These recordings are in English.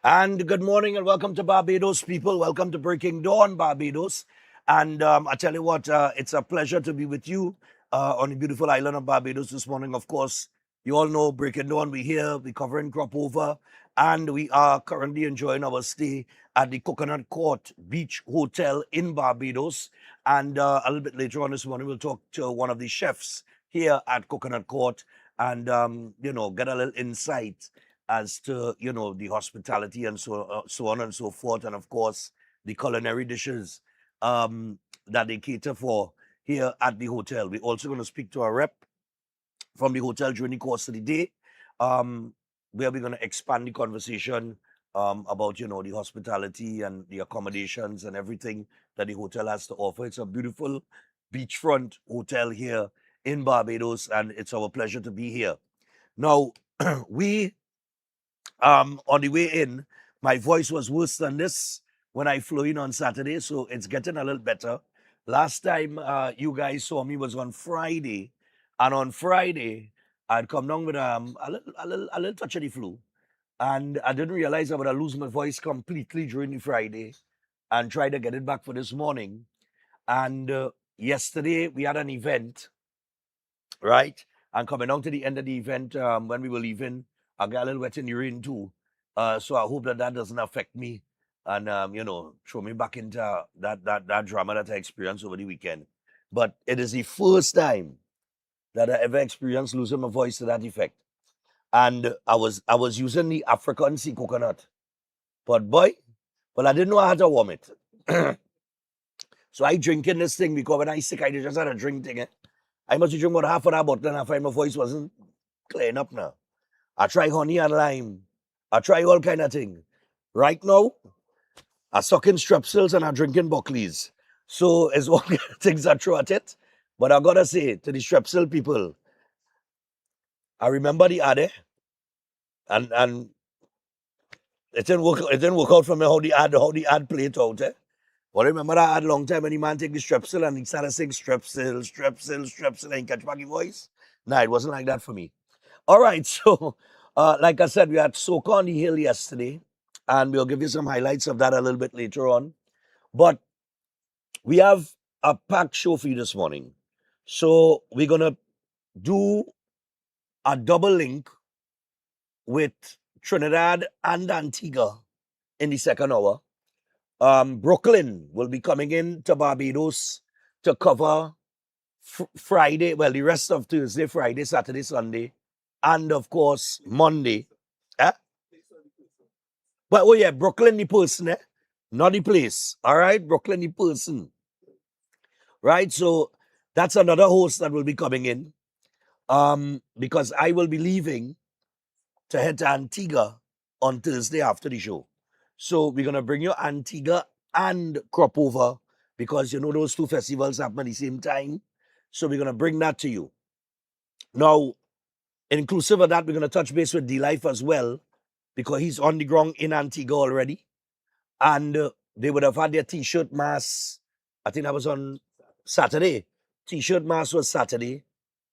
And good morning and welcome to Barbados, people. Welcome to Breaking Dawn, Barbados. And I tell you what, it's a pleasure to be with you on the beautiful island of Barbados this morning. Of course, you all know Breaking Dawn. We're here, we're covering crop over, and we are currently enjoying our stay at the Coconut Court Beach Hotel in Barbados. And a little bit later on this morning, we'll talk to one of the chefs here at Coconut Court and, get a little insight as to the hospitality and so on and so forth, and of course the culinary dishes that they cater for here at the hotel. We're also going to speak to a rep from the hotel during the course of the day, where we're going to expand the conversation about the hospitality and the accommodations and everything that the hotel has to offer. It's a beautiful beachfront hotel here in Barbados, and it's our pleasure to be here. Now, we on the way in, my voice was worse than this when I flew in on Saturday, so it's getting a little better. Last time you guys saw me was on Friday, and on Friday I'd come down with a little touch of the flu, and I didn't realize I would have lose my voice completely during the Friday, and tried to get it back for this morning. And yesterday we had an event, right? And coming down to the end of the event, when we were leaving, I got a little wet in the rain too. So I hope that doesn't affect me and throw me back into that drama that I experienced over the weekend. But it is the first time that I ever experienced losing my voice to that effect. And I was using the African sea coconut. But boy, I didn't know I had to warm it. So I drinking this thing because when I sick, I just had a drink thing. I must drink about half of that bottle and I find my voice wasn't clearing up now. I try honey and lime. I try all kind of thing. Right now, I sucking strepsils and I drinking Buckleys. So it's all kind of things I throw at it. But I gotta say to the strepsil people, I remember the ad, and it didn't work out for me how the ad played out. But I remember that ad long time when the man take the strepsil and he started saying strepsil, strepsil, strepsil, and catch back his voice. Nah, it wasn't like that for me. All right, so like I said, we had Soca on the Hill yesterday, and we'll give you some highlights of that a little bit later on. But we have a packed show for you this morning. So we're gonna do a double link with Trinidad and Antigua in the second hour. Brooklyn will be coming in to Barbados to cover Friday, well, the rest of Thursday, Friday, Saturday, Sunday, and of course Monday. Eh? But oh yeah, Brooklyn the person, not the place. All right, Brooklyn the person. Right, so that's another host that will be coming in. Because I will be leaving to head to Antigua on Thursday after the show. So we're gonna bring you Antigua and Crop Over because those two festivals happen at the same time. So we're gonna bring that to you. Now, inclusive of that, we're gonna touch base with D-Life as well because he's on the ground in Antigua already. And they would have had their t-shirt mass. I think that was on Saturday. T-shirt mass was Saturday.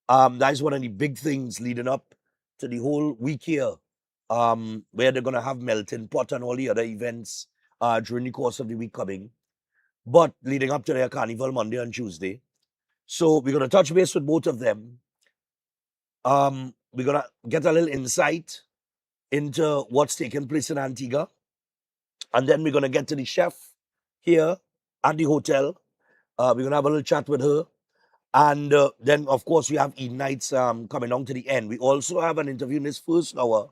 That is one of the big things leading up to the whole week here, where they're gonna have melting pot and all the other events during the course of the week coming. But leading up to their carnival Monday and Tuesday. So we're gonna touch base with both of them. We're gonna get a little insight into what's taking place in Antigua. And then we're going to get to the chef here at the hotel. We're going to have a little chat with her. And then, of course, we have Eden Nights coming on to the end. We also have an interview in this first hour.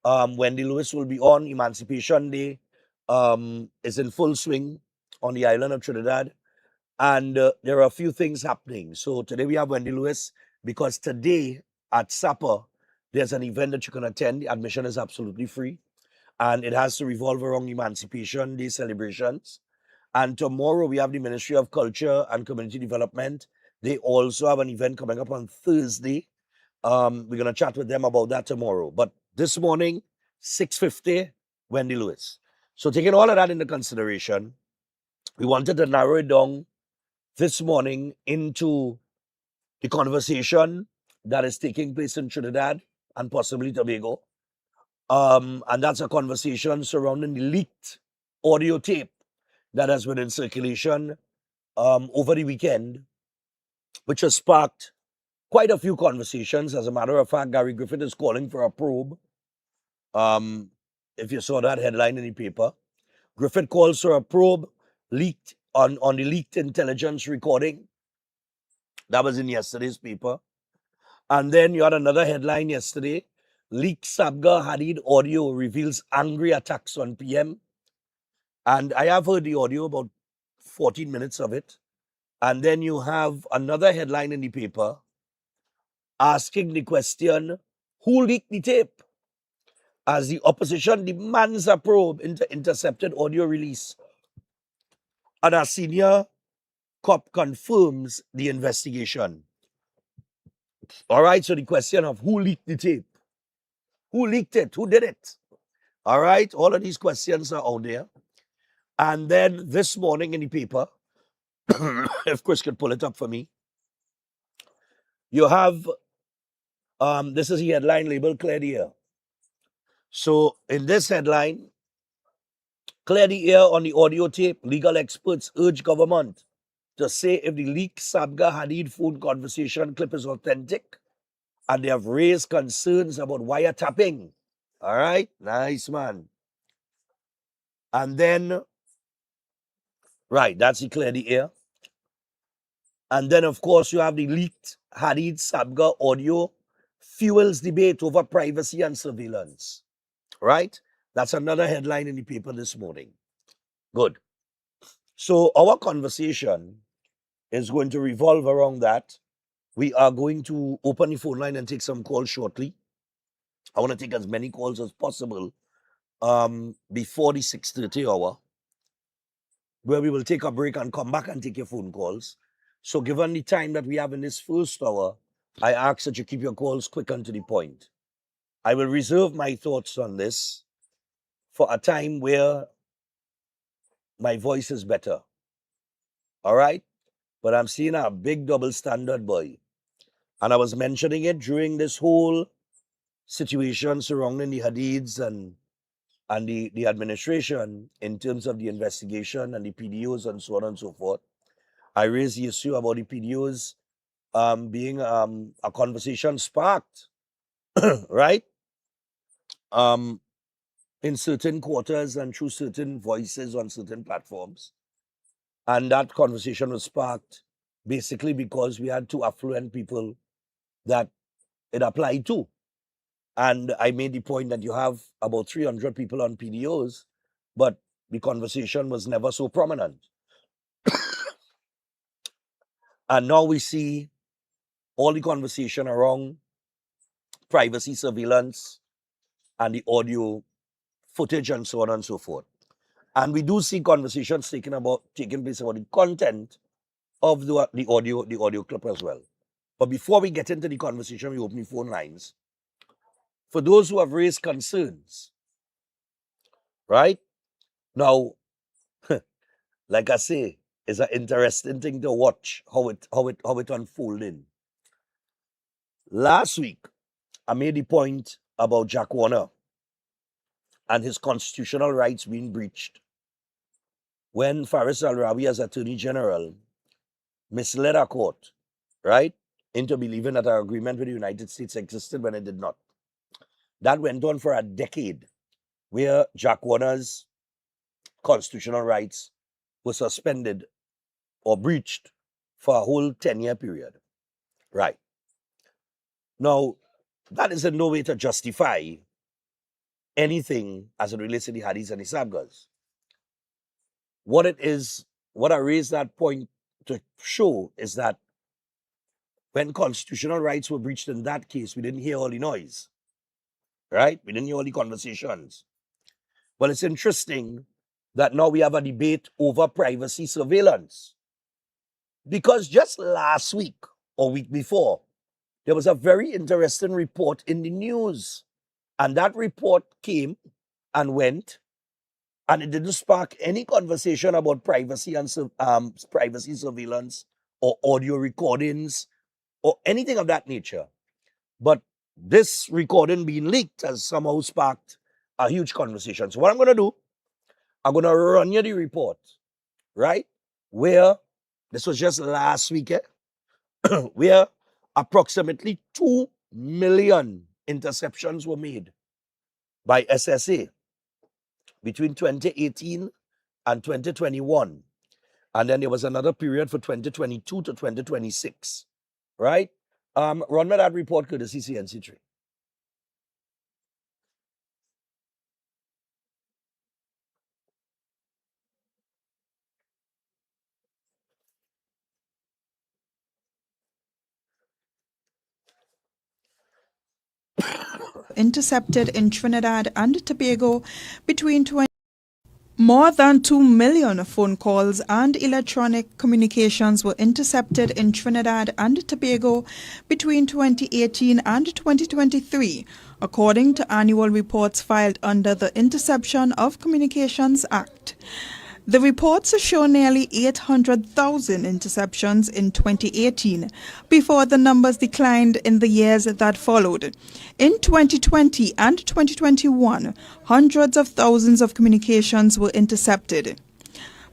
Wendy Lewis will be on. Emancipation Day is in full swing on the island of Trinidad. And there are a few things happening. So today we have Wendy Lewis because today at supper, there's an event that you can attend. The admission is absolutely free. And it has to revolve around Emancipation Day celebrations. And tomorrow we have the Ministry of Culture and Community Development. They also have an event coming up on Thursday. We're going to chat with them about that tomorrow. But this morning, 6:50, Wendy Lewis. So taking all of that into consideration, we wanted to narrow it down this morning into the conversation that is taking place in Trinidad and possibly Tobago. And that's a conversation surrounding the leaked audio tape that has been in circulation over the weekend, which has sparked quite a few conversations. As a matter of fact, Gary Griffith is calling for a probe. If you saw that headline in the paper, Griffith calls for a probe leaked on the leaked intelligence recording. That was in yesterday's paper. And then you had another headline yesterday. Leaked Sabga Hadid audio reveals angry attacks on PM. And I have heard the audio, about 14 minutes of it. And then you have another headline in the paper asking the question, who leaked the tape? As the opposition demands a probe into intercepted audio release. And a senior cop confirms the investigation. All right, so the question of who leaked the tape? Who leaked it? Who did it? All right, all of these questions are out there. And then this morning in the paper, if Chris could pull it up for me, you have, this is the headline labeled Clear the Air. So in this headline, clear the air on the audio tape, legal experts urge government to say if the leaked Sabga Hadid phone conversation clip is authentic, and they have raised concerns about wiretapping. All right, nice, man. And then, right, that's the clear the air. And then, of course, you have the leaked Hadid Sabga audio fuels debate over privacy and surveillance. Right? That's another headline in the paper this morning. Good. So our conversation is going to revolve around that. We are going to open the phone line and take some calls shortly. I want to take as many calls as possible before the 6:30 hour, where we will take a break and come back and take your phone calls. So given the time that we have in this first hour, I ask that you keep your calls quick and to the point. I will reserve my thoughts on this for a time where my voice is better. All right? But I'm seeing a big double standard, boy. And I was mentioning it during this whole situation surrounding the Hadids and the administration in terms of the investigation and the PDOs and so on and so forth. I raised the issue about the PDOs being a conversation sparked, right? In certain quarters and through certain voices on certain platforms. And that conversation was sparked basically because we had two affluent people that it applied to. And I made the point that you have about 300 people on PDOs, but the conversation was never so prominent. And now we see all the conversation around privacy surveillance and the audio footage and so on and so forth. And we do see conversations taking place about the content of the audio clip as well. But before we get into the conversation, we open the phone lines. For those who have raised concerns, right? Now, like I say, it's an interesting thing to watch how it unfolding. Last week, I made the point about Jack Warner and his constitutional rights being breached when Faris Al-Rawi, as Attorney General, misled our court, right, into believing that our agreement with the United States existed when it did not. That went on for a decade, where Jack Warner's constitutional rights were suspended or breached for a whole 10-year period. Right. Now, that is in no way to justify anything as it relates to the Hadiths and the Sabgas. What I raised that point to show is that when constitutional rights were breached in that case, we didn't hear all the noise, right? We didn't hear all the conversations. Well, it's interesting that now we have a debate over privacy surveillance. Because just last week or week before, there was a very interesting report in the news. And that report came and went, and it didn't spark any conversation about privacy and privacy surveillance or audio recordings or anything of that nature. But this recording being leaked has somehow sparked a huge conversation. So what I'm going to do, I'm going to run you the report, right? Where this was just last week, where approximately 2 million interceptions were made by SSA between 2018 and 2021. And then there was another period for 2022 to 2026, right? Run me that report, courtesy CNC3. Intercepted in Trinidad and Tobago between 20. More than 2 million phone calls and electronic communications were intercepted in Trinidad and Tobago between 2018 and 2023, according to annual reports filed under the Interception of Communications Act. The reports show nearly 800,000 interceptions in 2018, before the numbers declined in the years that followed. In 2020 and 2021, hundreds of thousands of communications were intercepted.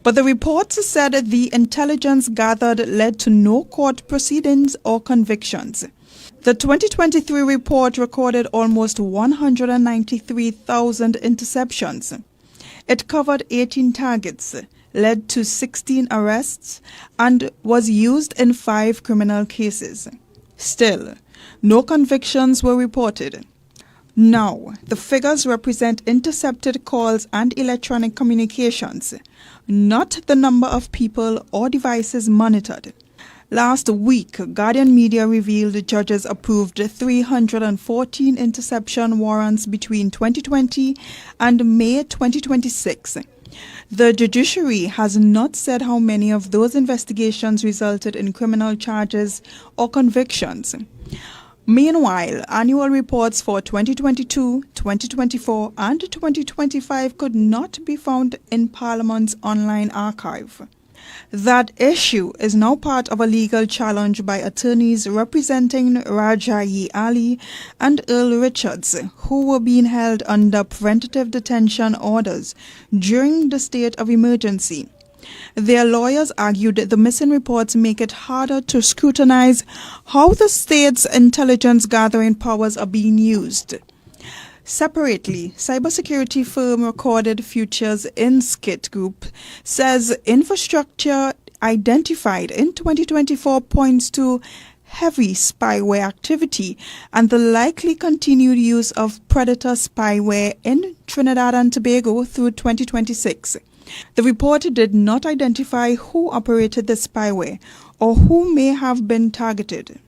But the reports said the intelligence gathered led to no court proceedings or convictions. The 2023 report recorded almost 193,000 interceptions. It covered 18 targets, led to 16 arrests, and was used in 5 criminal cases. Still, no convictions were reported. Now, the figures represent intercepted calls and electronic communications, not the number of people or devices monitored. Last week, Guardian Media revealed judges approved 314 interception warrants between 2020 and May 2026. The judiciary has not said how many of those investigations resulted in criminal charges or convictions. Meanwhile, annual reports for 2022, 2024, and 2025 could not be found in Parliament's online archive. That issue is now part of a legal challenge by attorneys representing Rajayi Ali and Earl Richards, who were being held under preventative detention orders during the state of emergency. Their lawyers argued the missing reports make it harder to scrutinize how the state's intelligence gathering powers are being used. Separately, cybersecurity firm Recorded Futures Inskit Group says infrastructure identified in 2024 points to heavy spyware activity and the likely continued use of predator spyware in Trinidad and Tobago through 2026. The report did not identify who operated the spyware or who may have been targeted.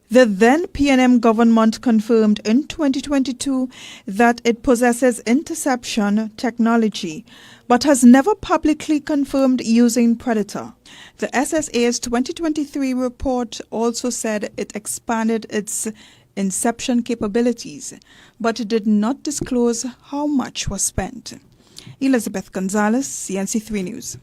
The then PNM government confirmed in 2022 that it possesses interception technology, but has never publicly confirmed using Predator. The SSA's 2023 report also said it expanded its inception capabilities, but it did not disclose how much was spent. Elizabeth Gonzalez, CNC3 News.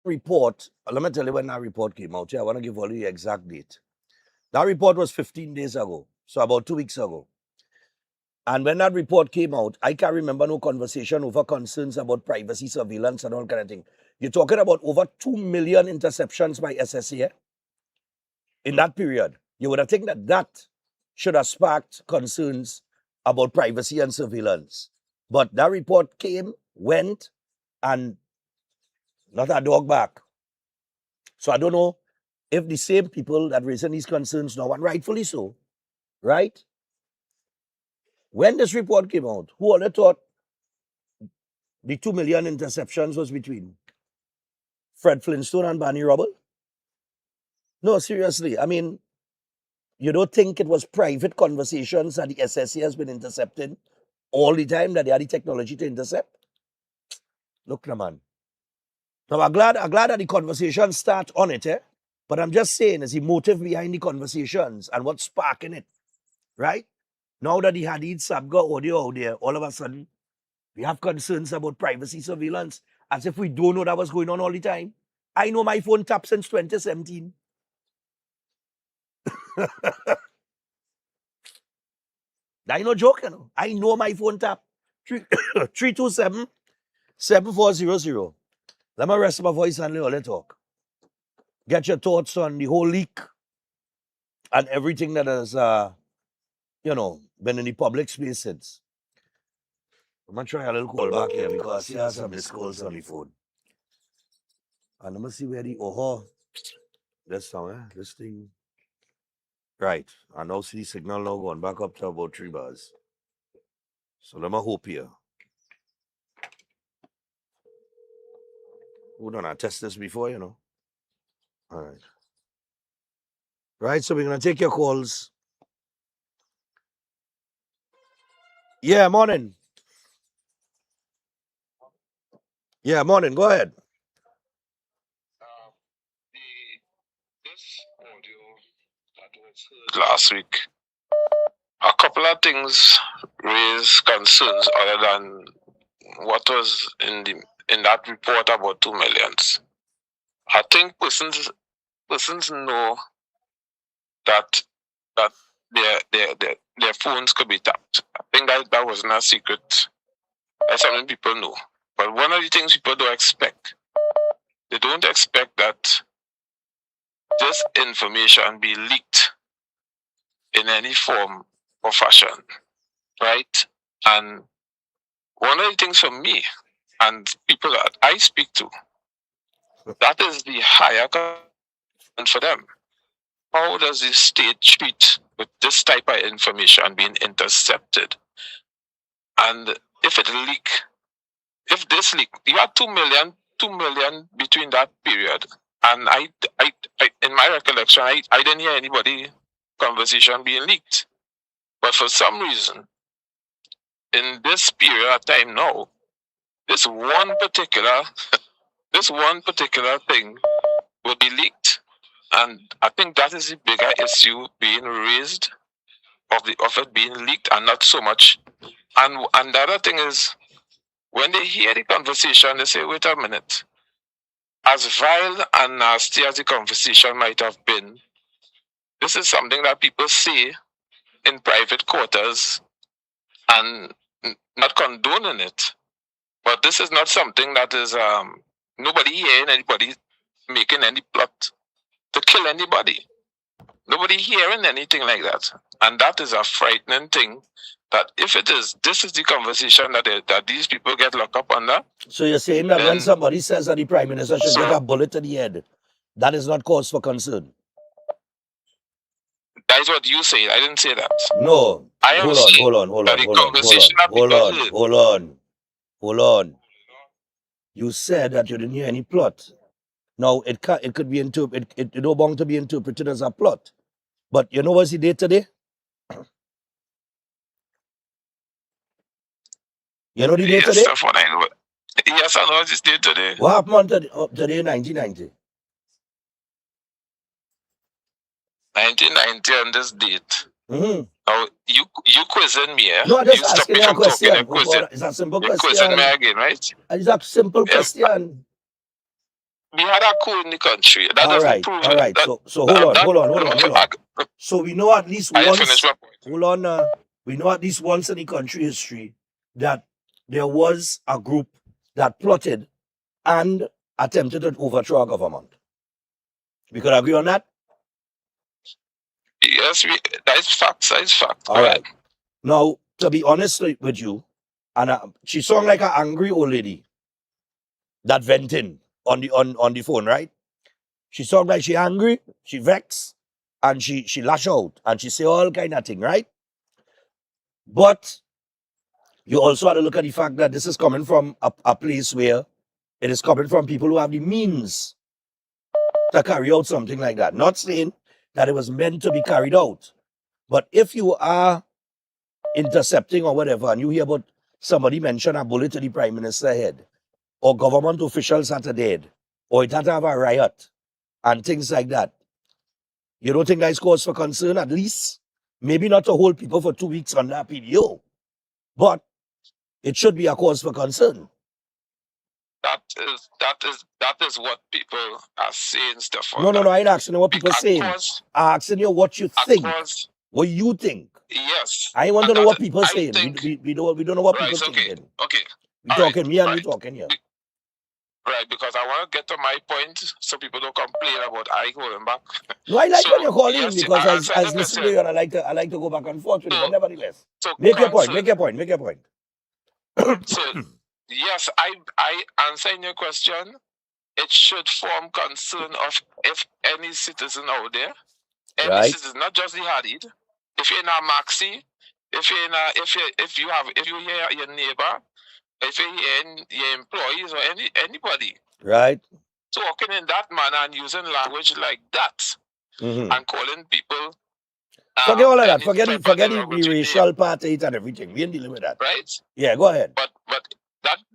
Report, let me tell you when that report came out. I want to give all the exact date. That report was 15 days ago, so about 2 weeks ago. And when that report came out, I can't remember no conversation over concerns about privacy, surveillance, and all kind of thing. You're talking about over 2 million interceptions by SSA in that period. You would have think that that should have sparked concerns about privacy and surveillance. But that report came, went, and not a dog back. So I don't know if the same people that raising these concerns now, and rightfully so, right? When this report came out, who would have thought the 2 million interceptions was between Fred Flintstone and Barney Rubble? No, seriously. I mean, you don't think it was private conversations that the SSA has been intercepting all the time, that they had the technology to intercept? Look, man. Now, I'm glad that the conversation start on it, but I'm just saying, is the motive behind the conversations and what's sparking it, right? Now that the Hadid Sabga audio out there, all of a sudden, we have concerns about privacy surveillance, as if we don't know that was going on all the time. I know my phone tapped since 2017. I no joke, you know. I know my phone tap. 327-7400. Let me rest my voice and let's talk. Get your thoughts on the whole leak and everything that has, been in the public space since. I'm going to try a little call back here because he has some missed calls on the phone. And let me see where this thing. Right. I now see the signal now going back up to about 3 bars. So let me hope here. Hold on, I test this before, you know. All right. Right, so we're going to take your calls. Yeah, morning. Yeah, morning. Go ahead. This audio that was heard last week, a couple of things raise concerns other than what was in that report about 2 millions. I think persons know that their phones could be tapped. I think that wasn't a secret. That's something people know. But one of the things people don't expect, they don't expect that this information be leaked in any form or fashion, right? And one of the things for me and people that I speak to, that is the higher concern for them. How does the state treat with this type of information being intercepted? And if this leak, you had 2 million between that period. And I in my recollection, I didn't hear anybody conversation being leaked. But for some reason, in this period of time now, this one particular thing will be leaked. And I think that is the bigger issue being raised of it being leaked and not so much. And the other thing is when they hear the conversation, they say, wait a minute. As vile and nasty as the conversation might have been, this is something that people say in private quarters and not condoning it. But this is not something that is nobody hearing anybody making any plot to kill anybody. Nobody hearing anything like that. And that is a frightening thing. That if this is the conversation that these people get locked up under. So you're saying that when somebody says that the Prime Minister should get a bullet to the head, that is not cause for concern? That is what you say. I didn't say that. No. I am Hold on. You said that you didn't hear any plot. Now it could be it no bound to be interpreted as a plot. But you know what's the date today? You know the date today? Yes, I know it's date today. What happened today in 1990? 1990 on this date. Mm-hmm. Now, you quizzing me, eh? No, I'm just you asking you a question. It's a simple question. Quizzing me again, right? It's a simple question. We had a coup in the country. That doesn't prove it. All right. So hold on. So we know at least once. Hold on. We know at least once in the country history that there was a group that plotted and attempted to overthrow a government. We could agree on that? Yes, that is fact. All right. Now, to be honest with you, and she sounded like an angry old lady that venting on the phone, right? She sounded like she angry, she vexed, and she lash out, and she say all kind of thing, right? But you also have to look at the fact that this is coming from a place where it is coming from people who have the means to carry out something like that. Not saying that it was meant to be carried out. But if you are intercepting or whatever, and you hear about somebody mention a bullet to the Prime Minister head, or government officials that are dead, or it had to have a riot, and things like that, you don't think that's cause for concern, at least? Maybe not to hold people for 2 weeks on that PDO, but it should be a cause for concern. that is what people are saying, Stephan. No, I ain't asking you what people saying. Cause, I'm asking you what you think. cause, What you think. yes. I want to know what people I saying. think, We don't know what right, people okay, thinking. okay. We All talking, right, me and you right. talking here. Right, because I want to get to my point so people don't complain about I holding back. No, I like So, when you call in yes, because I answer the as listening to question. you and I like to go back and forth with you, So, but nevertheless. so Make your point, concern. make your point, make your point. So, yes, I answering your question. It should form concern of if any citizen out there, any Right. citizen, not just the Hadid. If you're in a maxi, if you're in a, if you hear your neighbor, if you hear your employees or anybody Right. talking in that manner and using language like that and calling people Forget all of that. any Forget type of the derogatory racial name, part of it and everything. We ain't dealing with that. right? Yeah, go ahead. But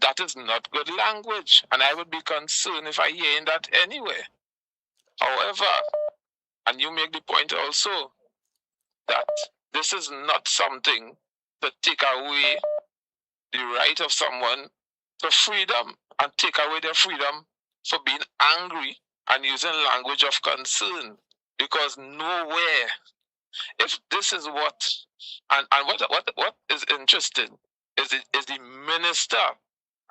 that is not good language, and I would be concerned if I hear that anywhere. However, and you make the point also that this is not something to take away the right of someone to freedom and take away their freedom for being angry and using language of concern. Because nowhere, if this is what, and what is interesting is the minister,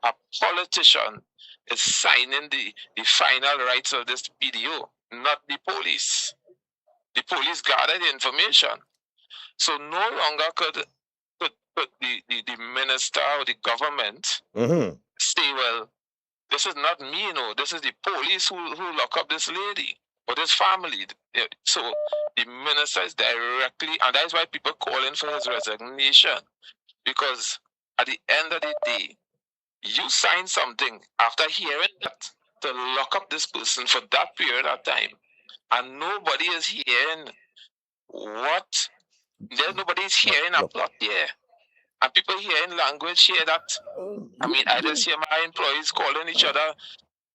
a politician, is signing the final rights of this PDO, not the police. The police gathered the information. So no longer could the minister or the government say, well, this is not me, this is the police who lock up this lady or this family. So the minister is directly, and that's why people calling for his resignation. Because at the end of the day, you sign something after hearing that to lock up this person for that period of time. And nobody is hearing what nobody's hearing a plot here. And people hearing language here that I just hear my employees calling each other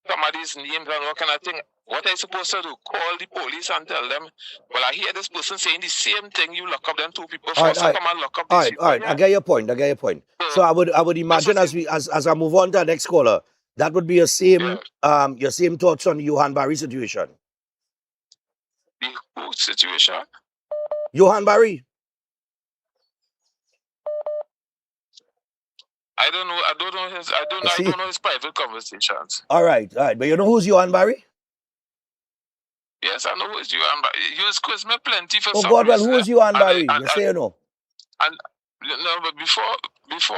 somebody's names and what kind of thing. What are you supposed to do? Call the police and tell them, well, I hear this person saying the same thing, you lock up them two people first, so come and lock up these people. All right, I get your point. So I would imagine as I move on to the next caller, that would be your same thoughts on the Johan Barry situation. The who situation? Johan Barry. I don't know his private conversations. All right. But you know who's Johan Barry? Yes, I know who's Johan Barry. You quiz me plenty for some God, well, reason. who's Johan Barry? You say you know. And no, but before.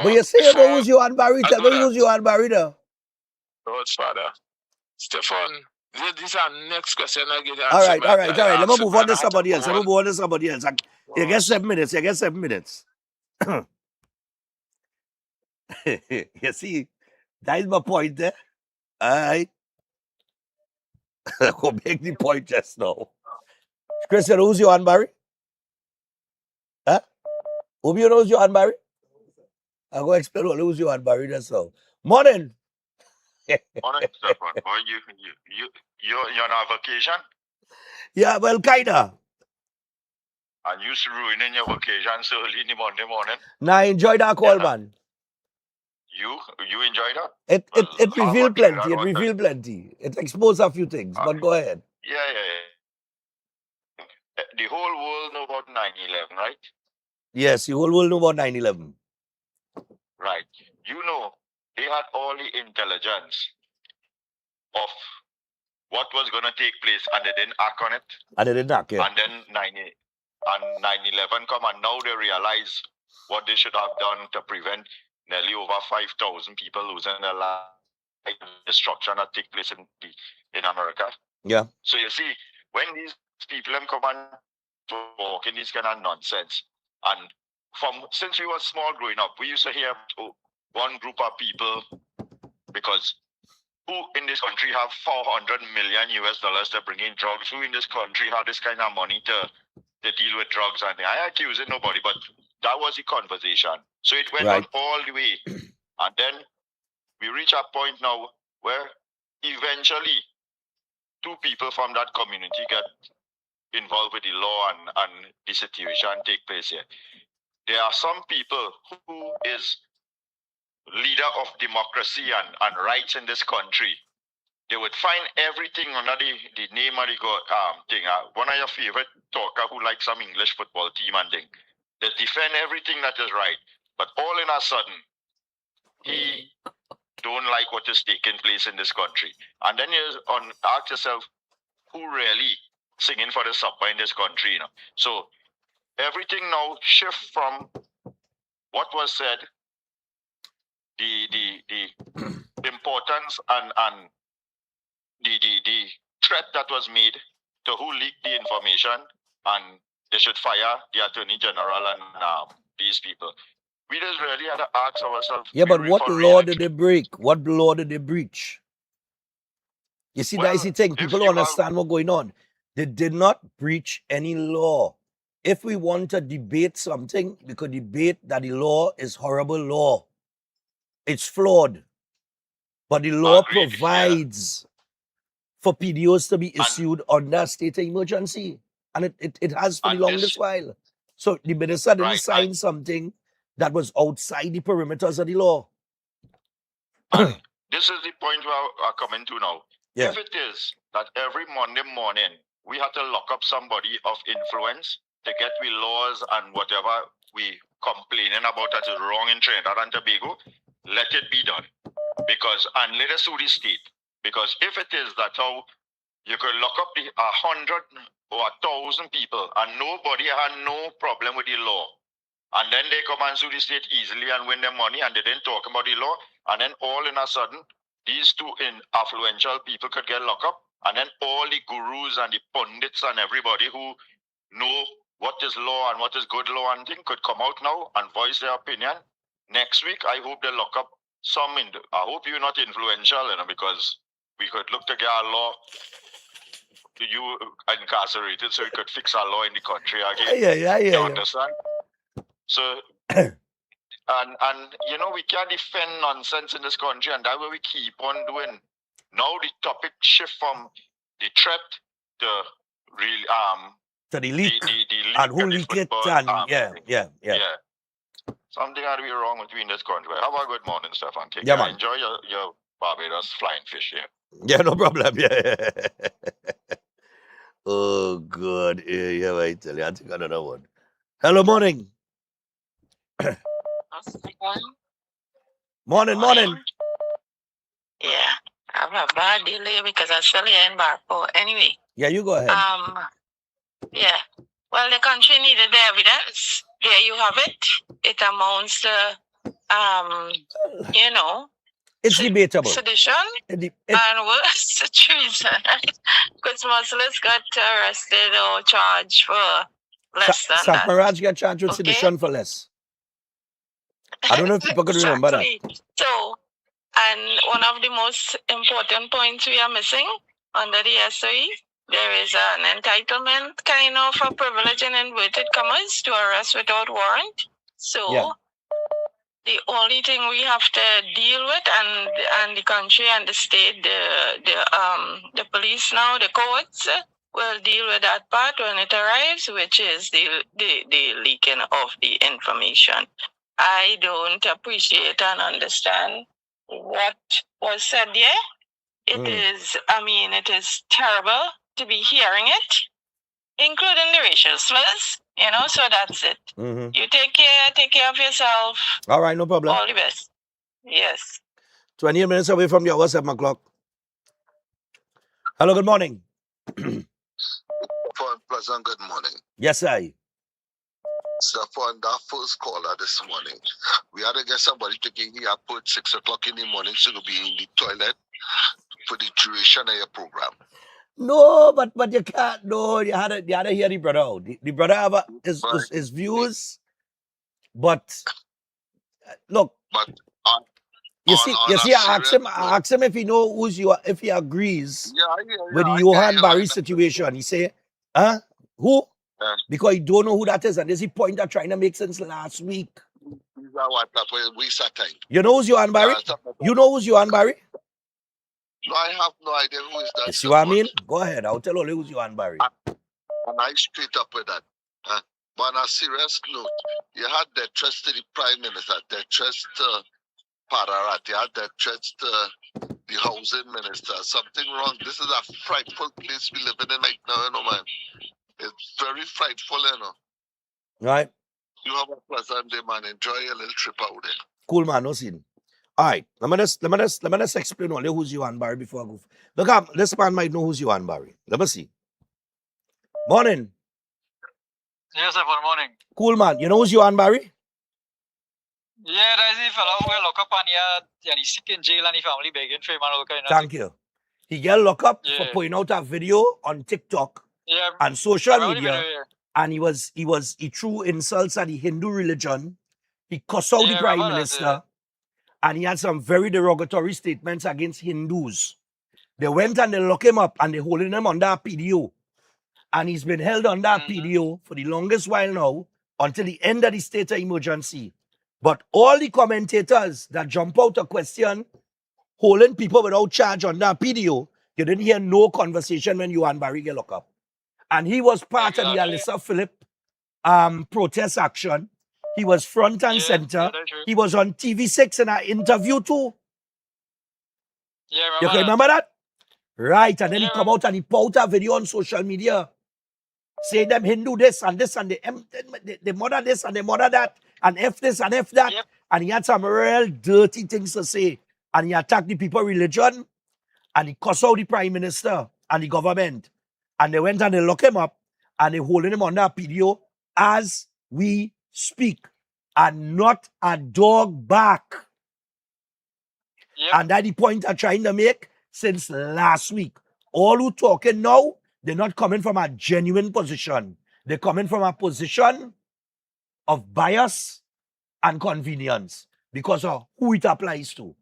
But you say you know who's Johan Barry? Tell me who's Johan Barry though. Lord Father, Stephan, this is our next question. I get all right. Let me move on to somebody else. You get 7 minutes. You see, that is my point there. All right. Go make the point just now. Christian, who's Johan Barry? Huh? Who you knows Johan Barry? I'm going to explain who's Johan Barry just now. Morning. Morning, Stephan. Boy, you're on vacation? Yeah, well, kinda. And you ruining your vacation so early in the Monday morning? Nah, I enjoyed that call, man. You enjoyed that? It revealed plenty. It exposed a few things, but go ahead. Yeah. The whole world know about 9/11, right? Yes, the whole world know about 9/11. Right. You know, they had all the intelligence of what was going to take place, and they didn't act on it. And they didn't act, yeah. And then 9/11 come, and now they realize what they should have done to prevent nearly over 5,000 people losing their lives, destruction that take place in America. Yeah. So you see, when these people come and talk in this kind of nonsense, and since we were small growing up, we used to hear one group of people, because who in this country have $400 million to bring in drugs? Who in this country have this kind of money to deal with drugs? And I accusing nobody, but that was the conversation. So it went on all the way. And then we reach a point now where eventually 2 people from that community get involved with the law and the situation take place here. There are some people who is leader of democracy and rights in this country, they would find everything under the name of the thing. One of your favorite talker who likes some English football team and thing. They defend everything that is right. But all in a sudden, he don't like what is taking place in this country. And then you ask yourself, who really singing for the supper in this country? You know? So everything now shift from what was said, the importance and the threat that was made to who leaked the information, and they should fire the Attorney General and these people. We just really had to ask ourselves. Yeah, but what law did they break? What law did they breach? You see, Well, that's the thing. People don't understand what's going on. They did not breach any law. If we want to debate something, we could debate that the law is horrible law. It's flawed. But the law provides for PDOs to be issued under state of emergency. And it has for the longest while. So the minister didn't sign something that was outside the perimeters of the law. And this is the point we are coming to now. Yeah. If it is that every Monday morning we have to lock up somebody of influence to get we laws and whatever we complaining about that is wrong in Trinidad and Tobago, let it be done. And let us sue the state. Because if it is that how you could lock up 100 or 1,000 people and nobody had no problem with the law, and then they come and sue the state easily and win their money, and they didn't talk about the law, and then all in a sudden, these two influential people could get locked up, and then all the gurus and the pundits and everybody who know what is law and what is good law and thing could come out now and voice their opinion. Next week, I hope they lock up some. I hope you're not influential, because we could look to get our law you incarcerated so we could fix our law in the country again. Yeah. You understand? So, and we can't defend nonsense in this country, and that's what we keep on doing. Now the topic shift from the threat to to the leak, the leak and who leak it, and yeah. Something had to be wrong between this country. Have a good morning, Stephan. Yeah, man. Enjoy your Barbados flying fish here. Yeah, no problem. Yeah. Oh, God. Yeah, I tell you. I think another one. Hello, morning. Morning. Yeah, I have a bad delay because I'm still here in Barpo. Anyway. Yeah, you go ahead. Yeah. Well, the country needed the evidence. There you have it. It amounts to, it's debatable. Sedition and worse, treason. Because Muslims got arrested or charged for less than that. Saparaj got charged with sedition for less. I don't know if people could remember that. So, and one of the most important points we are missing under the SOE, there is an entitlement kind of a privilege in inverted commas to arrest without warrant. So, the only thing we have to deal with, and the country and the state, the police now, the courts will deal with that part when it arrives, which is the leaking of the information. I don't appreciate and understand what was said there. It is terrible to be hearing it, including the racial slurs, so that's it. Mm-hmm. You take care of yourself. All right, no problem. All the best. Yes. 28 minutes away from your hour, 7 o'clock. Hello, good morning. Pleasant good morning. Yes, sir. Stephan, that first caller this morning, we had to get somebody to give you up at 6 o'clock in the morning so to be in the toilet for the duration of your program. No, but you can't. No, you had to hear the brother out. The brother have his views, but look. But you see, I asked him if he know if he agrees with the Johan Barry situation. He say, who? Because he don't know who that is, and there's a point I'm trying to make since last week. You know who's Johan Barry? You know who's Johan Barry? No, I have no idea who is that. You see what I mean? Go ahead. I'll tell you who's Johan Barry. And I straight up with that. But on a serious note, you had the trust to the Prime Minister, the trust to Pararatia death threats to the housing minister. Something wrong. This is a frightful place we living in right now, man. It's very frightful, Right? You have a pleasant day, man. Enjoy your little trip out there. Cool, man. No scene. All right. Let me just explain only who's Johan Barry before I go. Look, this man might know who's Johan Barry. Let me see. Morning. Yes, sir, good morning. Cool, man. You know who's Johan Barry? Yeah, that's the fellow who lock up and he's sick in jail and his family begging for him and all kind of Thank you. He get locked up for Yeah. putting out a video on TikTok Yeah, and social I remember the media, video, and he threw insults at the Hindu religion. He cussed out the Yeah, prime remember that, minister, and he had some very derogatory statements against Hindus. They went and they locked him up and they holding him under a PDO, and he's been held under a PDO for the longest while now until the end of the state of emergency. But all the commentators that jump out a question holding people without charge under a PDO, you didn't hear no conversation when Johan Barry get locked up. And he was part of the Exactly. Alyssa Phillip protest action. He was front and center. that's true. He was on TV6 in an interview too. Yeah, You can remember that? Right. And then he Yeah. come out and he put out a video on social media. Say them Hindu this and this and they mother this and they mother that and F this and F that. Yep. And he had some real dirty things to say. And he attacked the people religion and he cussed out the prime minister and the government. And they went and they locked him up and they holding him under a PDO as we speak. And not a dog back. Yep. And that's the point I'm trying to make since last week. All who talking now, they're not coming from a genuine position. They're coming from a position of bias and convenience because of who it applies to.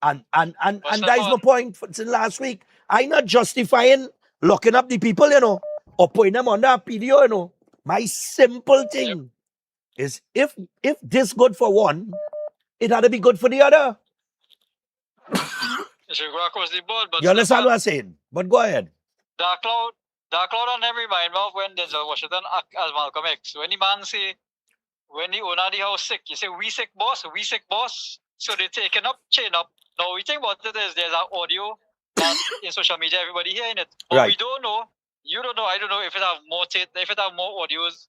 And that is the point since last week. I'm not justifying locking up the people, or putting them under a PDO, My simple thing is if this good for one, it had to be good for the other. It should go across the board, but You understand what I'm saying? But go ahead. Dark Cloud on them remind me of when Denzel Washington act as Malcolm X. When the man say, when the owner of the house sick, you say, we sick boss. So they taken up, chain up. Now we think what it is, there's an audio that in social media, everybody hearing it. But Right. we don't know, you don't know, I don't know if it have more audios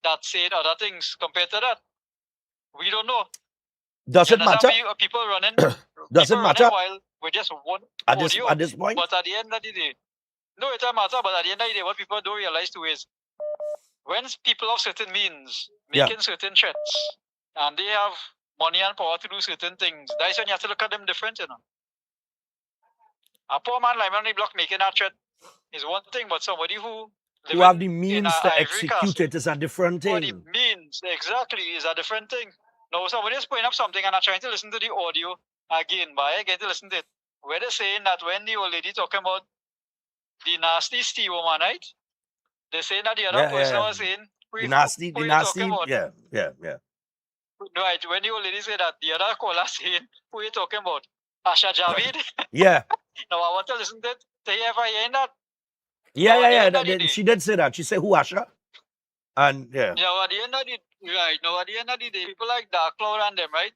that say other things compared to that. We don't know. Does it You understand? matter? People running, Does it people matter? running while with just one At audio. this point? But at the end of the day, no, it doesn't matter. But at the end of the day, what people don't realize too is when people of certain means making certain threats and they have money and power to do certain things, that's when you have to look at them different, A poor man like on the block making that threat is one thing, but somebody who have the living means in a to ivory execute castle, it is a different or the thing. means exactly is a different thing. Now somebody is putting up something and I'm trying to listen to the audio again, but I get to listen to it. Where they're saying that when the old lady talking about the nasty Steve woman, right? They're saying that the other person was saying The nasty, who you talking about? yeah. Right, when the old lady said that, the other caller saying, who you talking about? Asha Javid? Yeah. Now I want to listen to it to hear if I hear that. Yeah. She did say that. She said, who, Asha? And yeah. Now at the end of the day, people like Dark Cloud and them, right?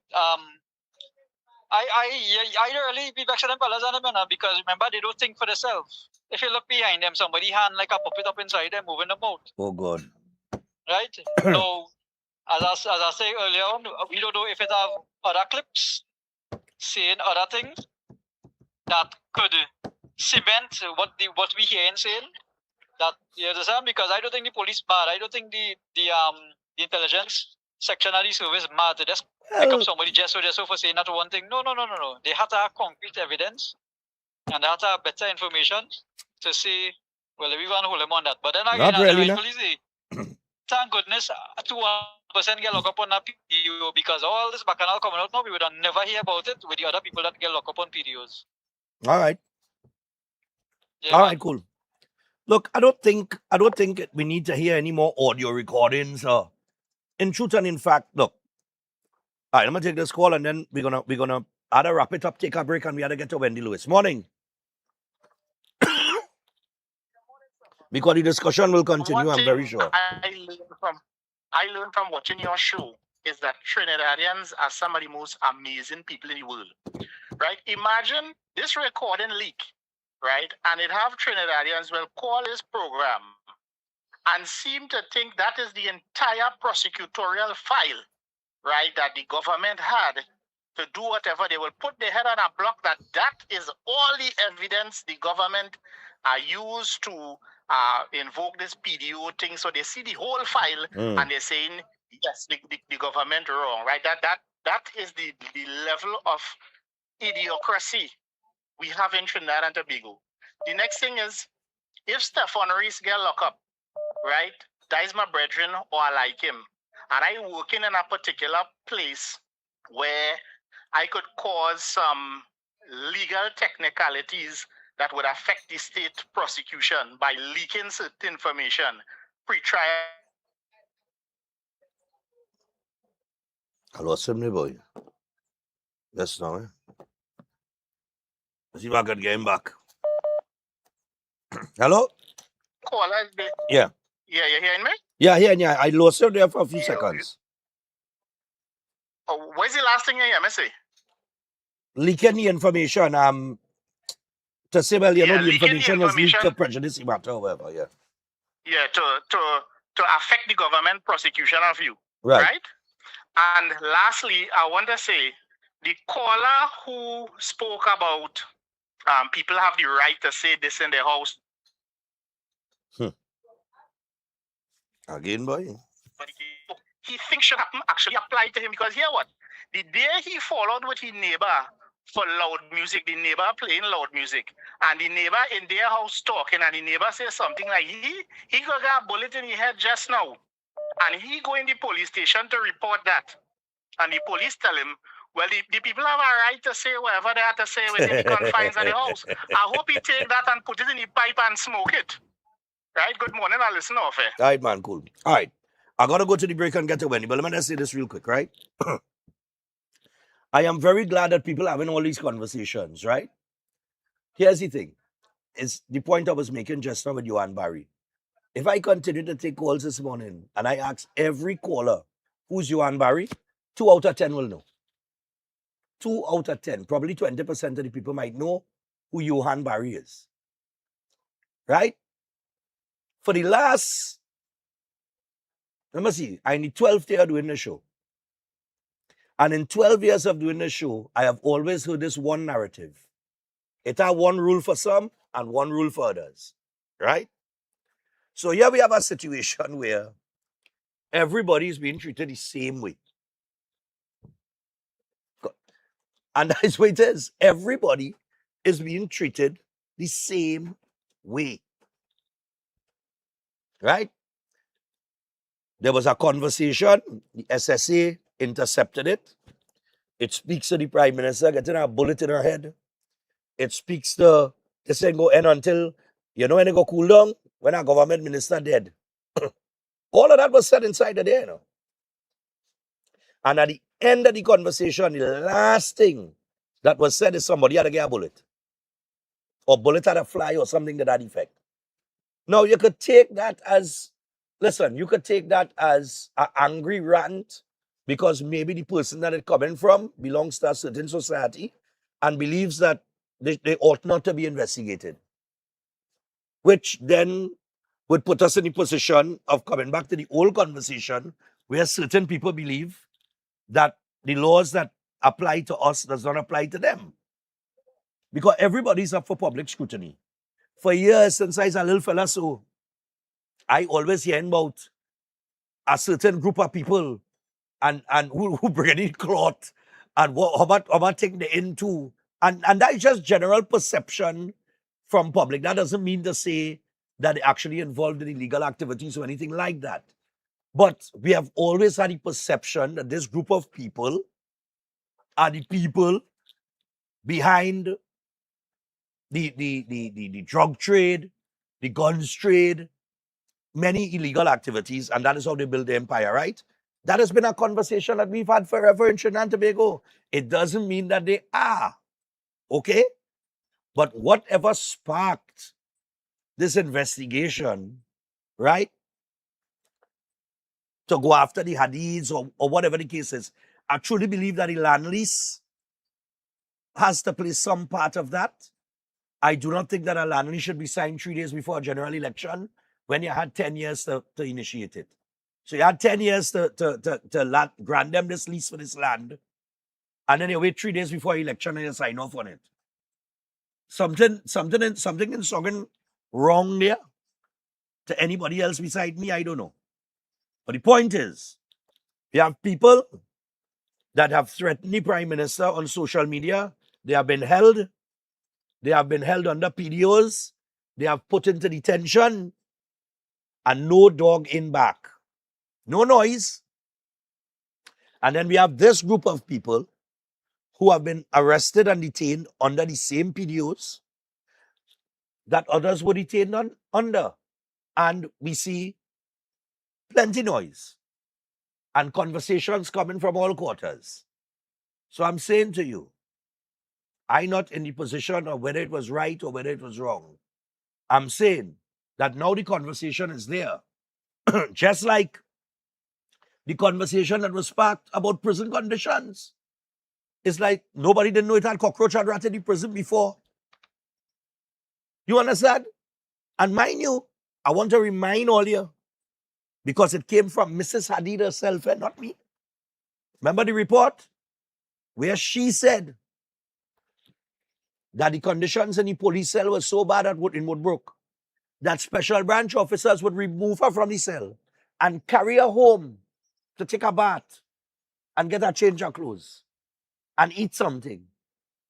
I really be back to them fellas and them, because remember they don't think for themselves. If you look behind them, somebody hand like a puppet up inside them, moving them out. Oh God. Right? So as I say earlier on, we don't know if it have other clips saying other things that could cement what we hear and saying. That you understand? Because I don't think the police mad. I don't think the intelligence section of the service mad to just pick up somebody just so for saying that one thing. No. They have to have concrete evidence and they have to have better information to say, well, everyone hold them on that. But then again, Not really, as I say, thank goodness 2% get locked up on that PDO, because all this bacchanal coming out now, we would have never hear about it with the other people that get locked up on PDOs. All right. Yeah, All man. right, cool. Look, I don't think we need to hear any more audio recordings. In truth and in fact, look. All right, I'm gonna take this call and then we're gonna either wrap it up, take a break, and we gotta get to Wendy Lewis. Morning. Because the discussion will continue, I'm very sure. I learned from watching your show is that Trinidadians are some of the most amazing people in the world, right? Imagine this recording leak, right? And it have Trinidadians will call this program and seem to think that is the entire prosecutorial file, right, that the government had to do whatever. They will put their head on a block that is all the evidence the government used to invoke this PDO thing. So they see the whole file and they're saying, yes, the government wrong, right? That is the level of idiocracy we have in Trinidad and Tobago. The next thing is, if Stephan Reis get locked up, right, that is my brethren or I like him, and I working in a particular place where I could cause some legal technicalities that would affect the state prosecution by leaking certain information pre-trial. I lost him, boy. Yes, now, eh? Let's see if I can get him back. Hello? Callers, Yeah. Yeah, you hearing me? Yeah. I lost him there for a few seconds. Oh, what's the last thing you hear me say? Leaking the information, to say, well, you know, the leaking information was leaked to prejudice him or whatever, yeah. Yeah, to affect the government prosecution of you. Right. And lastly, I want to say the caller who spoke about people have the right to say this in their house. Again, boy. He thinks should happen actually apply to him, because here what? The day he followed with his neighbor for loud music, the neighbor playing loud music, and the neighbor in their house talking, and the neighbor says something like, he got a bullet in his head just now, and he go in the police station to report that. And the police tell him, well, the people have a right to say whatever they have to say within the confines of the house. I hope he take that and put it in the pipe and smoke it. Right? Good morning, I'll listen off it. All right, man, cool. All right. I got to go to the break and get to Wendy, but let me just say this real quick, right? I am very glad that people are having all these conversations, right? Here's the thing. It's the point I was making just now with you and Barry. If I continue to take calls this morning and I ask every caller, who's Johan Barry? 2 out of 10 will know. 2 out of 10, probably 20% of the people might know who Johan Barry is. Right? For the last, let me see, I'm the 12th year doing the show. And in 12 years of doing the show, I have always heard this one narrative. It has one rule for some and one rule for others. Right? So here we have a situation where everybody is being treated the same way. And that's what it is. Everybody is being treated the same way. Right? There was a conversation. The SSA intercepted it. It speaks to the Prime Minister getting a bullet in her head. It speaks to this ain't go end until, you know, when it go cool down, when our government minister dead. All of that was said inside the day, you know. And at the end of the conversation, the last thing that was said is somebody had to get a bullet. Or bullet had a fly or something to that effect. Now, you could take that as, listen, you could take that as an angry rant because maybe the person that it's coming from belongs to a certain society and believes that they ought not to be investigated. Which then would put us in the position of coming back to the old conversation where certain people believe that the laws that apply to us does not apply to them. Because everybody's up for public scrutiny. For years since I was a little fella, so I always hear about a certain group of people and who bring in cloth and how about taking the into. And that is just general perception from public. That doesn't mean to say that they're actually involved in illegal activities or anything like that. But we have always had the perception that this group of people are the people behind the drug trade, the guns trade, many illegal activities, and that is how they build the empire, right? That has been a conversation that we've had forever in Trinidad and Tobago. It doesn't mean that they are, okay? But whatever sparked this investigation, right, to go after the Hadids or whatever the case is. I truly believe that the land lease has to play some part of that. I do not think that a land lease should be signed 3 days before a general election when you had 10 years to initiate it. So you had 10 years to grant them this lease for this land, and then you wait 3 days before election and you sign off on it. Something in something wrong there to anybody else beside me, I don't know. But the point is, you have people that have threatened the Prime Minister on social media. They have been held. They have been held under PDOs. They have put into detention, and no dog in back. No noise. And then we have this group of people who have been arrested and detained under the same PDOs that others were detained under. And we see plenty noise and conversations coming from all quarters. So I'm saying to you, I'm not in the position of whether it was right or whether it was wrong. I'm saying that now the conversation is there. Just like the conversation that was sparked about prison conditions. It's like nobody didn't know it had cockroach and rat in the prison before. You understand? And mind you, I want to remind all you, because it came from Mrs. Hadid herself and not me. Remember the report where she said that the conditions in the police cell were so bad in Woodbrook that special branch officers would remove her from the cell and carry her home to take a bath and get her change of clothes and eat something.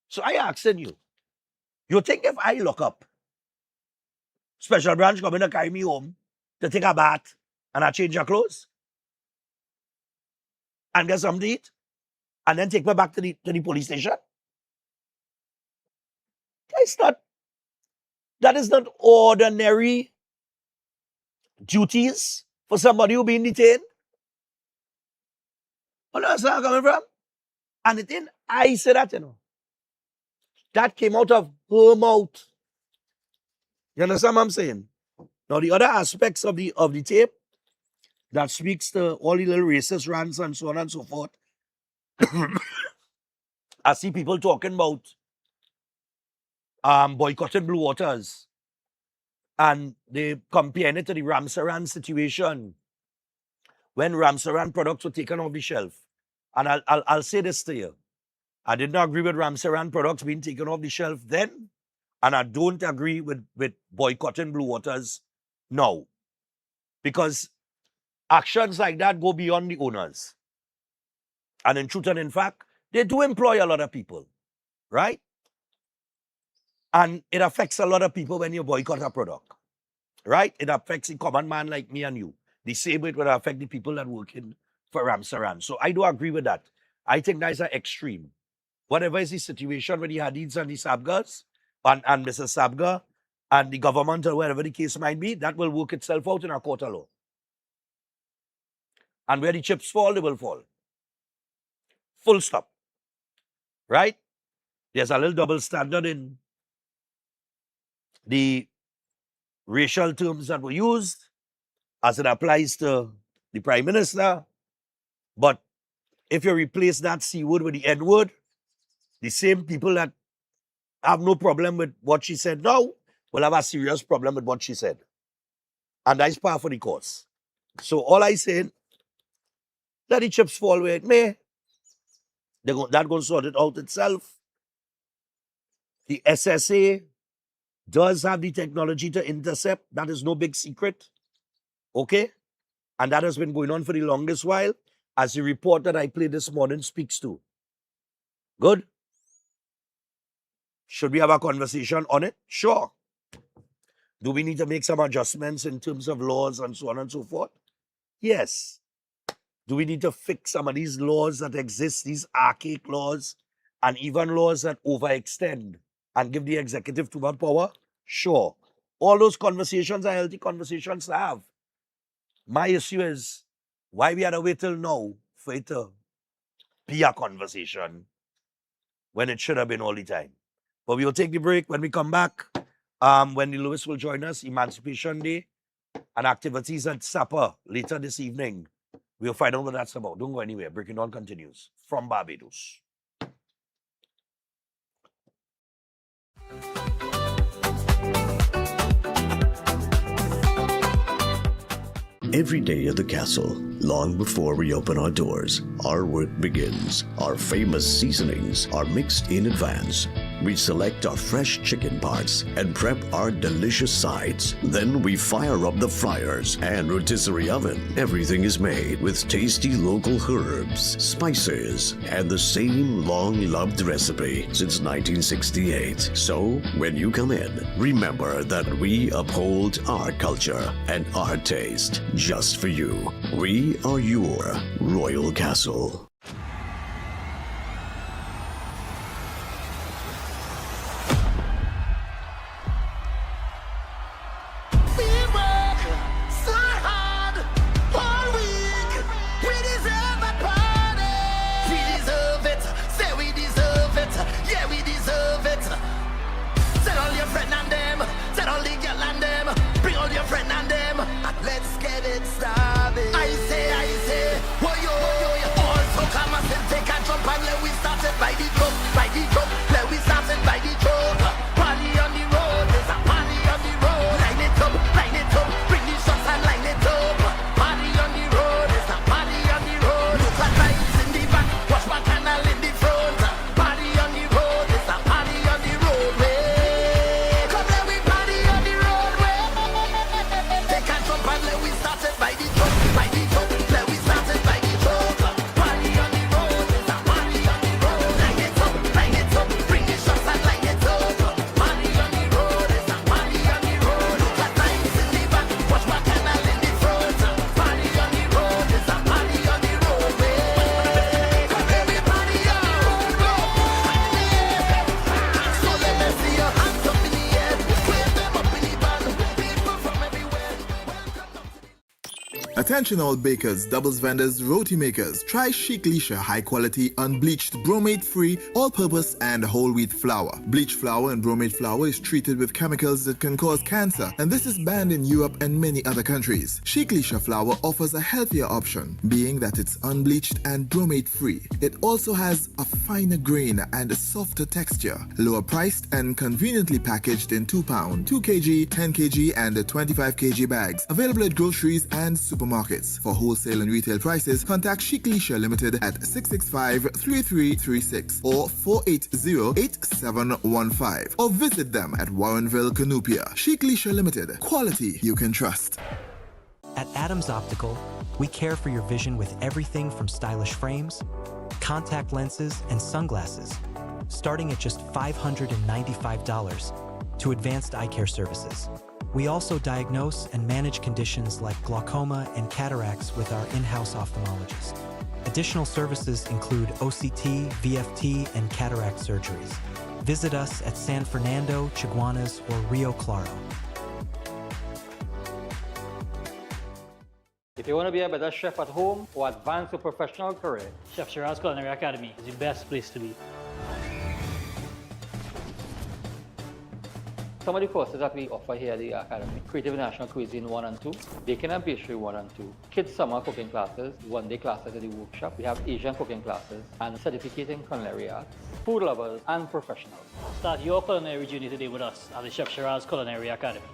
So I asking you, you think if I lock up, special branch coming to carry me home to take a bath and I change her clothes and get something to eat and then take me back to the police station? That is not ordinary duties for somebody who being detained. You know where I'm coming from? And the thing, I say that, that came out of her mouth. You understand what I'm saying? Now, the other aspects of the tape that speaks to all the little racist rants and so on and so forth, I see people talking about boycotting Blue Waters, and they comparing it to the Ramsaran situation when Ramsaran products were taken off the shelf. And I'll say this to you. I did not agree with Ramsaran products being taken off the shelf then, and I don't agree with boycotting Blue Waters now. Because actions like that go beyond the owners. And in truth and in fact, they do employ a lot of people, right? And it affects a lot of people when you boycott a product, right? It affects a common man like me and you. The same way it would affect the people that work for Ramsaran. So I do agree with that. I think that is an extreme. Whatever is the situation with the Hadids and the Sabgas, and Mrs. Sabga, and the government or whatever the case might be, that will work itself out in a court of law. And where the chips fall, they will fall. Full stop. Right? There's a little double standard in the racial terms that were used as it applies to the Prime Minister. But if you replace that C word with the N word, the same people that have no problem with what she said now will have a serious problem with what she said. And that's par for the course. So all I said, let the chips fall where it may. That going to sort it out itself. The SSA does have the technology to intercept. That is no big secret. Okay? And that has been going on for the longest while, as the report that I played this morning speaks to. Good? Should we have a conversation on it? Sure. Do we need to make some adjustments in terms of laws and so on and so forth? Yes. Do we need to fix some of these laws that exist, these archaic laws, and even laws that overextend and give the executive too much power? Sure. All those conversations are healthy conversations to have. My issue is why we had to wait till now for it to be a conversation when it should have been all the time. But we will take the break. When we come back, Wendy Lewis will join us, Emancipation Day, and activities at supper later this evening. We'll find out what that's about. Don't go anywhere. Breaking Dawn continues from Barbados. Every day at the castle, long before we open our doors, our work begins. Our famous seasonings are mixed in advance. We select our fresh chicken parts and prep our delicious sides. Then we fire up the fryers and rotisserie oven. Everything is made with tasty local herbs, spices, and the same long-loved recipe since 1968. So, when you come in, remember that we uphold our culture and our taste just for you. We are your Royal Castle. Attention all bakers, doubles vendors, roti makers. Try Chic Lisha high quality unbleached bromate free all-purpose and whole wheat flour. Bleached flour and bromate flour is treated with chemicals that can cause cancer, and this is banned in Europe and many other countries. Chic Lisha flour offers a healthier option, being that it's unbleached and bromate free. It also has a finer grain and a softer texture, lower priced and conveniently packaged in 2 pound, 2 kg, 10 kg and 25 kg bags. Available at groceries and supermarkets. For wholesale and retail prices, contact Chic Lisha Limited at 665-3336 or 480-8715 or visit them at Warrenville, Canupia. Chic Lisha Limited. Quality you can trust. At Adams Optical, we care for your vision with everything from stylish frames, contact lenses, and sunglasses, starting at just $595, to advanced eye care services. We also diagnose and manage conditions like glaucoma and cataracts with our in-house ophthalmologist. Additional services include OCT, VFT, and cataract surgeries. Visit us at San Fernando, Chaguanas, or Rio Claro. If you want to be a better chef at home or advance your professional career, Chef Shiraz Culinary Academy is the best place to be. Some of the courses that we offer here at the Academy: Creative National Cuisine 1 and 2, Baking and Pastry 1 and 2, Kids Summer Cooking Classes, one-day classes at the workshop. We have Asian cooking classes and certificate in culinary arts, food lovers and professionals. Start your culinary journey today with us at the Chef Shiraz Culinary Academy.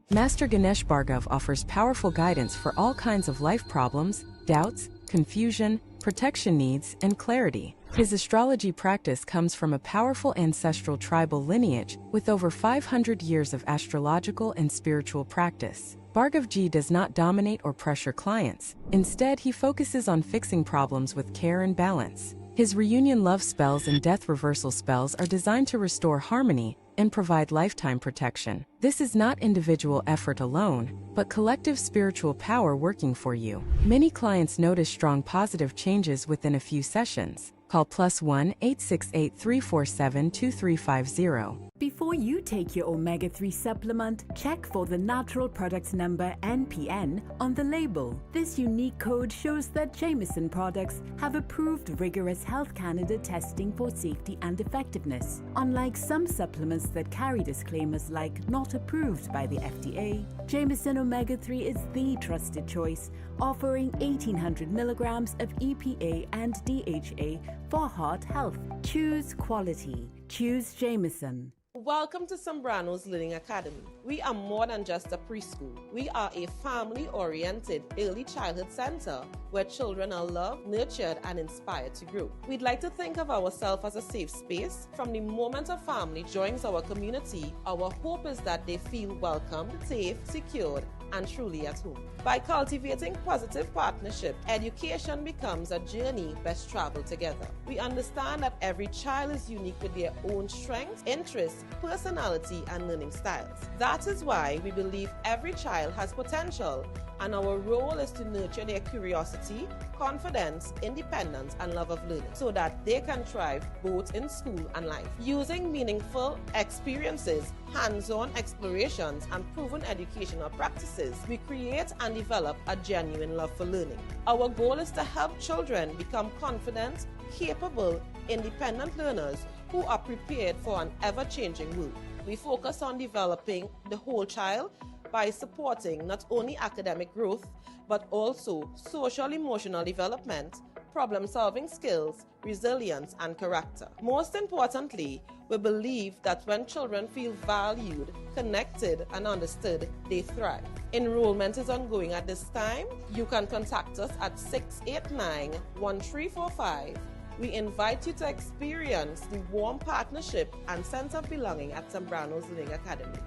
Master Ganesh Bhargav offers powerful guidance for all kinds of life problems, doubts, confusion, protection needs, and clarity. His astrology practice comes from a powerful ancestral tribal lineage with over 500 years of astrological and spiritual practice. Bhargavji does not dominate or pressure clients. Instead, he focuses on fixing problems with care and balance. His reunion love spells and death reversal spells are designed to restore harmony and provide lifetime protection. This is not individual effort alone, but collective spiritual power working for you. Many clients notice strong positive changes within a few sessions. Call +1 868 347 2350. Before you take your omega-3 supplement, check for the natural product number NPN on the label. This unique code shows that Jameson products have approved rigorous Health Canada testing for safety and effectiveness. Unlike some supplements that carry disclaimers like not approved by the FDA, Jameson omega-3 is the trusted choice, offering 1800 milligrams of EPA and DHA for heart health. Choose quality. Choose Jameson. Welcome to Sembrano's Learning Academy. We are more than just a preschool. We are a family-oriented early childhood center where children are loved, nurtured, and inspired to grow. We'd like to think of ourselves as a safe space. From the moment a family joins our community, our hope is that they feel welcomed, safe, secured, and truly at home. By cultivating positive partnership, education becomes a journey best traveled together. We understand that every child is unique with their own strengths, interests, personality, and learning styles. That is why we believe every child has potential, and our role is to nurture their curiosity, confidence, independence, and love of learning so that they can thrive both in school and life. Using meaningful experiences, hands-on explorations, and proven educational practices, we create and develop a genuine love for learning. Our goal is to help children become confident, capable, independent learners who are prepared for an ever-changing world. We focus on developing the whole child by supporting not only academic growth, but also social emotional development, problem-solving skills, resilience, and character. Most importantly, we believe that when children feel valued, connected, and understood, they thrive. Enrollment is ongoing at this time. You can contact us at 689-1345. We invite you to experience the warm partnership and sense of belonging at Sembrano's Learning Academy.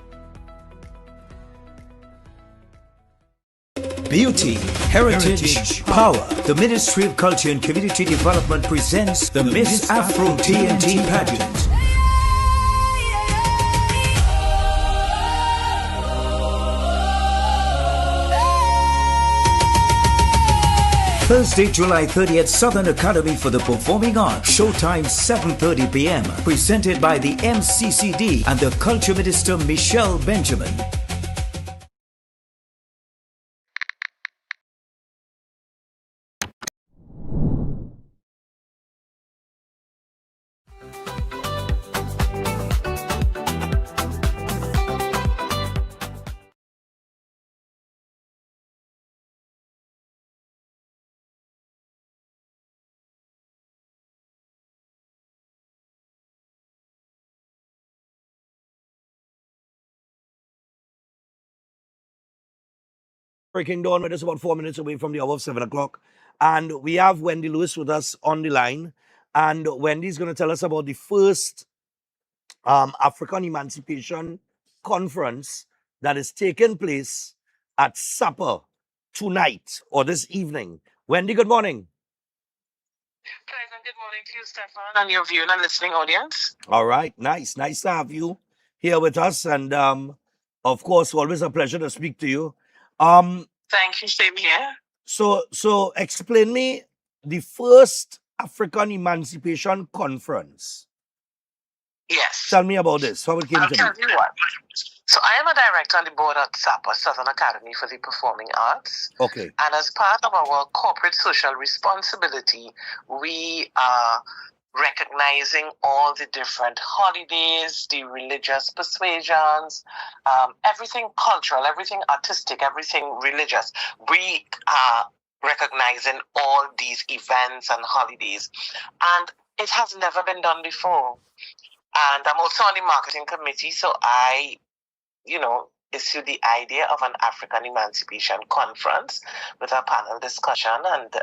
Beauty, heritage, power. The Ministry of Culture and Community Development presents the Miss Afro TNT pageant. Thursday, July 30th, Southern Academy for the Performing Arts. Showtime 7:30 p.m. Presented by the MCCD and the Culture Minister Michelle Benjamin. Breaking Dawn, we're just about 4 minutes away from the hour of 7 o'clock. And we have Wendy Lewis with us on the line. And Wendy's going to tell us about the first African Emancipation Conference that is taking place at supper tonight or this evening. Wendy, good morning. Pleasant good morning to you, Stephan, and your viewing and listening audience. All right, nice to have you here with us. And of course, always a pleasure to speak to you. Thank you, same here. So explain me the first African Emancipation Conference. Yes. Tell me about this. How it came I'll to tell be. you what. So I am a director on the board at SAPA, Southern Academy for the Performing Arts. Okay. And as part of our corporate social responsibility, we are recognizing all the different holidays, the religious persuasions, everything cultural, everything artistic, everything religious. We are recognizing all these events and holidays. And it has never been done before. And I'm also on the marketing committee, so I, issued the idea of an African Emancipation Conference with a panel discussion, and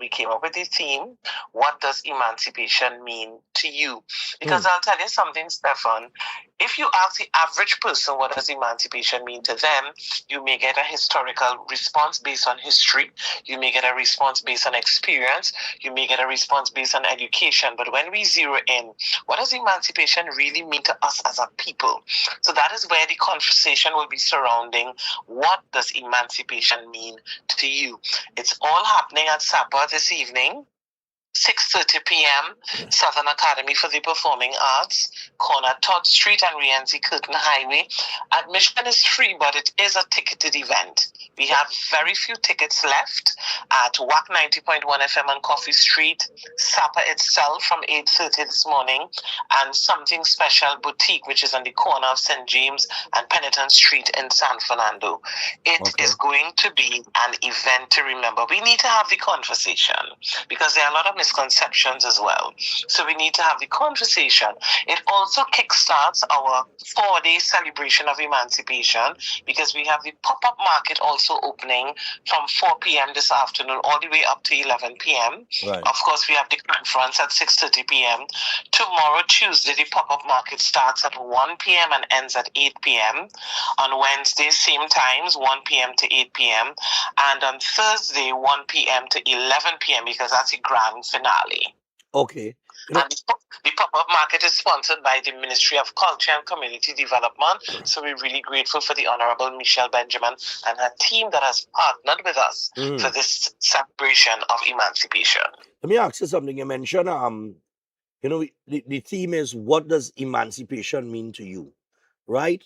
we came up with the theme, what does emancipation mean to you? Because I'll tell you something, Stephan, if you ask the average person what does emancipation mean to them, you may get a historical response based on history, you may get a response based on experience, you may get a response based on education, but when we zero in, what does emancipation really mean to us as a people? So that is where the conversation will be surrounding what does emancipation mean to you. It's all happening at SAPA this evening. 6:30 p.m., Southern Academy for the Performing Arts, corner Todd Street and Rienzi Curtin Highway. Admission is free, but it is a ticketed event. We have very few tickets left at WAC 90.1 FM on Coffee Street, Sapa itself from 8:30 this morning, and Something Special Boutique, which is on the corner of St. James and Penitent Street in San Fernando. It is going to be an event to remember. We need to have the conversation because there are a lot of misconceptions as well. So we need to have the conversation. It also kickstarts our 4-day celebration of emancipation because we have the pop-up market also opening from 4 p.m. this afternoon all the way up to 11 p.m. Right. Of course, we have the conference at 6:30 p.m. Tomorrow, Tuesday, the pop-up market starts at 1 p.m. and ends at 8 p.m. On Wednesday, same times, 1 p.m. to 8 p.m. And on Thursday, 1 p.m. to 11 p.m. because that's the grand finale. Okay. And the pop-up market is sponsored by the Ministry of Culture and Community Development. So we're really grateful for the Honorable Michelle Benjamin and her team that has partnered with us for this celebration of emancipation. Let me ask you something. You mentioned, the theme is, what does emancipation mean to you? Right?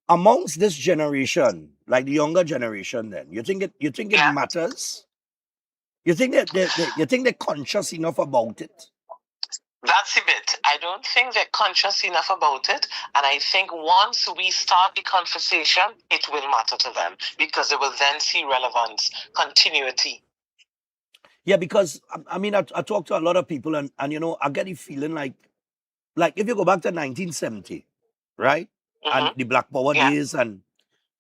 Amongst this generation, like the younger generation, then you think it matters? You think they're conscious enough about it? That's a bit. I don't think they're conscious enough about it. And I think once we start the conversation, it will matter to them because they will then see relevance, continuity. Yeah, because I talk to a lot of people and I get the feeling like if you go back to 1970, right? And the Black Power days and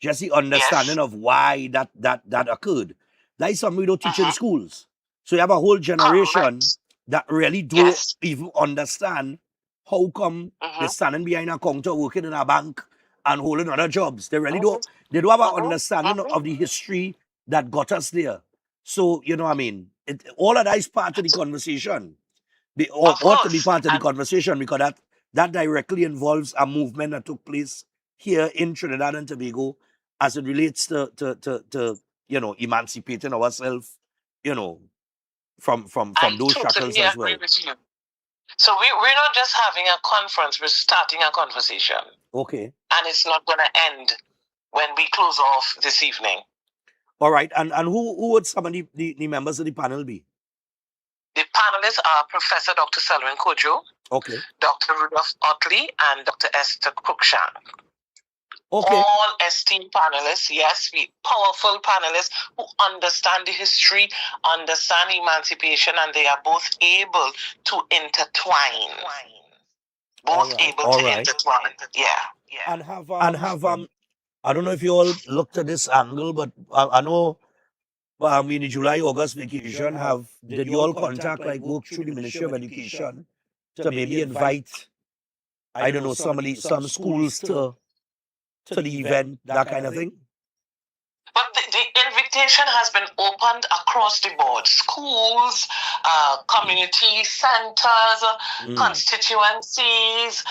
just the understanding of why that occurred. That is something we don't teach in schools. So you have a whole generation that really don't even understand how come they're standing behind a counter working in a bank and holding other jobs. They really don't have an understanding of the history that got us there. So, all of that is part of the conversation. Ought to be part of the conversation because that directly involves a movement that took place here in Trinidad and Tobago as it relates to emancipating ourselves, from those shackles as well. So we're not just having a conference, we're starting a conversation. Okay. And it's not going to end when we close off this evening. All right. And who would some of the members of the panel be? The panelists are Professor Dr. Selwyn Kojo, okay, Dr. Rudolph Otley, and Dr. Esther Cruikshank. Okay. All esteemed panelists, yes, powerful panelists who understand the history, understand emancipation, and they are both able to intertwine. Intertwine. Yeah. And have I don't know if you all looked at this angle, but I know in the July-August vacation, did you all contact, work through the Ministry of Education to maybe invite, I don't know, some schools to the event, that kind of thing? But the invitation has been opened across the board. Schools, community centers, constituencies,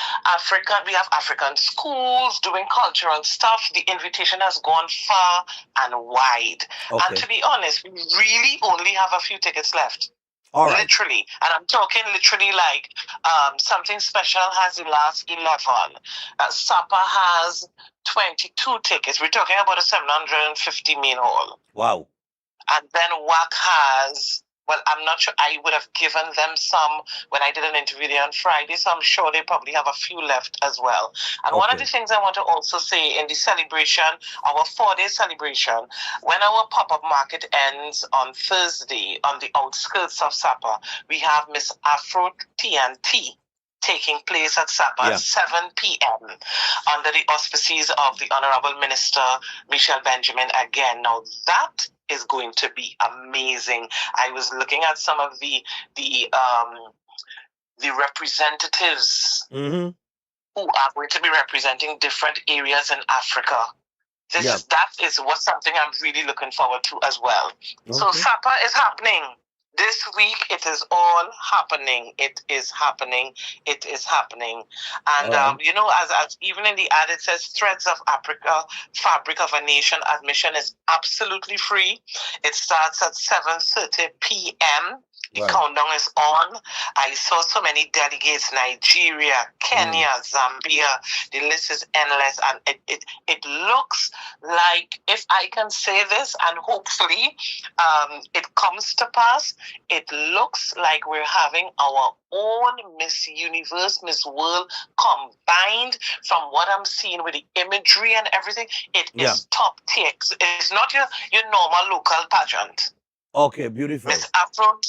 we have African schools doing cultural stuff. The invitation has gone far and wide. Okay. And to be honest, we really only have a few tickets left. All right. Literally. And I'm talking literally like Something Special has the last 11. Sapa has 22 tickets. We're talking about a 750 main hall. Wow. And then WAC has, well, I'm not sure. I would have given them some when I did an interview there on Friday, so I'm sure they probably have a few left as well. And one of the things I want to also say in the celebration, our 4-day celebration, when our pop-up market ends on Thursday on the outskirts of Sapa, we have Miss Afro TNT taking place at Sapa at 7 p.m. under the auspices of the Honorable Minister Michelle Benjamin again. Now that is going to be amazing. I was looking at some of the representatives who are going to be representing different areas in Africa. That is something I'm really looking forward to as well. So Sapa is happening. This week, it is all happening. It is happening. It is happening. And, as even in the ad, it says Threads of Africa, Fabric of a Nation. Admission is absolutely free. It starts at 7:30 p.m. The countdown is on. I saw so many delegates: Nigeria, Kenya, Zambia. The list is endless, and it looks like, if I can say this, and hopefully it comes to pass, it looks like we're having our own Miss Universe, Miss World combined. From what I'm seeing with the imagery and everything, it is top tier. It's not your normal local pageant. Okay, beautiful. Miss Afro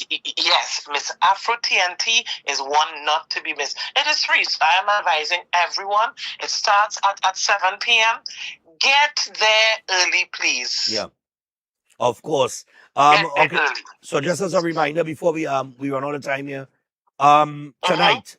TNT is one not to be missed. It is free, so I am advising everyone. It starts at 7 p.m. Get there early, please. Yeah, of course. Okay. So just as a reminder, before we run out of time here, tonight,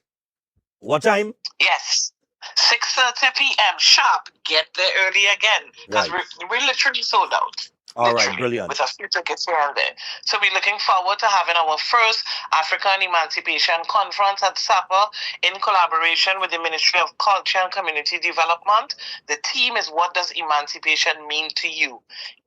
what time? Yes, 6:30 p.m. sharp. Get there early again, because we're literally sold out. All right, brilliant. With a few tickets here and there. So we're looking forward to having our first African Emancipation Conference at SAPA in collaboration with the Ministry of Culture and Community Development. The theme is, what does emancipation mean to you?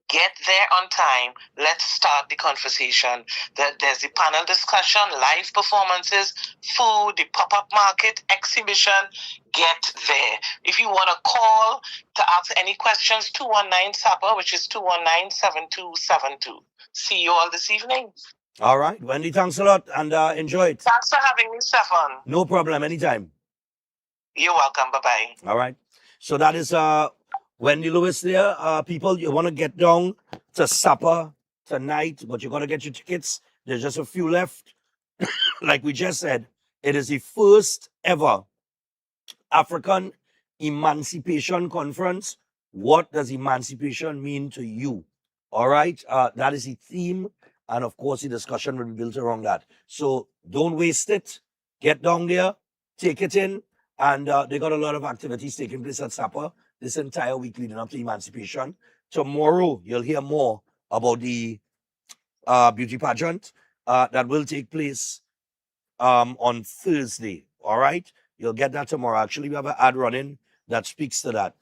Get there on time. Let's start the conversation. There's the panel discussion, live performances, food, the pop-up market, exhibition. Get there. If you want to call to ask any questions, 219-SAPA, which is 219-7272. See you all this evening. All right, Wendy, thanks a lot, and enjoy it. Thanks for having me, Stephan. No problem, anytime. You're welcome. Bye-bye. All right. So that is Wendy Lewis there. People, you want to get down to SAPA tonight, but you got to get your tickets. There's just a few left. Like we just said, it is the first ever African Emancipation Conference. What does emancipation mean to you? All right. That is the theme. And of course, the discussion will be built around that. So don't waste it. Get down there, take it in. And they got a lot of activities taking place at SAPA this entire week leading up to emancipation. Tomorrow, you'll hear more about the beauty pageant that will take place on Thursday. All right? You'll get that tomorrow. Actually, we have an ad running that speaks to that.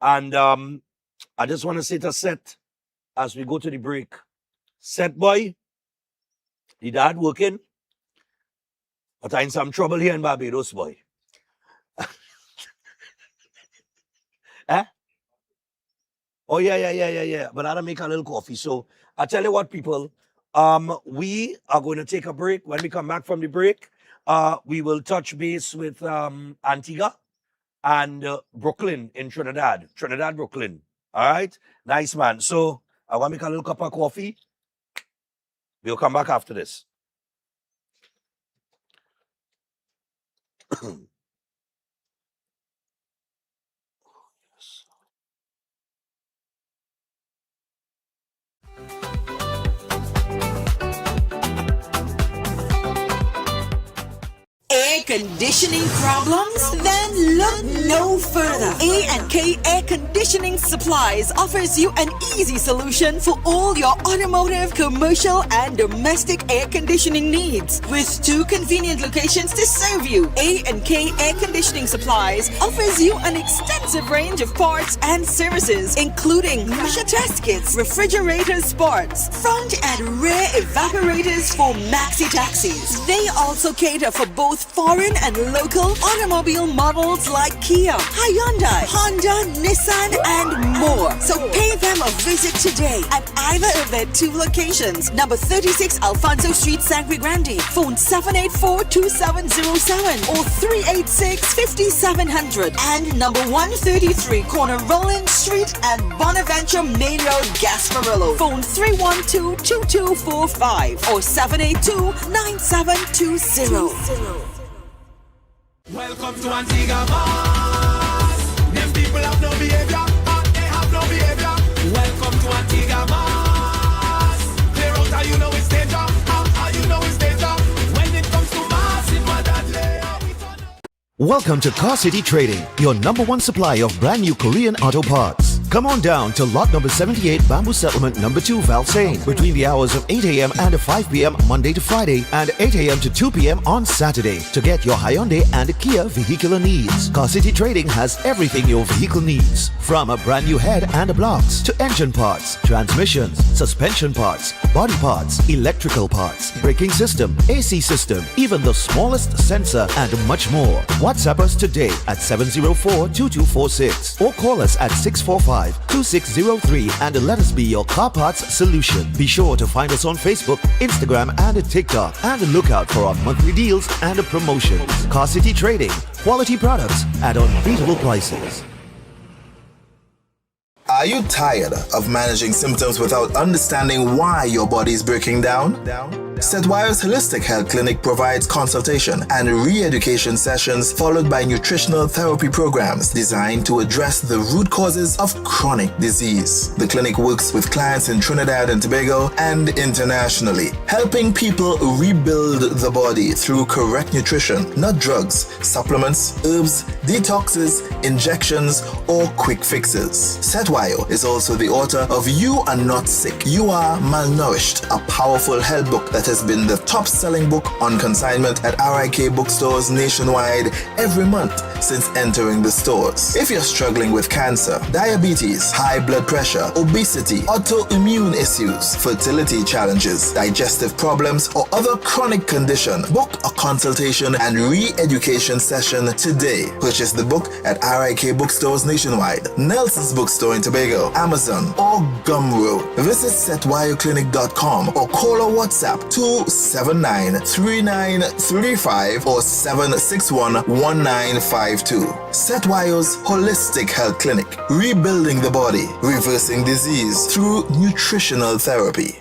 And I just want to say to Seth, as we go to the break, Seth boy, the dad working, but I'm in some trouble here in Barbados, boy. Eh? Oh, yeah. But I'll make a little coffee. So I tell you what, people, we are going to take a break. When we come back from the break, we will touch base with Antigua and Brooklyn in Trinidad. Trinidad, Brooklyn. All right? Nice, man. So I want to make a little cup of coffee. We'll come back after this. Air conditioning problems? Then look no further. A&K Air Conditioning Supplies offers you an easy solution for all your automotive, commercial, and domestic air conditioning needs. With 2 convenient locations to serve you, A&K Air Conditioning Supplies offers you an extensive range of parts and services, including pressure test kits, refrigerator parts, front and rear evaporators for maxi taxis. They also cater for both foreign and local automobile models like Kia, Hyundai, Honda, Nissan, and more. So pay them a visit today at either of their 2 locations. Number 36 Alfonso Street, Sangre Grande. Phone 784-2707 or 386-5700. And number 133 Corner Roland Street and Bonaventure Main Road, Gasparillo. Phone 312-2245 or 782-9720. Welcome to Antigua, Mars. Them people have no behavior, they have no behavior. Welcome to Antigua, Mars. Clear out how you know it's danger, how you know it's danger. When it comes to Mars, in my dad layer. Welcome to Car City Trading, your #1 supplier of brand new Korean auto parts. Come on down to lot number 78 Bamboo Settlement number 2 Valsane between the hours of 8 a.m. and 5 p.m. Monday to Friday and 8 a.m. to 2 p.m. on Saturday to get your Hyundai and Kia vehicular needs. Car City Trading has everything your vehicle needs, from a brand new head and blocks to engine parts, transmissions, suspension parts, body parts, electrical parts, braking system, AC system, even the smallest sensor and much more. WhatsApp us today at 704-2246 or call us at 645-2603 and let us be your car parts solution. Be sure to find us on Facebook, Instagram and TikTok and look out for our monthly deals and promotions. Car City Trading, quality products at unbeatable prices. Are you tired of managing symptoms without understanding why your body is breaking down? Setwire's Holistic Health Clinic provides consultation and re-education sessions followed by nutritional therapy programs designed to address the root causes of chronic disease. The clinic works with clients in Trinidad and Tobago and internationally, helping people rebuild the body through correct nutrition, not drugs, supplements, herbs, detoxes, injections, or quick fixes. Setwire is also the author of You Are Not Sick, You Are Malnourished, a powerful health book that has been the top-selling book on consignment at RIK bookstores nationwide every month since entering the stores. If you're struggling with cancer, diabetes, high blood pressure, obesity, autoimmune issues, fertility challenges, digestive problems, or other chronic condition, book a consultation and re-education session today. Purchase the book at RIK bookstores nationwide, Nelson's bookstore in Tobago, Amazon, or Gumroad. Visit setwireclinic.com or call or WhatsApp 279-3935 or 761-1952. Setwire's Holistic Health Clinic, rebuilding the body, reversing disease through nutritional therapy.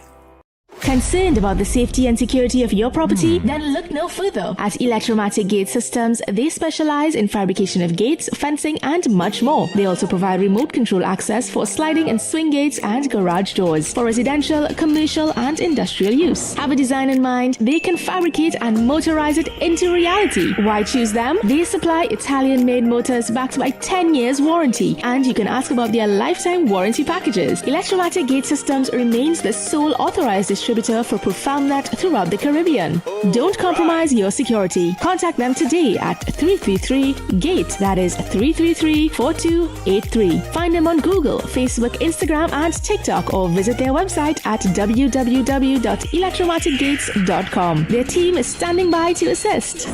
Concerned about the safety and security of your property? Then look no further. At Electromatic Gate Systems, they specialize in fabrication of gates, fencing, and much more. They also provide remote control access for sliding and swing gates and garage doors for residential, commercial, and industrial use. Have a design in mind? They can fabricate and motorize it into reality. Why choose them? They supply Italian-made motors backed by 10 years warranty, and you can ask about their lifetime warranty packages. Electromatic Gate Systems remains the sole authorized distributor for ProfoundNet throughout the Caribbean. Don't compromise your security. Contact them today at 333-GATE, that is 333-4283. Find them on Google, Facebook, Instagram, and TikTok, or visit their website at www.electromaticgates.com. Their team is standing by to assist.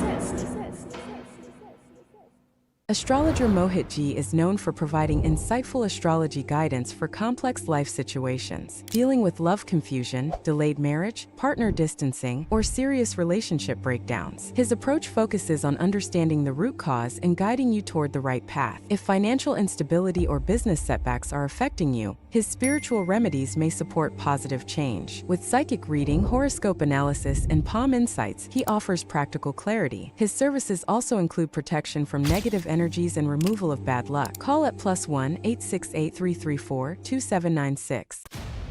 Astrologer Mohit Ji is known for providing insightful astrology guidance for complex life situations, dealing with love confusion, delayed marriage, partner distancing, or serious relationship breakdowns. His approach focuses on understanding the root cause and guiding you toward the right path. If financial instability or business setbacks are affecting you, his spiritual remedies may support positive change. With psychic reading, horoscope analysis, and palm insights, he offers practical clarity. His services also include protection from negative energies and removal of bad luck. Call at +1-868-334-2796.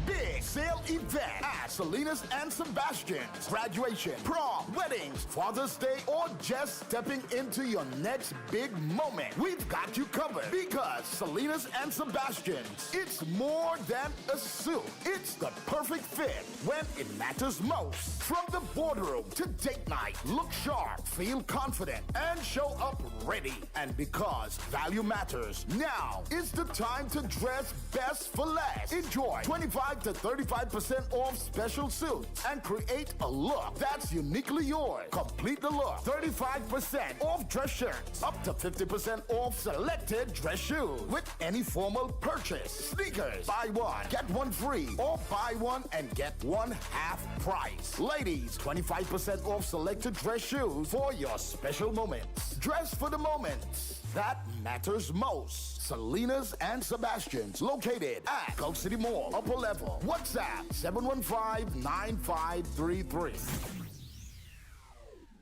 Big sale event at Salinas and Sebastian's. Graduation, prom, weddings, Father's Day, or just stepping into your next big moment. We've got you covered because Salinas and Sebastian's, it's more than a suit. It's the perfect fit when it matters most. From the boardroom to date night, look sharp, feel confident, and show up ready. And because value matters, now is the time to dress best for less. Enjoy 25 to 35% off special suits and create a look that's uniquely yours. Complete the look. 35% off dress shirts. Up to 50% off selected dress shoes with any formal purchase. Sneakers. Buy one, get one free. Or buy one and get one half price. Ladies, 25% off selected dress shoes for your special moments. Dress for the moments that matters most. Salinas and Sebastian's, located at Gulf City Mall, upper level. WhatsApp 715-9533.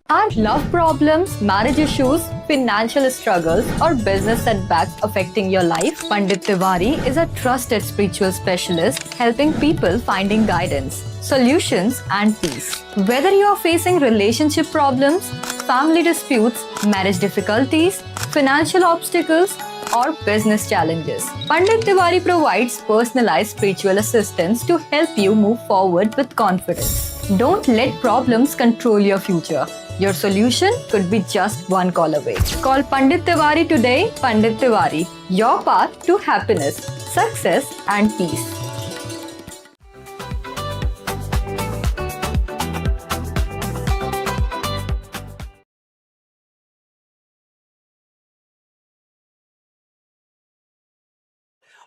Are love problems, marriage issues, financial struggles, or business setbacks affecting your life? Pandit Tiwari is a trusted spiritual specialist helping people finding guidance, solutions, and peace. Whether you are facing relationship problems, family disputes, marriage difficulties, financial obstacles, or business challenges. Pandit Tiwari provides personalized spiritual assistance to help you move forward with confidence. Don't let problems control your future. Your solution could be just one call away. Call Pandit Tiwari today. Pandit Tiwari, your path to happiness, success, and peace.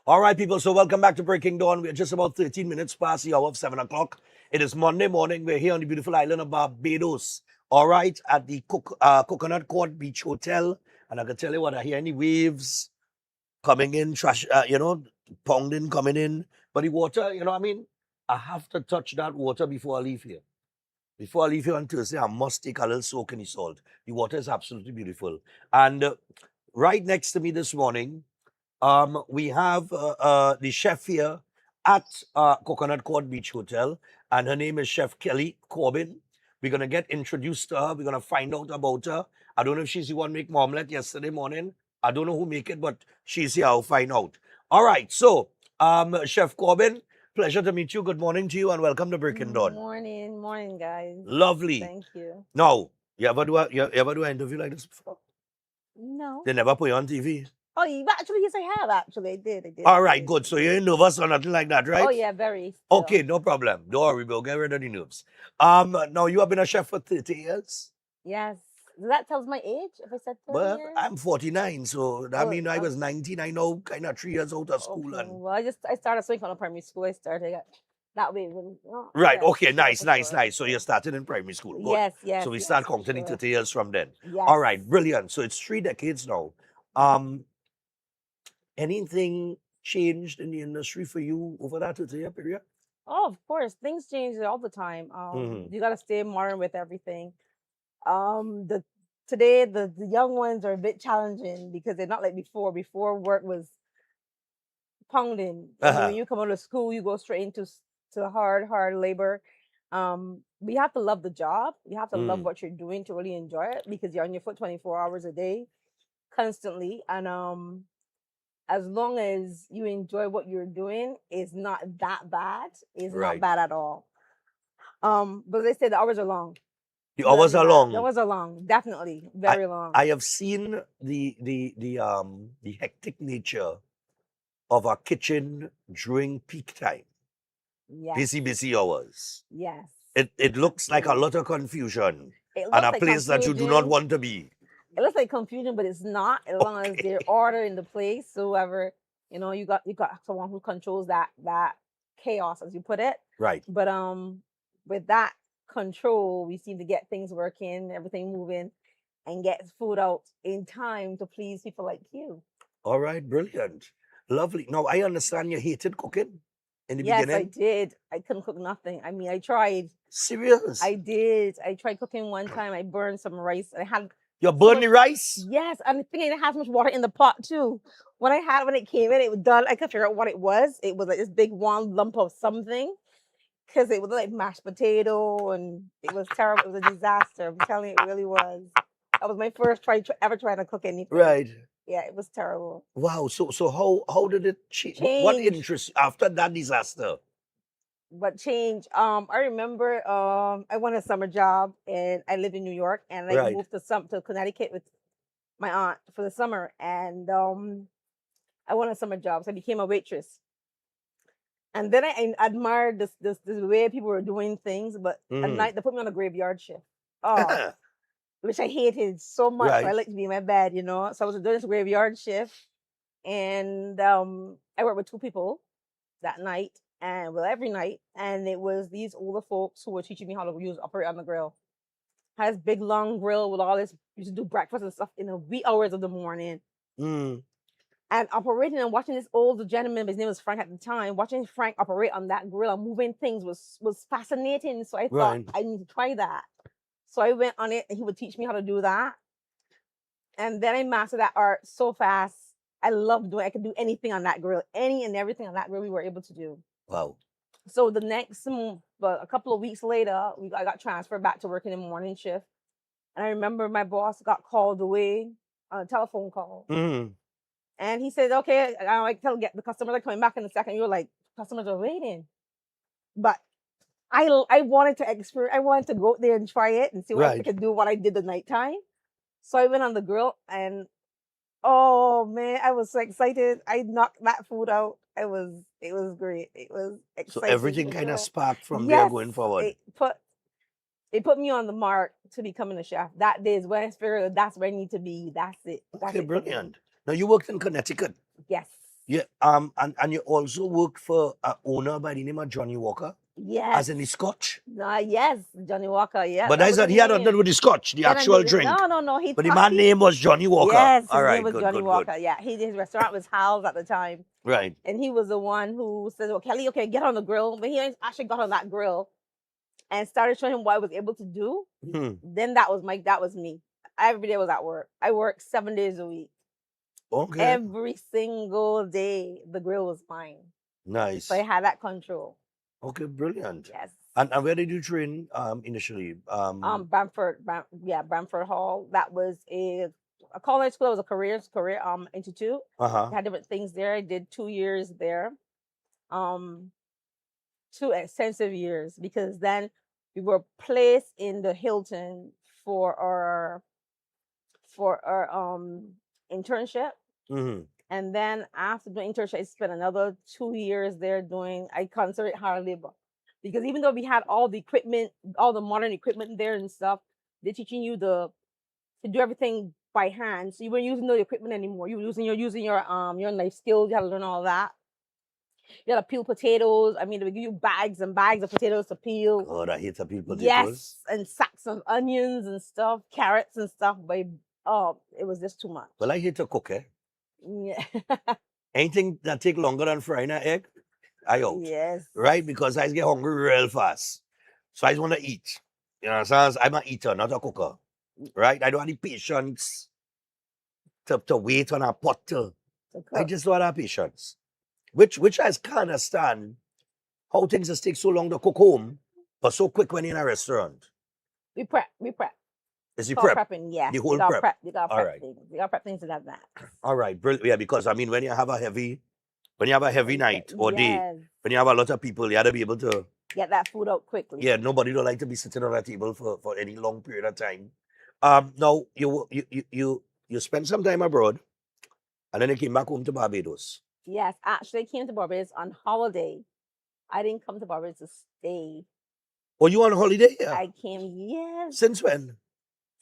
All right, people. So welcome back to Breaking Dawn. We're just about 13 minutes past the hour of 7 o'clock. It is Monday morning. We're here on the beautiful island of Barbados. All right, at the Coconut Court Beach Hotel. And I can tell you what, I hear any waves coming in, trash, pounding, coming in. But the water, I have to touch that water before I leave here. Before I leave here on Thursday, I must take a little soak in the salt. The water is absolutely beautiful. And right next to me this morning, we have the chef here at Coconut Court Beach Hotel, and her name is Chef Kelly Corbin. We're going to get introduced to her. We're going to find out about her. I don't know if she's the one make omelette yesterday morning. I don't know who make it, but she's here. I'll find out. All right. So, Chef Corbin, pleasure to meet you. Good morning to you, and welcome to Breaking Dawn. Morning, guys. Lovely. Thank you. Now, you ever do an interview like this before? No. They never put you on TV? Oh, actually, yes, I have. Actually, I did. All right, good. So you ain't nervous or nothing like that, right? Oh, yeah, very. Okay, no problem. Don't worry, we'll get rid of the nerves. Now you have been a chef for 30 years? Yes. That tells my age, if I said 30 Well, years? I'm 49, so that means I was 19. I know kind of 3 years out of school. Okay. And Well, I started swinging on primary school. I started that way. right, yeah, okay, sure, nice, for nice, sure. nice. So you started in primary school. Good. Yes, yes. So we yes, start for counting the sure. 30 years from then. Yes. All right, brilliant. So it's 3 decades now. Anything changed in the industry for you over that 30-year period? Oh, of course. Things change all the time. You got to stay modern with everything. Today the young ones are a bit challenging because they're not like before. Before work was pounding. When you come out of school, you go straight into to hard labor. We have to love the job. You have to love what you're doing to really enjoy it because you're on your foot 24 hours a day, constantly. And as long as you enjoy what you're doing, it's not that bad. It's not bad at all. But they say the hours are long. The hours are long. The hours are long, definitely, very long. I have seen the hectic nature of our kitchen during peak time. Yes. Busy hours. Yes. It looks like a lot of confusion It and looks a like place that you do not want to be. It looks like confusion, but it's not. As long as they're order in the place, so whoever you got someone who controls that chaos, as you put it. Right. But with that control, we seem to get things working, everything moving, and get food out in time to please people like you. All right, brilliant, lovely. Now I understand you hated cooking in the beginning. Yes, I did. I couldn't cook nothing. I mean, I tried. Serious? I did. I tried cooking one time. I burned some rice. I had. You burned the rice? Yes, and the thing is, it has much water in the pot too. When it came in, it was done. I could figure out what it was. It was like this big one lump of something, because it was like mashed potato, and it was terrible. It was a disaster. I'm telling you, it really was. That was my first ever trying to cook anything. Right. Yeah, it was terrible. Wow. So how did it change? What interest after that disaster? What changed? I remember I won a summer job and I lived in New York, and I moved to Connecticut with my aunt for the summer, and I won a summer job, so I became a waitress. And then I admired this way people were doing things, but at night they put me on a graveyard shift. Oh, which I hated so much. Right. I like to be in my bed, So I was doing this graveyard shift, and I worked with 2 people that night, and every night, and it was these older folks who were teaching me how to operate on the grill. I had this big long grill with all this. Used to do breakfast and stuff in the wee hours of the morning. And operating and watching this old gentleman, his name was Frank at the time, watching Frank operate on that grill and moving things was fascinating. So I thought, I need to try that. So I went on it, and he would teach me how to do that. And then I mastered that art so fast. I loved doing it. I could do anything on that grill. Any and everything on that grill we were able to do. Wow. So the next, a couple of weeks later, I got transferred back to working in the morning shift. And I remember my boss got called away on a telephone call. And he said, okay, I get the customers are coming back in a second. You're like, customers are waiting. But I wanted to experience, I wanted to go out there and try it and see what I Right. could do what I did the nighttime. So I went on the grill and oh man, I was so excited. I knocked that food out. It was great. It was So exciting everything for kind of sure. sparked from there Yes, going forward. it put me on the mark to becoming a chef. That day is when I figured that's where I need to be. That's it. That's Okay, it for me. brilliant. Now you worked in Connecticut. Yes. Yeah. And you also worked for an owner by the name of Johnny Walker. Yes. As in the Scotch. Yes, Johnny Walker. Yeah. But that's that he had nothing to do with the Scotch, the actual drink. No. But the man's name was Johnny Walker. Yes, All his right, name was good, Johnny good, Walker. good. Yeah, his restaurant was Hal's at the time. Right. And he was the one who said, "Well, Kelly, okay, get on the grill." But he actually got on that grill and started showing him what I was able to do. Then that was me. Every day I was at work. I worked 7 days a week. Okay. Every single day, the grill was mine. Nice. So I had that control. Okay, brilliant. Yes. And where did you train initially? Bamford Hall. That was a college school. It was a career institute. Uh-huh. I had different things there. I did 2 years there. 2 extensive years, because then we were placed in the Hilton for our internship. Mm-hmm. And then after the internship, I spent another 2 years there doing, I consider it hard labor. Because even though we had all the equipment, all the modern equipment there and stuff, they're teaching you to do everything by hand. So you weren't using the equipment anymore. You were using your knife skills. You had to learn all that. You had to peel potatoes. I mean, they would give you bags and bags of potatoes to peel. God, I hate to peel potatoes. Yes, and sacks of onions and stuff, carrots and stuff. But it was just too much. Well, I hate to cook, eh? Yeah. Anything that take longer than frying an egg, I out. Yes. Right? Because I get hungry real fast. So I just want to eat. You know what I'm saying? I'm an eater, not a cooker. Right? I don't have the patience to wait on a pot I just don't have patience. Which I can understand how things just take so long to cook home, but so quick when you're in a restaurant. We prep. Is the Called prep? prepping, yes. The whole You gotta prep. You gotta All prep right. things. You gotta prep things like that. All right, brilliant. Yeah, because I mean, when you have a heavy night or day, Yes. when you have a lot of people, you have to be able to. Get that food out quickly. Yeah, nobody don't like to be sitting on a table for any long period of time. Now you spent some time abroad, and then you came back home to Barbados. Yes, actually, I came to Barbados on holiday. I didn't come to Barbados to stay. Oh, you on holiday? Yeah. I came, yes. Since when?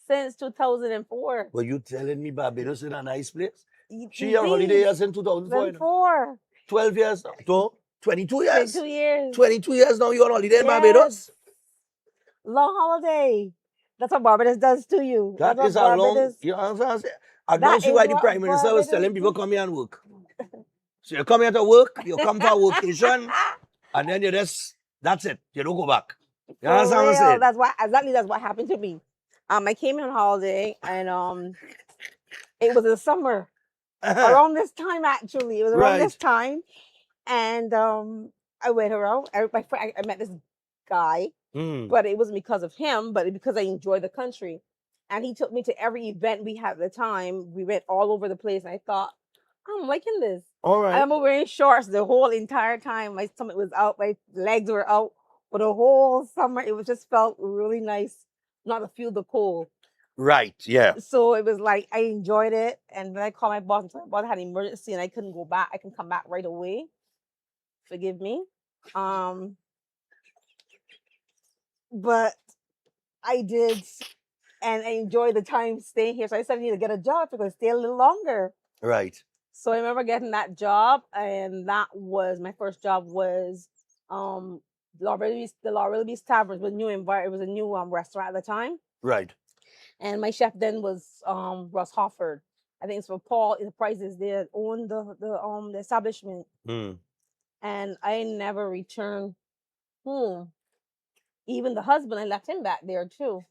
Since 2004. Were you telling me Barbados is a nice place? It She on holiday is. here since 2004. 2004. 12 years now. So, 22 years. 22 years. 22 years now you're on holiday in Yes. Barbados? Long holiday. That's what Barbados does to you. That That's is what a long. Barbados- You know what I'm saying? I That don't see is why the what Prime Minister was Barbados telling people come here and work. So you come here to work, you come for a vacation, and then that's it. You don't go back. You For understand what I'm real, saying? that's what happened to me. I came on holiday and it was in the summer. Around this time actually. It was around this Right. time. And I went around. I met this guy, but it wasn't because of him, but because I enjoyed the country. And he took me to every event we had at the time. We went all over the place, and I thought, I'm liking this. All right. I'm wearing shorts the whole entire time. My stomach was out, my legs were out. For the whole summer, it was just felt really nice not to feel the cold. Right, yeah. So it was like I enjoyed it, and then I called my boss and told my boss I had an emergency and I couldn't go back. I can come back right away. Forgive me. But I did, and I enjoyed the time staying here. So I said I need to get a job because I stay a little longer. Right. So I remember getting that job, and that was my first job. Was the Law Willoughby's Tavern. It was a new environment. It was a new restaurant at the time. Right. And my chef then was Russ Hofford. I think it's for Paul. The Prices there owned the establishment. And I never returned home. Even the husband, I left him back there too.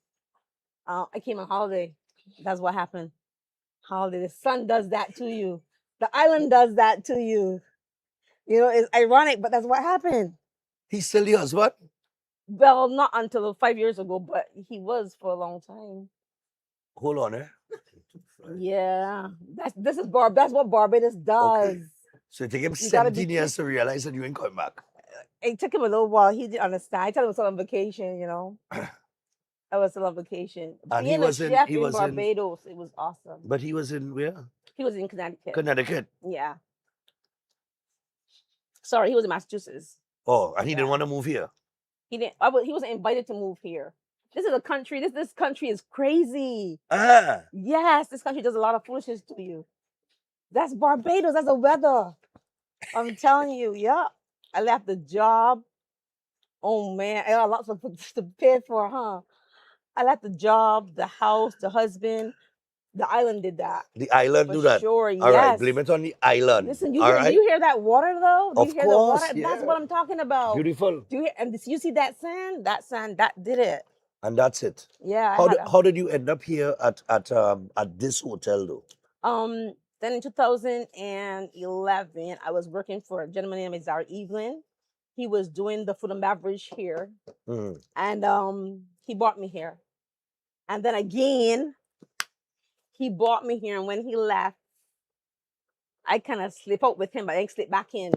I came on holiday. That's what happened. Holiday. The sun does that to you. The island does that to you. You know, it's ironic, but that's what happened. He's still your husband? Well, not until 5 years ago, but he was for a long time. Hold on, eh? Yeah, that's what Barbados does. Okay. So it took him You gotta be 17 years to realize that you ain't coming back. It took him a little while. He didn't understand. I told him I was still on vacation. You know, I was still on vacation. And he Being a was in chef he in was in Barbados, it was awesome. but he was in where? He was in Connecticut. Connecticut. Yeah. Sorry, he was in Massachusetts. Oh, and he Yeah. didn't want to move here. He didn't. He wasn't invited to move here. This is a country. This country is crazy. Ah. Yes, this country does a lot of foolishness to you. That's Barbados. That's the weather. I'm telling you. Yeah. I left the job. Oh man, I got lots of things to pay for, huh? I left the job, the house, the husband. The island did that. The island For do that. sure. All right, Yes. blame it on the island. Listen, All do right. you hear that water though? Do Of you hear course, the water? That's yeah. what I'm talking about. Beautiful. Do you hear, and you see that sand? That sand that did it. And that's it. Yeah. How did you end up here at this hotel though? Then in 2011, I was working for a gentleman named Zara Evelyn. He was doing the food and beverage here, and he brought me here. And then again, he brought me here, and when he left, I kind of slip out with him, but I ain't slip back in.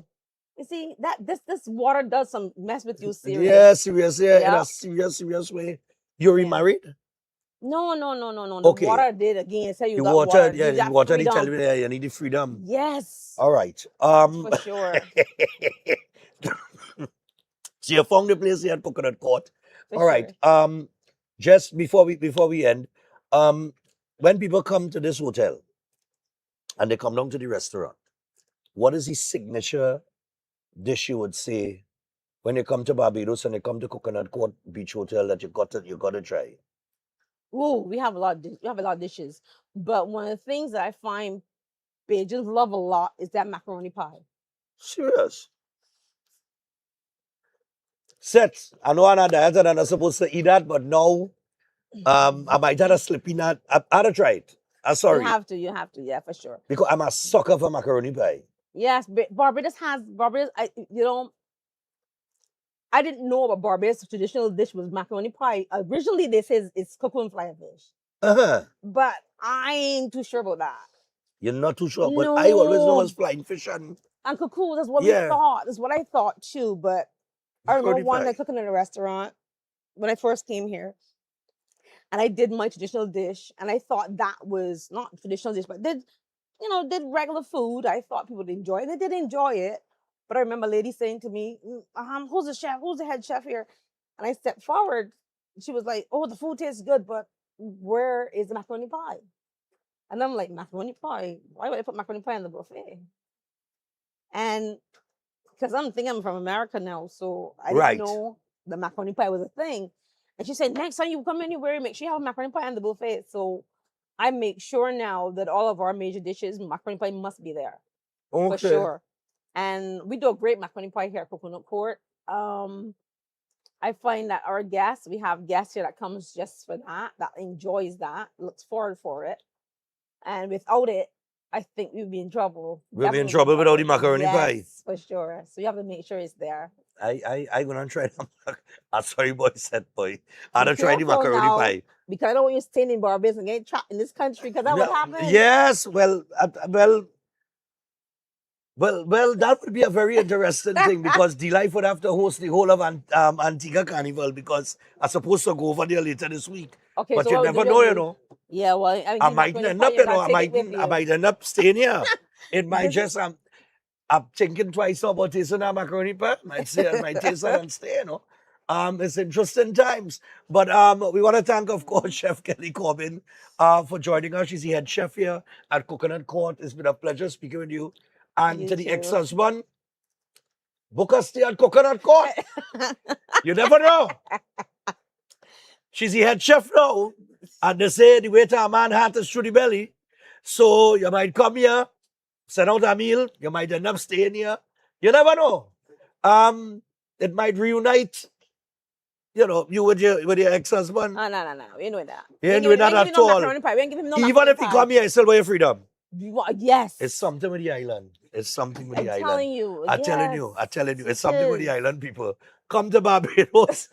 You see that this water does some mess with you serious. Yeah, serious. Yeah, in Yeah. a serious way. You remarried? No. Okay. The water did again. Say you The got water, water. yeah, You the got water. They tell freedom. me, yeah, you need the freedom. Yes. All right. For sure. So you found the place here at Coconut Court. For All right. Just before we end, when people come to this hotel and they come down to the restaurant, what is the signature dish you would say when you come to Barbados and you come to Coconut Court Beach Hotel that you got to try? Ooh, we have a lot of dishes. But one of the things that I find Bajans love a lot is that macaroni pie. Serious. Set. I know I'm not diet and I'm not supposed to eat that, but now I might have a slippy nut. I'd have tried. I'm sorry. You have to, yeah, for sure. Because I'm a sucker for macaroni pie. Yes, Barbados. I didn't know about Barbados' traditional dish was macaroni pie. Originally, they said it's coconut flying fish. But I ain't too sure about that. You're not too sure, but I always know it's flying fish and cool. That's what Yeah. we thought. That's what I thought too. But I remember Macaroni one pie. night cooking in a restaurant when I first came here, and I did my traditional dish, and I thought that was not traditional dish, but did regular food. I thought people would enjoy it. They did enjoy it. But I remember a lady saying to me, who's the chef? Who's the head chef here? And I stepped forward. She was like, oh, the food tastes good, but where is the macaroni pie? And I'm like, macaroni pie? Why would I put macaroni pie in the buffet? And because I'm thinking I'm from America now, so I Right. didn't know the macaroni pie was a thing. And she said, next time you come anywhere, make sure you have a macaroni pie on the buffet. So I make sure now that all of our major dishes, macaroni pie must be there. For Okay. sure. And we do a great macaroni pie here at Coconut Court. I find that we have guests here that comes just for that enjoys that, looks forward for it. And without it, I think we'd be in trouble. We'll be in Definitely trouble without the macaroni pie. Yes, for sure. So you have to make sure it's there. I gonna try them. I'm sorry, boy, said boy. I'm Be gonna try the careful macaroni now, pie. because I don't want you staying in Barbados and getting trapped in this country, because that would happen. Yes, well, that would be a very interesting thing, because D-Life would have to host the whole of Antigua Carnival, because I'm supposed to go over there later this week. Okay, But so you what never would know, do? you know. Yeah, well, I might end up, you know, I might end up staying here. It might This- just, I'm thinking twice about tasting that macaroni pie. Might taste it and stay, you know. It's interesting times. But we want to thank, of course, Chef Kelly Corbin for joining us. She's the head chef here at Coconut Court. It's been a pleasure speaking with you. And You to the too. ex-husband, book a stay at Coconut Court. You never know. She's the head chef now. And they say the way to a man heart is through the belly. So you might come here, send out a meal. You might end up staying here. You never know. It might reunite, you know, you with your ex-husband. No. We ain't doing that. You ain't doing that at all. We ain't giving him no Even macaroni if he pie. come here, he still wear freedom. Yes. It's something with the island. It's something with the I'm island. telling you. I'm telling yes. you. I'm telling you. It's It something with is. the island people. Come to Barbados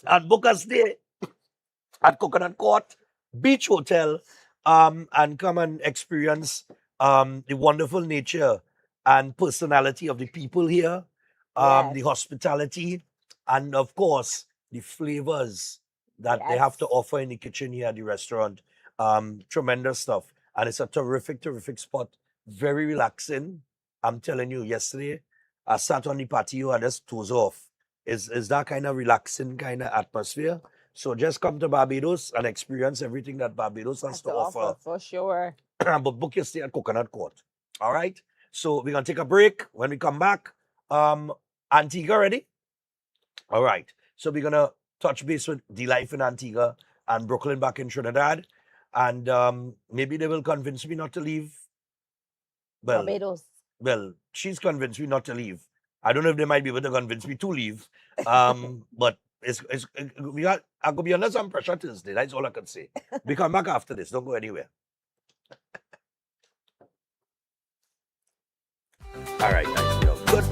and book a stay at Coconut Court Beach Hotel, and come and experience the wonderful nature and personality of the people here, the Yes. hospitality, and of course the flavors that they have to Yes. offer in the kitchen here at the restaurant. Tremendous stuff, and it's a terrific, terrific spot. Very relaxing. I'm telling you, yesterday I sat on the patio and just toes off. Is that kind of relaxing kind of atmosphere? So just come to Barbados and experience everything that Barbados has Has to to offer. offer for sure. But book your stay at Coconut Court. All right. So we're gonna take a break. When we come back, Antigua ready? All right. So we're gonna touch base with the life in Antigua and Brooklyn back in Trinidad, and maybe they will convince me not to leave. Barbados. Well, she's convinced me not to leave. I don't know if they might be able to convince me to leave. But it's we got. I could be under some pressure Tuesday. That's all I can say. We come back after this. Don't go anywhere. All right, nice. Good.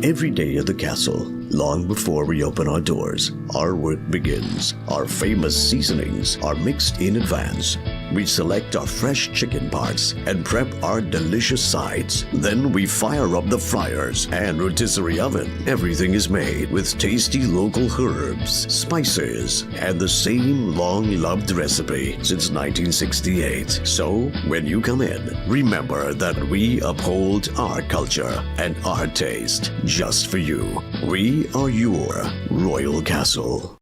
Every day at the castle, long before we open our doors, our work begins. Our famous seasonings are mixed in advance. We select our fresh chicken parts and prep our delicious sides. Then we fire up the fryers and rotisserie oven. Everything is made with tasty local herbs, spices, and the same long-loved recipe since 1968. So, when you come in, remember that we uphold our culture and our taste just for you. We are your Royal Castle.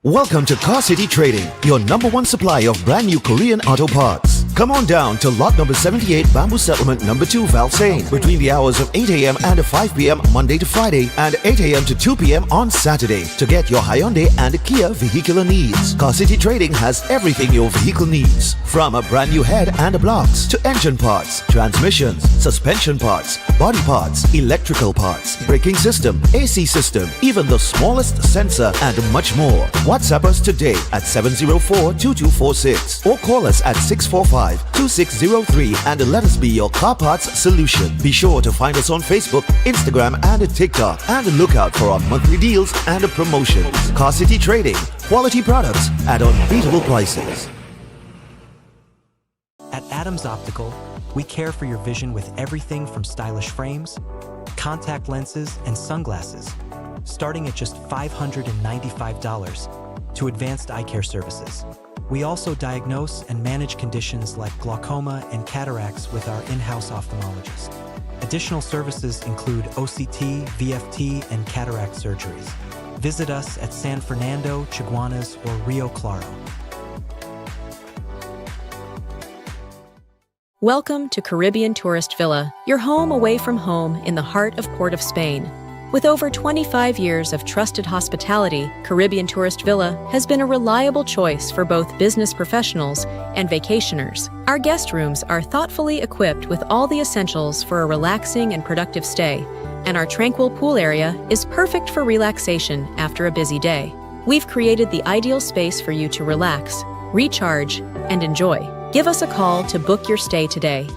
Welcome to Car City Trading, your #1 supply of brand new Korean auto parts. Come on down to lot number 78, Bamboo Settlement number 2, Valsain, between the hours of 8 a.m. and 5 p.m. Monday to Friday, and 8 a.m. to 2 p.m. on Saturday to get your Hyundai and Kia vehicular needs. Car City Trading has everything your vehicle needs, from a brand new head and blocks to engine parts, transmissions, suspension parts, body parts, electrical parts, braking system, AC system, even the smallest sensor, and much more. WhatsApp us today at 704-2246 or call us at 645-2603 and let us be your car parts solution. Be sure to find us on Facebook, Instagram, and TikTok, and look out for our monthly deals and promotions. Car City Trading, quality products at unbeatable prices. At Adams Optical, we care for your vision with everything from stylish frames, contact lenses, and sunglasses, starting at just $595, to advanced eye care services. We also diagnose and manage conditions like glaucoma and cataracts with our in-house ophthalmologist. Additional services include OCT, VFT, and cataract surgeries. Visit us at San Fernando, Chaguanas, or Rio Claro. Welcome to Caribbean Tourist Villa, your home away from home in the heart of Port of Spain. With over 25 years of trusted hospitality, Caribbean Tourist Villa has been a reliable choice for both business professionals and vacationers. Our guest rooms are thoughtfully equipped with all the essentials for a relaxing and productive stay, and our tranquil pool area is perfect for relaxation after a busy day. We've created the ideal space for you to relax, recharge, and enjoy. Give us a call to book your stay today.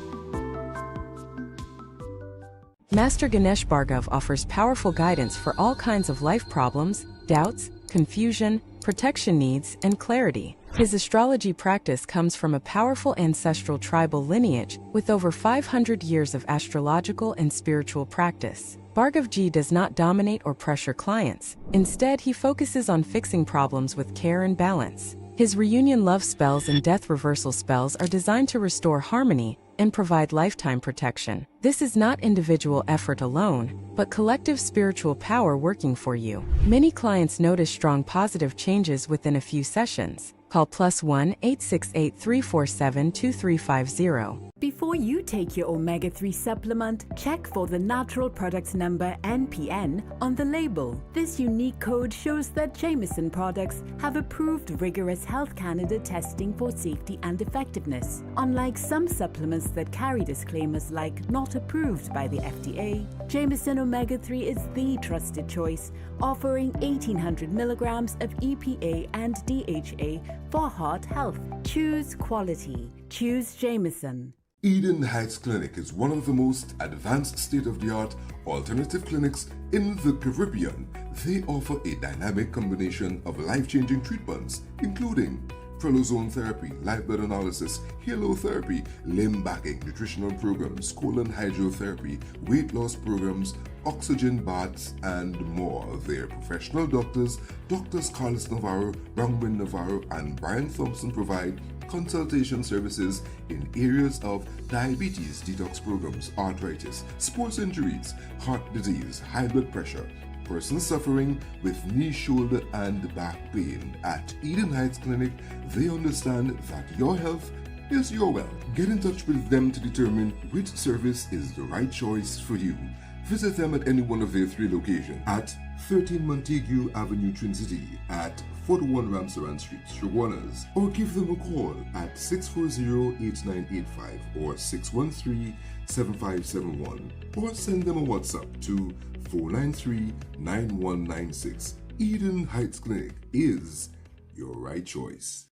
Master Ganesh Bhargav offers powerful guidance for all kinds of life problems, doubts, confusion, protection needs, and clarity. His astrology practice comes from a powerful ancestral tribal lineage with over 500 years of astrological and spiritual practice. Bhargavji does not dominate or pressure clients. Instead, he focuses on fixing problems with care and balance. His reunion love spells and death reversal spells are designed to restore harmony and provide lifetime protection. This is not individual effort alone, but collective spiritual power working for you. Many clients notice strong positive changes within a few sessions. Call +1 868 347 2350. Before you take your omega-3 supplement, check for the natural products number NPN on the label. This unique code shows that Jameson products have approved rigorous Health Canada testing for safety and effectiveness. Unlike some supplements that carry disclaimers like not approved by the FDA, Jameson Omega-3 is the trusted choice, offering 1800 milligrams of EPA and DHA for heart health. Choose quality. Choose Jameson. Eden Heights Clinic is one of the most advanced state-of-the-art alternative clinics in the Caribbean. They offer a dynamic combination of life-changing treatments, including prolozone therapy, live blood analysis, halotherapy, limb backing, nutritional programs, colon hydrotherapy, weight loss programs, oxygen baths, and more. Their professional doctors, Drs. Carlos Navarro, Bronwyn Navarro, and Brian Thompson provide consultation services in areas of diabetes detox programs, arthritis, sports injuries, heart disease, high blood pressure, persons suffering with knee, shoulder, and back pain. At Eden Heights Clinic, they understand that your health is your wealth. Get in touch with them to determine which service is the right choice for you. Visit them at any one of their 3 locations at 13 Montague Avenue, Twin City, at 41 Ramsaran Street, Shoguanas, or give them a call at 640-8985 or 613-7571, or send them a WhatsApp to 493-9196. Eden Heights Clinic is your right choice.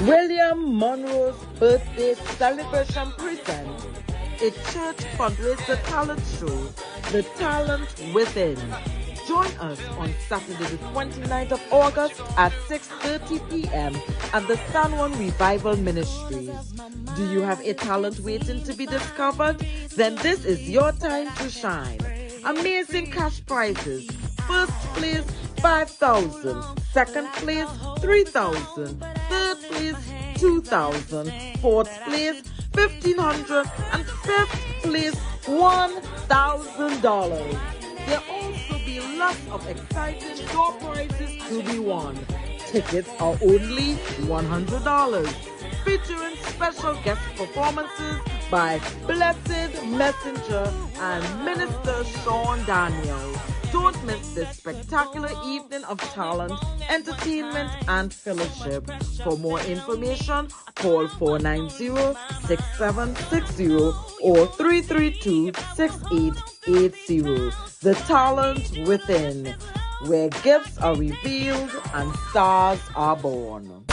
William Monroe's birthday celebration presents a church fundraiser talent show, The Talent Within. Join us on Saturday the 29th of August at 6:30 p.m. at the San Juan Revival Ministries. Do you have a talent waiting to be discovered? Then this is your time to shine. Amazing cash prizes. First place, 5,000. Second place, 3,000. Third place, 2,000. Fourth place, 1,500. And fifth place, $1,000. There will also be lots of exciting door prizes to be won. Tickets are only $100. Featuring special guest performances by Blessed Messenger and Minister Sean Daniels. Don't miss this spectacular evening of talent, entertainment, and fellowship. For more information, call 490-6760 or 332-6880. The Talent Within, where gifts are revealed and stars are born.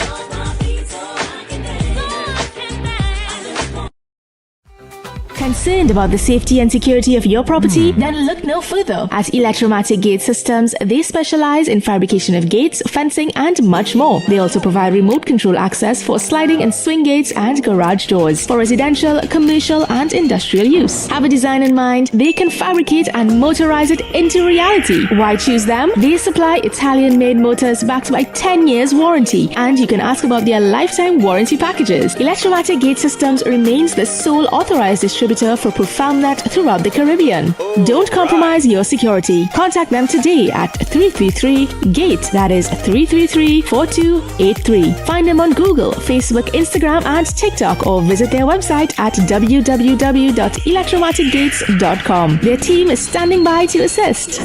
Concerned about the safety and security of your property? Then look no further. At Electromatic Gate Systems, they specialize in fabrication of gates, fencing, and much more. They also provide remote control access for sliding and swing gates and garage doors for residential, commercial, and industrial use. Have a design in mind? They can fabricate and motorize it into reality. Why choose them? They supply Italian-made motors backed by 10 years warranty, and you can ask about their lifetime warranty packages. Electromatic Gate Systems remains the sole authorized distributor for ProfoundNet throughout the Caribbean. Don't compromise your security. Contact them today at 333-GATE. That is 333-4283. Find them on Google, Facebook, Instagram, and TikTok, or visit their website at www.electromaticgates.com. Their team is standing by to assist.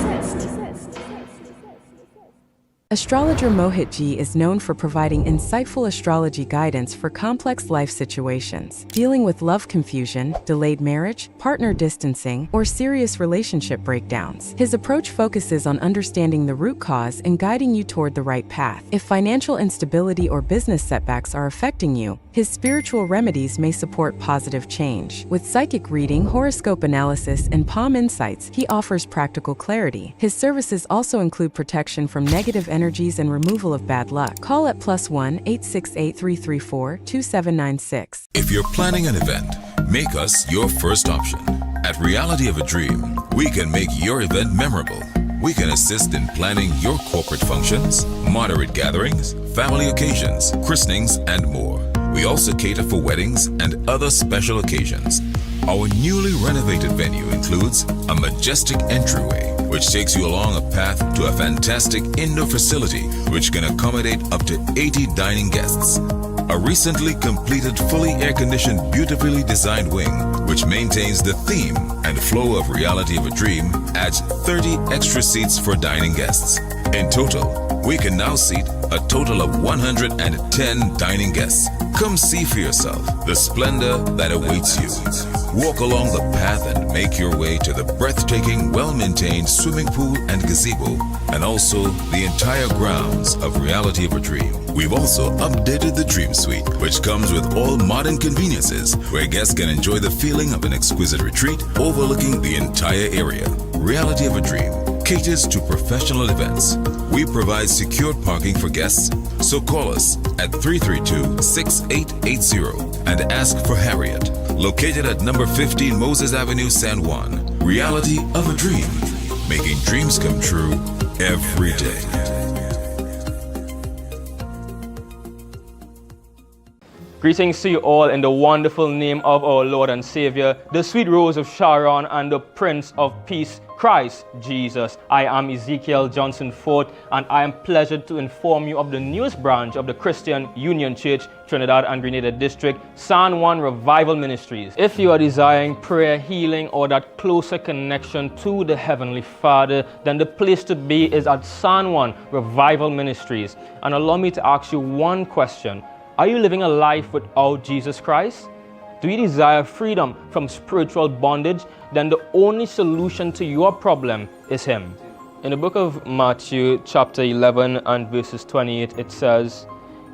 Astrologer Mohit Ji is known for providing insightful astrology guidance for complex life situations, dealing with love confusion, delayed marriage, partner distancing, or serious relationship breakdowns. His approach focuses on understanding the root cause and guiding you toward the right path. If financial instability or business setbacks are affecting you, his spiritual remedies may support positive change. With psychic reading, horoscope analysis, and palm insights, he offers practical clarity. His services also include protection from negative energies and removal of bad luck. Call at +1 868 334 2796. If you're planning an event, make us your first option. At Reality of a Dream, we can make your event memorable. We can assist in planning your corporate functions, moderate gatherings, family occasions, christenings, and more. We also cater for weddings and other special occasions. Our newly renovated venue includes a majestic entryway which takes you along a path to a fantastic indoor facility which can accommodate up to 80 dining guests. A recently completed, fully air-conditioned, beautifully designed wing, which maintains the theme and flow of Reality of a Dream, adds 30 extra seats for dining guests. In total, we can now seat a total of 110 dining guests. Come see for yourself the splendor that awaits you. Walk along the path and make your way to the breathtaking, well-maintained swimming pool and gazebo, and also the entire grounds of Reality of a Dream. We've also updated the Dream Suite, which comes with all modern conveniences, where guests can enjoy the feeling of an exquisite retreat overlooking the entire area. Reality of a Dream caters to professional events. We provide secured parking for guests, so call us at 332-6880 and ask for Harriet. Located at number 15 Moses Avenue, San Juan. Reality of a Dream, making dreams come true every day. Greetings to you all in the wonderful name of our Lord and Savior, the sweet Rose of Sharon and the Prince of Peace, Christ Jesus. I am Ezekiel Johnson Fort, and I am pleasured to inform you of the newest branch of the Christian Union Church, Trinidad and Grenada District, San Juan Revival Ministries. If you are desiring prayer, healing, or that closer connection to the Heavenly Father, then the place to be is at San Juan Revival Ministries. And allow me to ask you one question. Are you living a life without Jesus Christ? Do you desire freedom from spiritual bondage? Then the only solution to your problem is Him. In the book of Matthew chapter 11 and verses 28, it says,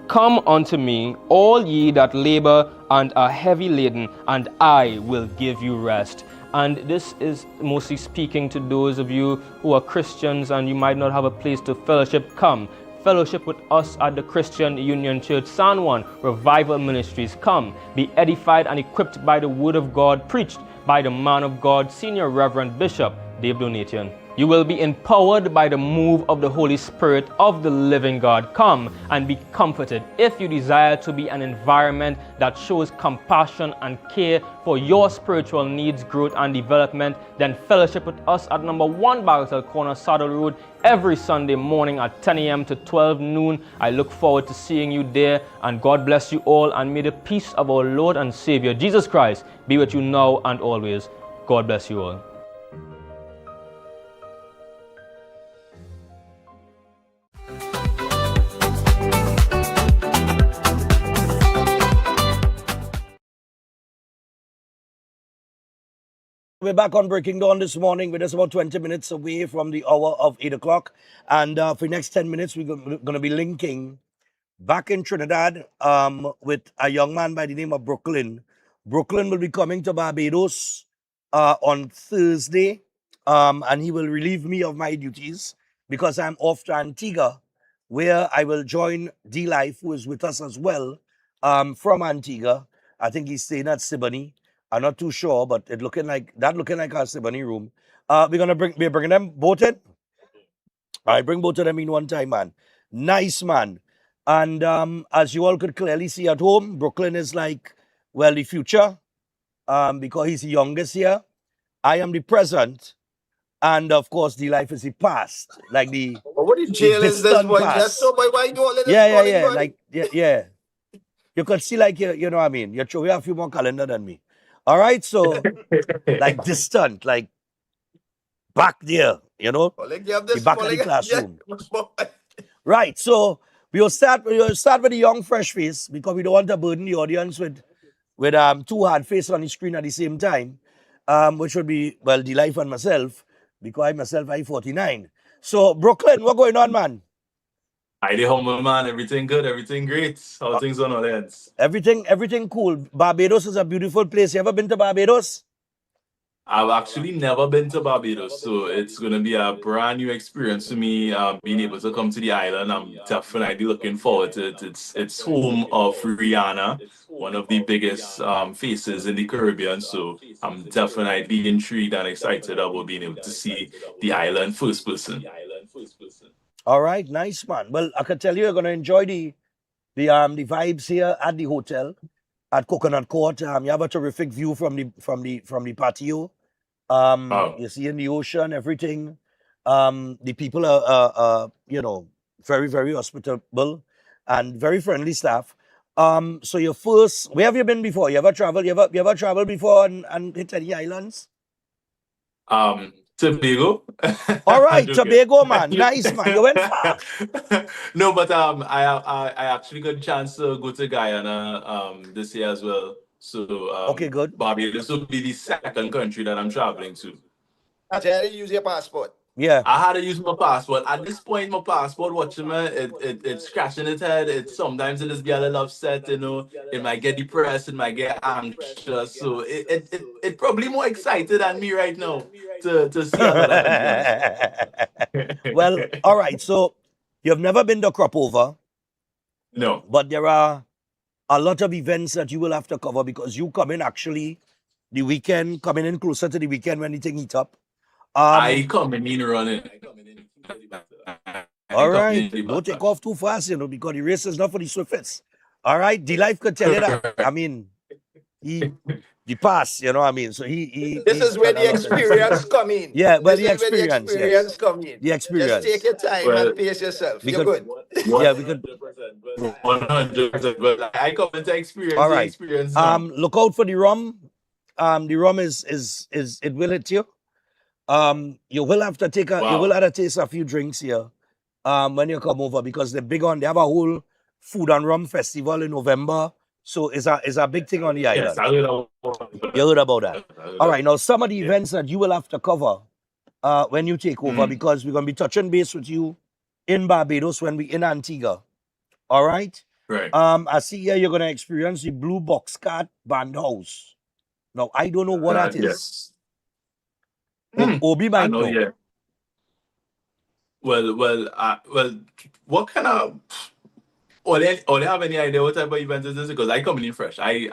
"Come unto me, all ye that labor and are heavy laden, and I will give you rest." And this is mostly speaking to those of you who are Christians and you might not have a place to fellowship. Come. Fellowship with us at the Christian Union Church, San Juan Revival Ministries. Come, be edified and equipped by the Word of God, preached by the man of God, Senior Reverend Bishop Dave Donation. You will be empowered by the move of the Holy Spirit of the living God. Come and be comforted. If you desire to be an environment that shows compassion and care for your spiritual needs, growth, and development, then fellowship with us at number 1 Barrel Corner, Saddle Road, every Sunday morning at 10 a.m. to 12 noon. I look forward to seeing you there, and God bless you all, and may the peace of our Lord and Savior, Jesus Christ, be with you now and always. God bless you all. We're back on Breaking Dawn this morning. We're just about 20 minutes away from the hour of 8 o'clock. And for the next 10 minutes, we're going to be linking back in Trinidad with a young man by the name of Brooklyn. Brooklyn will be coming to Barbados on Thursday. And he will relieve me of my duties because I'm off to Antigua, where I will join D-Life, who is with us as well, from Antigua. I think he's staying at Siboney. I'm not too sure, but it looking like our Siboney room. We're bringing them both in. I bring both of them in one time, man. Nice man. And as you all could clearly see at home, Brooklyn is like, well, the future, because he's the youngest here. I am the present, and of course, the life is the past, like the what in jail is this boy? Just so boy, why you all in this morning, yeah, boy? like yeah. You could see like you know what I mean. You have a few more calendar than me. All right, so like distant, like back there, you know, the back of the classroom. Right, so we'll start with the young fresh face because we don't want to burden the audience with two hard faces on the screen at the same time, which would be, well, the life and myself, because I myself I'm 49. So Brooklyn, what going on, man? Hi, the humble man. Everything good, everything great. How things on all ends? Everything cool. Barbados is a beautiful place. You ever been to Barbados? I've actually never been to Barbados, so it's going to be a brand new experience for me being able to come to the island. I'm definitely looking forward to it. It's home of Rihanna, one of the biggest faces in the Caribbean, so I'm definitely intrigued and excited about being able to see the island first person. All right, nice, man. Well, I can tell you're going to enjoy the vibes here at the hotel at Coconut Court. You have a terrific view from the patio. You see in the ocean, everything. The people are very, very hospitable and very friendly staff. So your first, where have you been before? You ever traveled? You ever traveled before and hit any islands? Tobago. All right, Tobago, man. Nice, man. You went far. No, but I actually got a chance to go to Guyana this year as well. So okay, good. Barbados will be the second country that I'm traveling to. I had to use your passport. Yeah. I had to use my passport. At this point, my passport, watching me, it's scratching its head. Sometimes it just get a little upset, It might get depressed, it might get anxious. So it probably more excited than me right now to see another country. Well, all right. So you've never been to Crop Over. No. But there are a lot of events that you will have to cover because you come in actually the weekend, coming in closer to the weekend when the thing heat up. I come in running. All right. Don't take off too fast, because the race is not for the swiftest. All right. D-Life could tell you that. I mean, he passed, So This is where the experience come in. Yeah, well, the experience come in. The experience. Just take your time and pace yourself. You're good. Yeah, we could. 100%. I come into experience. All right. The experience. Look out for the rum. The rum is it will hit you. You will have to you will have to taste a few drinks here. When you come over because they're big on. They have a whole food and rum festival in November. So it's a big thing on the island. Yes, I heard about you heard about that. All right. Now some of the events that you will have to cover when you take over because we're gonna be touching base with you in Barbados when we're in Antigua. All right. Right. I see here you're gonna experience the Blue Box Cat Band House. Now I don't know what that is. Yes. Obi might know. Yeah. Well. What kind of? Or they have any idea what type of event is this? Because I come in fresh. I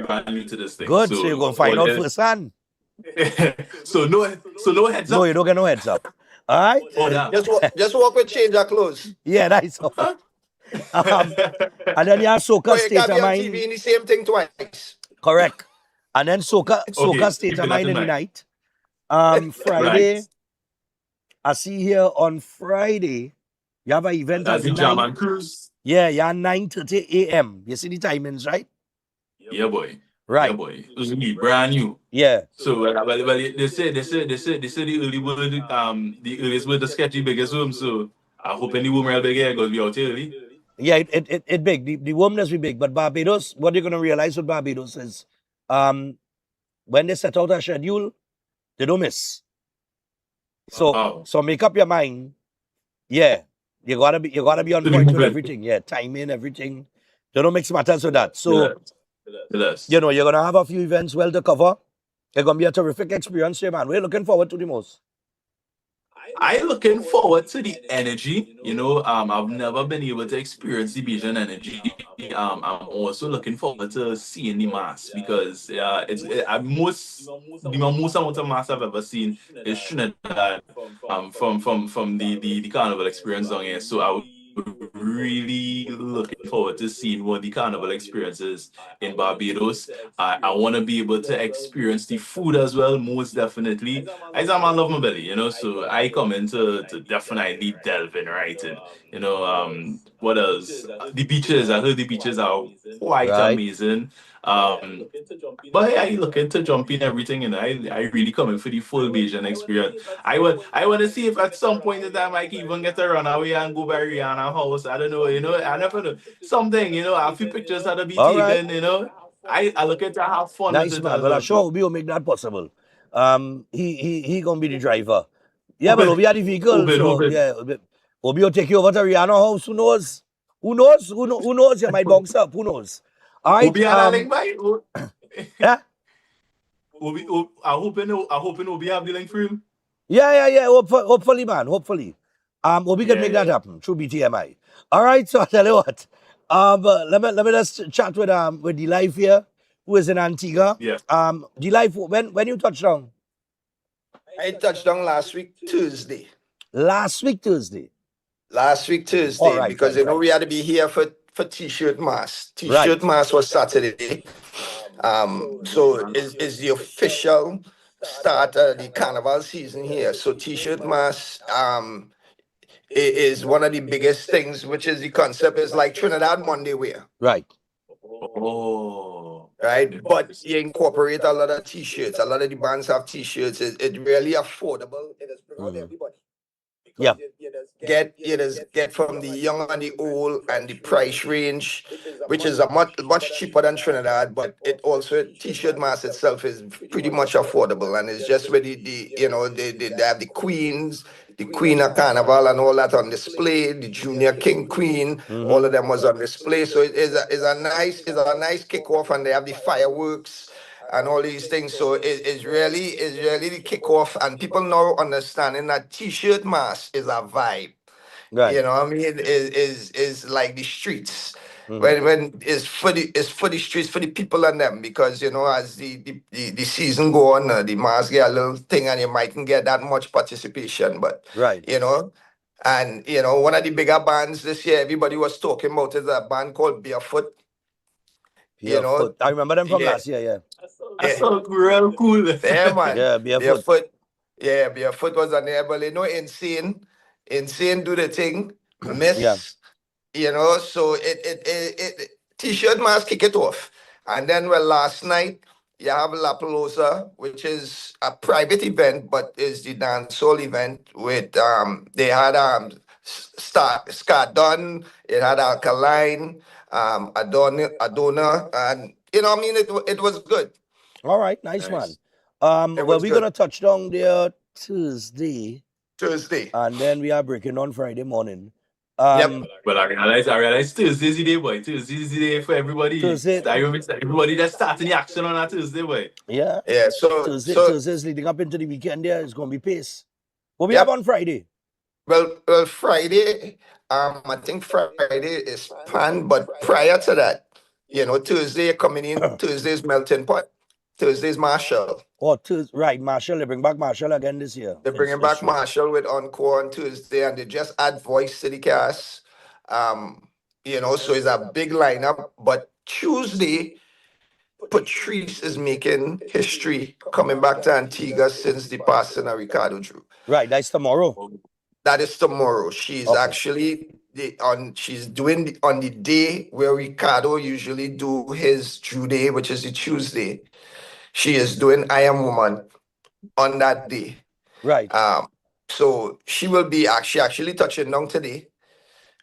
brand new to this thing. Good. So you're gonna find out firsthand. So no heads up. No, you don't get no heads up. All right. Just walk with change of clothes. Yeah, that's all. And then you have Soca State of Mind. TV in the same thing twice. Correct. And then Soca State of Mind in the night. Friday. Right. I see here on Friday you have an event at the German cruise. Yeah, 9:30 a.m. You see the timings, right? Yeah, boy. Right. Yeah, boy. It was me, brand new. Yeah. So they say the early word, the earliest word, the sketchy biggest room. So I hope any woman will be here because we out early. Yeah, it big. The woman be big, but Barbados, what you're gonna realize with Barbados is, when they set out a schedule, they don't miss. So make up your mind. Yeah. You gotta be on point with everything. Yeah, timing, everything. They don't mix matters with that. So you're gonna have a few events to cover. It's gonna be a terrific experience here, man. We're looking forward to the most. I'm looking forward to the energy. I've never been able to experience the Bajan energy. I'm also looking forward to seeing the mass because it's the most amount of mass I've ever seen is Trinidad from the carnival experience down here. So I really looking forward to seeing what the carnival experience is in Barbados. I want to be able to experience the food as well, most definitely. I love my belly, so I come in to definitely delve in, right? And, what else? The beaches, I heard the beaches are quite amazing. But hey, I looking to jump in everything, and I really coming for the full Bajan experience. I want to see if at some point in time I can even get to run away and go by Rihanna house. I don't know, I never know. Something, a few pictures that will be taken, I look at to have fun. Nice, man. Well, I'm sure Obi will make that possible. He gonna be the driver. Yeah, but Obi had the vehicle. Yeah, Obi will take you over to Rihanna house. Who knows? Who knows? You might bounce up. Who knows? All right. Yeah. I hoping Obi have the link for you. Yeah. Hopefully, man. Hopefully. Obi can make that happen through BTMI. All right. So I tell you what. Let me just chat with D-Life here, who is in Antigua. Yeah. D-Life, when you touched down? I touched down last week Tuesday. Last week Tuesday. Right, because we had to be here for T-shirt mass. T-shirt mass was Saturday. So is the official start the carnival season here. So T-shirt mass is one of the biggest things, which is the concept is like Trinidad Monday wear. Right. Oh. Right, but you incorporate a lot of T-shirts. A lot of the bands have T-shirts. It's really affordable. It is brought everybody. Yeah. You just get from the young and the old and the price range, which is a much cheaper than Trinidad, but it also T-shirt mass itself is pretty much affordable, and it's just where they have the queens, the Queen of Carnival and all that on display, the Junior King Queen, all of them was on display. So it is a nice kickoff, and they have the fireworks and all these things. So it's really the kickoff, and people now understanding that T-shirt mass is a vibe. Right. You know what I mean? Is like the streets. When it's for the streets, for the people and them, because as the season go on, the mass get a little thing, and you mightn't get that much participation. But right. And one of the bigger bands this year everybody was talking about is a band called Barefoot. Barefoot. I remember them from last year, yeah. That's so real cool. Yeah, man. Yeah, Barefoot. Yeah, Barefoot was on there, but insane do the thing. Miss, so it T-shirt mask kick it off. And then last night you have La Pelosa, which is a private event, but is the dancehall event with they had Scott Dunn, it had Alkaline, Adona, and it was good. All right, nice man. Well, we're gonna touch down there Thursday, and then we are breaking on Friday morning. But I realize Thursday's the day, boy. Thursday's the day for everybody. Everybody that's starting the action on that Thursday, boy. Yeah. So Thursday's leading up into the weekend. There it's gonna be pace. What we have on Friday? Well, Friday. I think Friday is planned, but prior to that, Tuesday coming in. Tuesday's Melting Pot. Thursday's Marshall. Oh, right, Marshall. They bring back Marshall again this year. They're bringing back Marshall with Encore on Tuesday, and they just add voice to the cast. So it's a big lineup. But Tuesday, Patrice is making history, coming back to Antigua since the passing of Ricardo Drew. Right, that's tomorrow. That is tomorrow. She's actually she's doing on the day where Ricardo usually do his Drew Day, which is the Tuesday. She is doing I Am Woman on that day. Right. So she will be actually touching down today.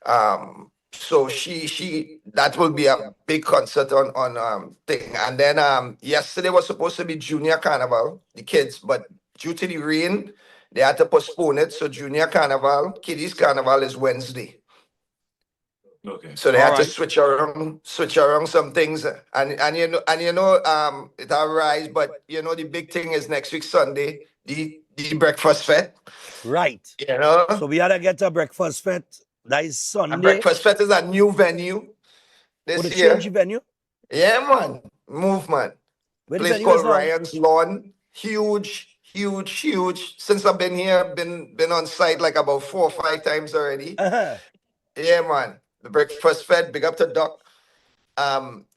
So that will be a big concert on thing. And then yesterday was supposed to be Junior Carnival, the kids, but due to the rain, they had to postpone it. So Junior Carnival, Kiddies Carnival is Wednesday. Okay. So they had to switch around some things, and it all rise. But the big thing is next week Sunday, the breakfast fete. Right. So we had to get a breakfast fete. That is Sunday. And breakfast fete is a new venue this year. Change venue? Yeah, man. Movement. Place called Ryan's Lawn. Huge. Since I've been here, been on site like about 4 or 5 times already. Yeah, man. The breakfast fete, big up to Doc.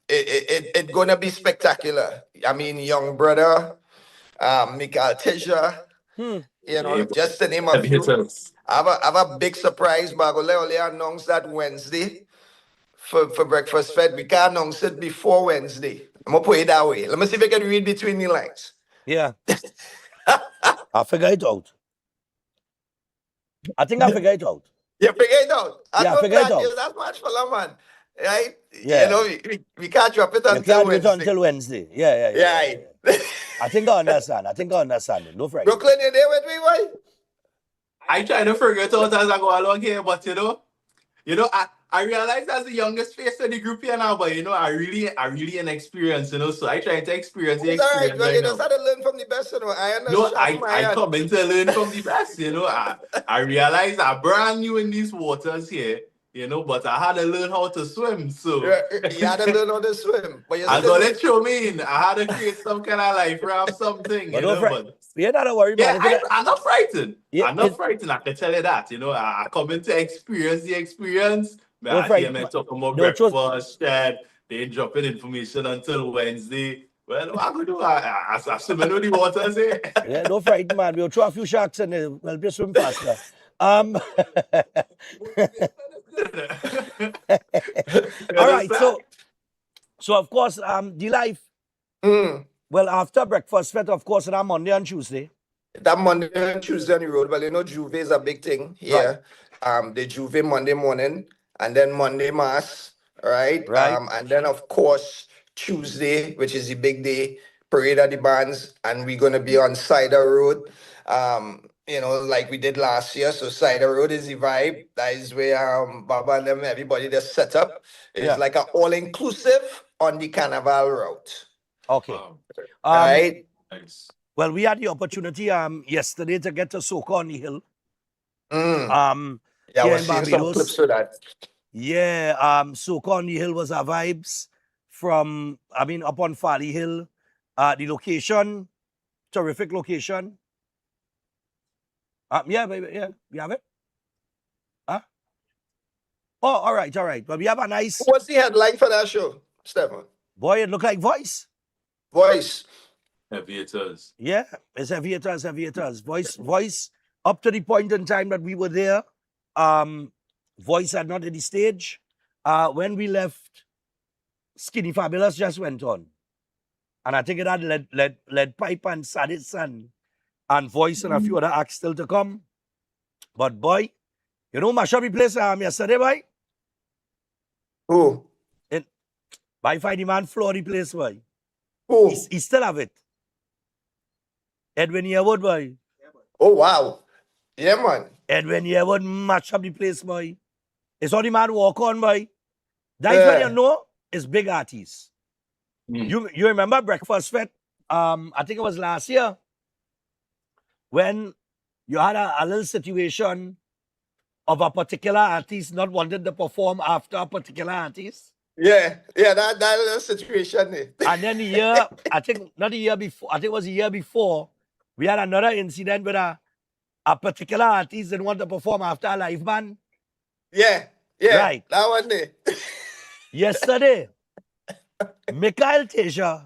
It gonna be spectacular. I mean, young brother, Mikael Teja, just the name of you. I have a big surprise, but I'll only announce that Wednesday for breakfast fete. We can't announce it before Wednesday. I'm gonna put it that way. Let me see if I can read between the lines. Yeah. I'll figure it out. I think I'll figure it out. You figure it out. I figure it out. That's much for the man. Right? Yeah. We can't drop it until Wednesday. Yeah. I think I understand. No Friday. Brooklyn, you there with me, boy? I try to figure it out as I go along here, but I realize as the youngest face in the group here now, but I really inexperienced, so I try to experience the experience. All right, well, you just had to learn from the best, I understand. No, I come in to learn from the best, I realize I'm brand new in these waters here, but I had to learn how to swim, so. You had to learn how to swim. But I got it show me in. I had to create some kind of life raft, something, but you're not worried about it. I'm not frightened. Yeah, I'm not frightened, I can tell you that, I come in to experience the experience. I hear me talking about breakfast, they dropping information until Wednesday. Well, what I could do? I swim in the water, say. Yeah, don't frighten, man. We'll throw a few sharks in there. We'll just swim faster. All right, so of course, the life. Well, after breakfast fete, of course, on Monday and Tuesday. That Monday and Tuesday on the road, well, you know, Juve is a big thing here. The Juve Monday morning, and then Monday Mass, right? And then, of course, Tuesday, which is the big day, Parade of the Bands, and we're going to be on Cider Road, you know, like we did last year. So Cider Road is the vibe. That is where Baba and them, everybody just set up. It's like an all-inclusive on the Carnival route. Okay. Right? Nice. Well, we had the opportunity yesterday to get to Soca on the Hill. Yeah, I here was in seeing some Barbados. clips of that. Yeah, Soca on the Hill was our vibes from, I mean, up on Farley Hill. The location, terrific location. Yeah, baby, yeah, you have it? Huh? Oh, all right. But we have a nice... What's the headline for that show, Stephan? Boy, it looked like Voice. Voice. Heaviators. Yeah, it's Heaviators. Voice, up to the point in time that we were there, Voice had not hit the stage. When we left, Skinny Fabulous just went on. And I think it had Lead Pipe and Sadis and Voice and a few other acts still to come. But boy, you know my shopping place yesterday, boy? Who? By find the man floor the place, boy. Who? He still have it. Edwin Yearwood, boy. Oh, wow. Yeah, man. Edwin Yearwood match up the place, boy. It's all the man walk on, boy. That's when you know it's big artists. You remember Breakfast Fete? I think it was last year when you had a little situation of a particular artist not wanting to perform after a particular artist. Yeah, that little situation. And then the year, I think not the year before, I think it was the year before, we had another incident with a particular artist didn't want to perform after a live band. Yeah, right. That one day. Yesterday, Michael Teja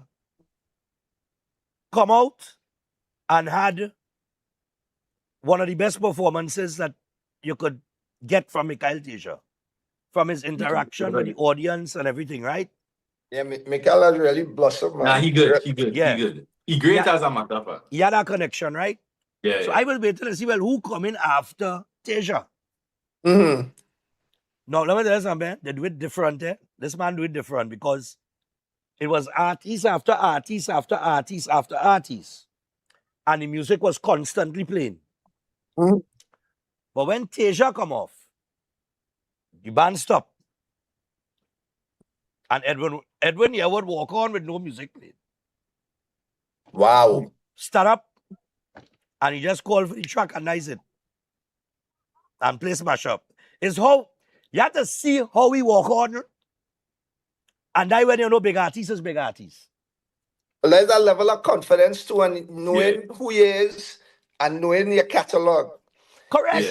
come out and had one of the best performances that you could get from Michael Teja, from his interaction with the audience and everything, right? Yeah, Michael has really blossomed, man. Nah, he good. Yeah. He good. He great as a matter of fact. He had a connection, right? Yeah. So I will wait to see, well, who coming after Teja? Now, let me tell you something. They do it different. This man do it different because it was artist after artist after artist after artist. And the music was constantly playing. But when Teja come off, the band stopped. And Edwin here would walk on with no music playing. Wow. Start up. And he just called for the track and nice it. And play smash up. It's how you have to see how we walk on. And that when you know big artists is big artists. Well, there's a level of confidence too, and knowing who he is and knowing your catalog. Correct.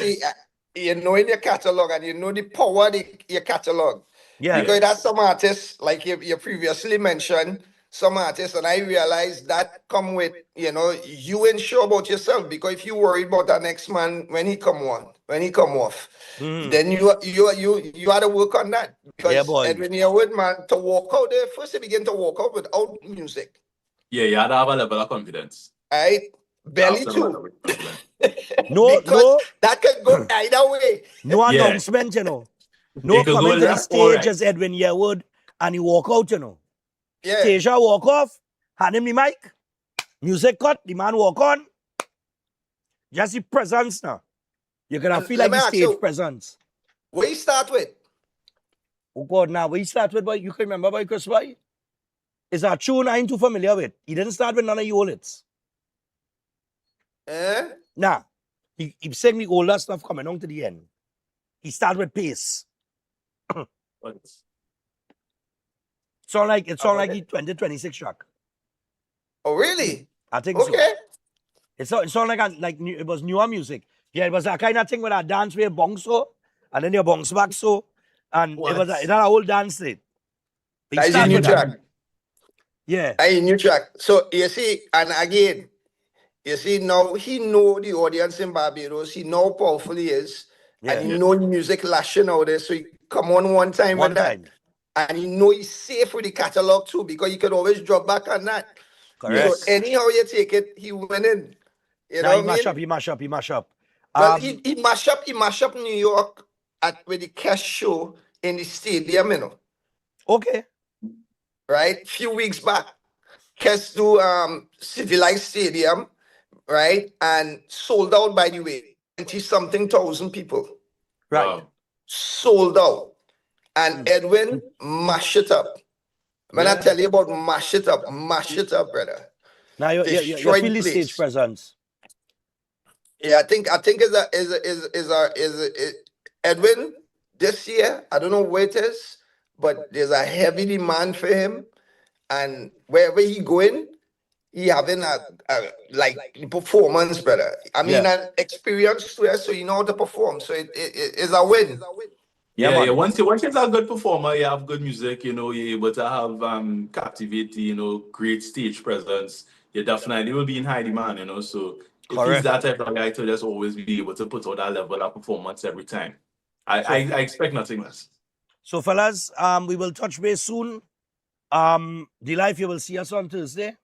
You knowing your catalog and you know the power of your catalog. Yeah. Because that's some artists, like you previously mentioned, some artists, and I realized that come with, you ain't sure about yourself, because if you worried about that next man when he come off, then you had to work on that. Because Edwin Yearwood, man, to walk out there, first he begin to walk out without music. Yeah, you had to have a level of confidence. Right? Belly too. No, that could go either way. No announcement, No coming to the stage as Edwin Yearwood and he walk out, Yeah. Teja walk off, hand him the mic, music cut, the man walk on. Just the presence now. You're gonna feel like the stage presence. Where you start with? Oh God, now where you start with, boy? You can remember, boy, Chris, boy? It's a tune I ain't too familiar with. He didn't start with none of your hits. Nah. He sang the older stuff coming on to the end. He started with Pace. It's all like the 2026 track. Oh, really? I think so. It's all like new, it was newer music. Yeah, it was a kind of thing with a dance where you bounce so, and then you bounce back so, and it had a whole dance thing. That is a new track. Yeah. I new track. So you see, and again, you see now he know the audience in Barbados. He know how powerful he is, and he know music lashing out there. So he come on one time with that, and he know he's safe with the catalog too because he could always drop back on that. Correct. So anyhow you take it, he winning. You know Nah, what I mean? he mash up. Well, he mash up New York with the cash show in the stadium, you know. Okay. Right? Few weeks back, Kes do Civilized Stadium, right? And sold out, by the way, 20-something thousand people. Right. Wow. Sold out. And Edwin mash it up. When I tell you about mash it up, brother. Now you feel the stage presence. Yeah, I think is Edwin this year. I don't know where it is, but there's a heavy demand for him, and wherever he going, he having a like performance, brother. I mean, an experience to it, so you know how to perform. So it is a win. Yeah. Once you're a good performer, you have good music, you know, you're able to have captivating, you know, great stage presence. You definitely will be in high demand, you know. So if he's that type of guy to just always be able to put out that level of performance every time. I expect nothing less. So fellas, we will touch base soon. The life you will see us on Thursday.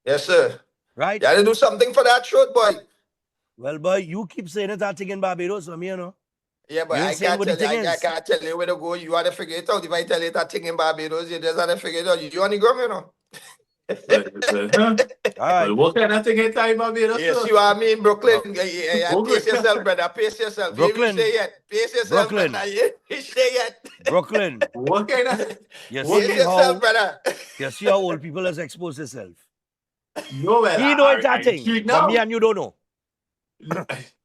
Yes, sir. Right? You gotta do something for that show, boy. Well, boy, you keep saying it, that thing in Barbados for me, you know. Yeah, but I can't tell you where to go. You gotta figure it out. If I tell you that thing in Barbados, you just have to figure it out. You on the ground, you know. All right. What kind of thing in time, Barbados? Yes, you are me in Brooklyn. Pace yourself, brother. Pace yourself. Brooklyn. You stay yet. Pace yourself, Brooklyn. brother. You stay yet. Brooklyn. What kind of? Pace yourself, brother. You see how old people has exposed themselves. No, well, he know it's that thing, but me and you don't know.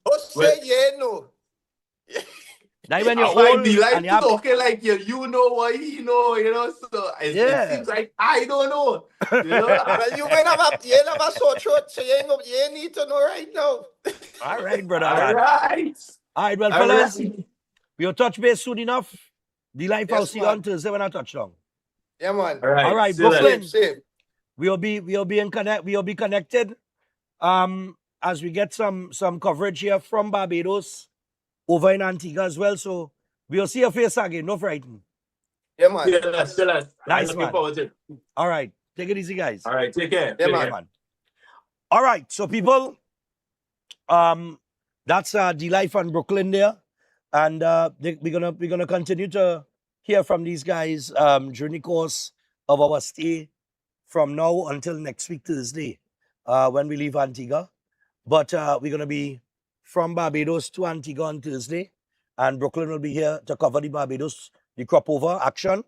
Oh, say yeah, no. Now when you're old and you have talking like you know what he know, you know. So it seems like I don't know. You know? Well, you might have a sore throat, so you need to know right now. All right, brother. All right. All right, well, fellas, we'll touch base soon enough. The life I'll see you on Thursday when I touch down. Yeah, man. All right, Brooklyn. Same. We'll be connected. As we get some coverage here from Barbados over in Antigua as well. So we'll see your face again. No frighten. Yeah, man. Still us. Nice, man. All right. Take it easy, guys. All right. Take care. Yeah, man. All right. So people, that's the life on Brooklyn there. And we're gonna continue to hear from these guys during the course of our stay from now until next week Thursday when we leave Antigua. But we're gonna be from Barbados to Antigua on Thursday, and Brooklyn will be here to cover the Barbados, the crop over action,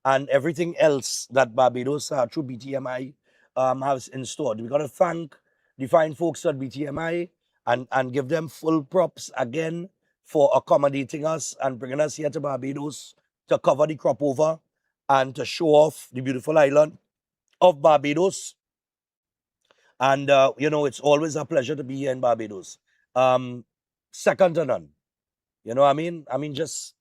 and everything else that Barbados through BTMI has in store. We're gonna thank the fine folks at BTMI and give them full props again for accommodating us and bringing us here to Barbados to cover the crop over and to show off the beautiful island of Barbados. And, you know, it's always a pleasure to be here in Barbados. Second to none. You know what I mean? I mean, just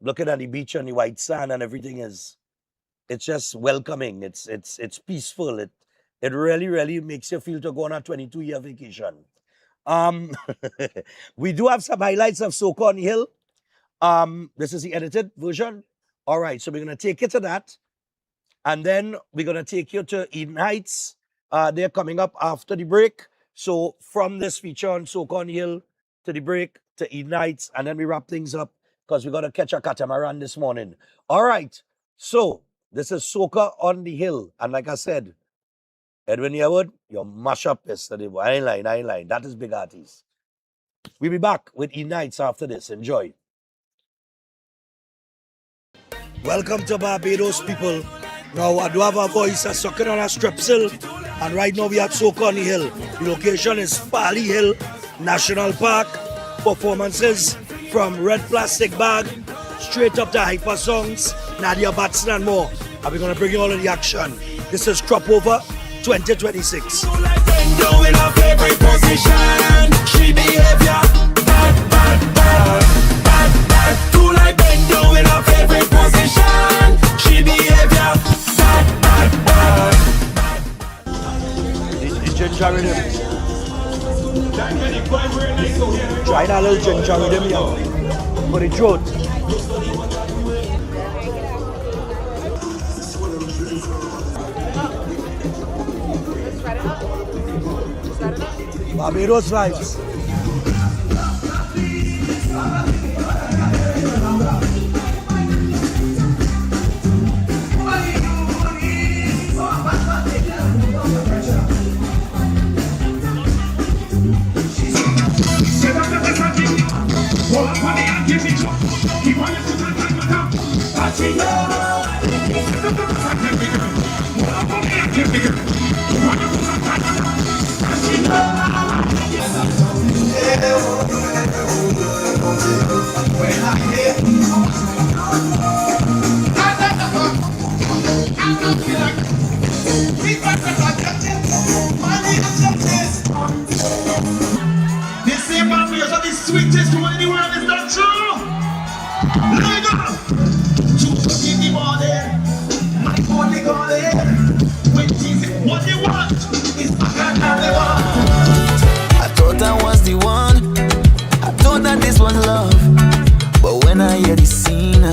looking at the beach and the white sand and everything it's just welcoming. It's peaceful. It really, really makes you feel to go on a 22-year vacation. We do have some highlights of Soca on the Hill. This is the edited version. All right, so we're going to take you to that. And then we're going to take you to Eden Heights. They're coming up after the break. So from this feature on Soca on the Hill to the break to Eden Heights, and then we wrap things up because we got to catch a catamaran this morning. All right, so this is Soca on the Hill. And like I said, Edwin Yearwood, you mash up yesterday. I ain't lying. That is big artist. We'll be back with Eden Heights after this. Enjoy. Welcome to Barbados, people. Now, I do have a voice that's sucking on a strepsil, and right now we at Soca on the Hill. The location is Farley Hill National Park. Performances from Red Plastic Bag, straight up to Hyper Songs, Nadia Batson and more. And we're going to bring you all of the action. This is Crop Over 2026. Doing her favorite position. She behavior bad. Do like Ben doing her favorite position. She behavior bad. ginger rhythm. Try that little ginger rhythm, yo. For the throat. Barbados vibes. This same Barbados are the sweetest one in the world, is that true? Let me go! 2:30 in the morning, my body calling. When Jesus, what they want is back and carnival. I thought I was the one, I thought that this was love. But when I hear the scene,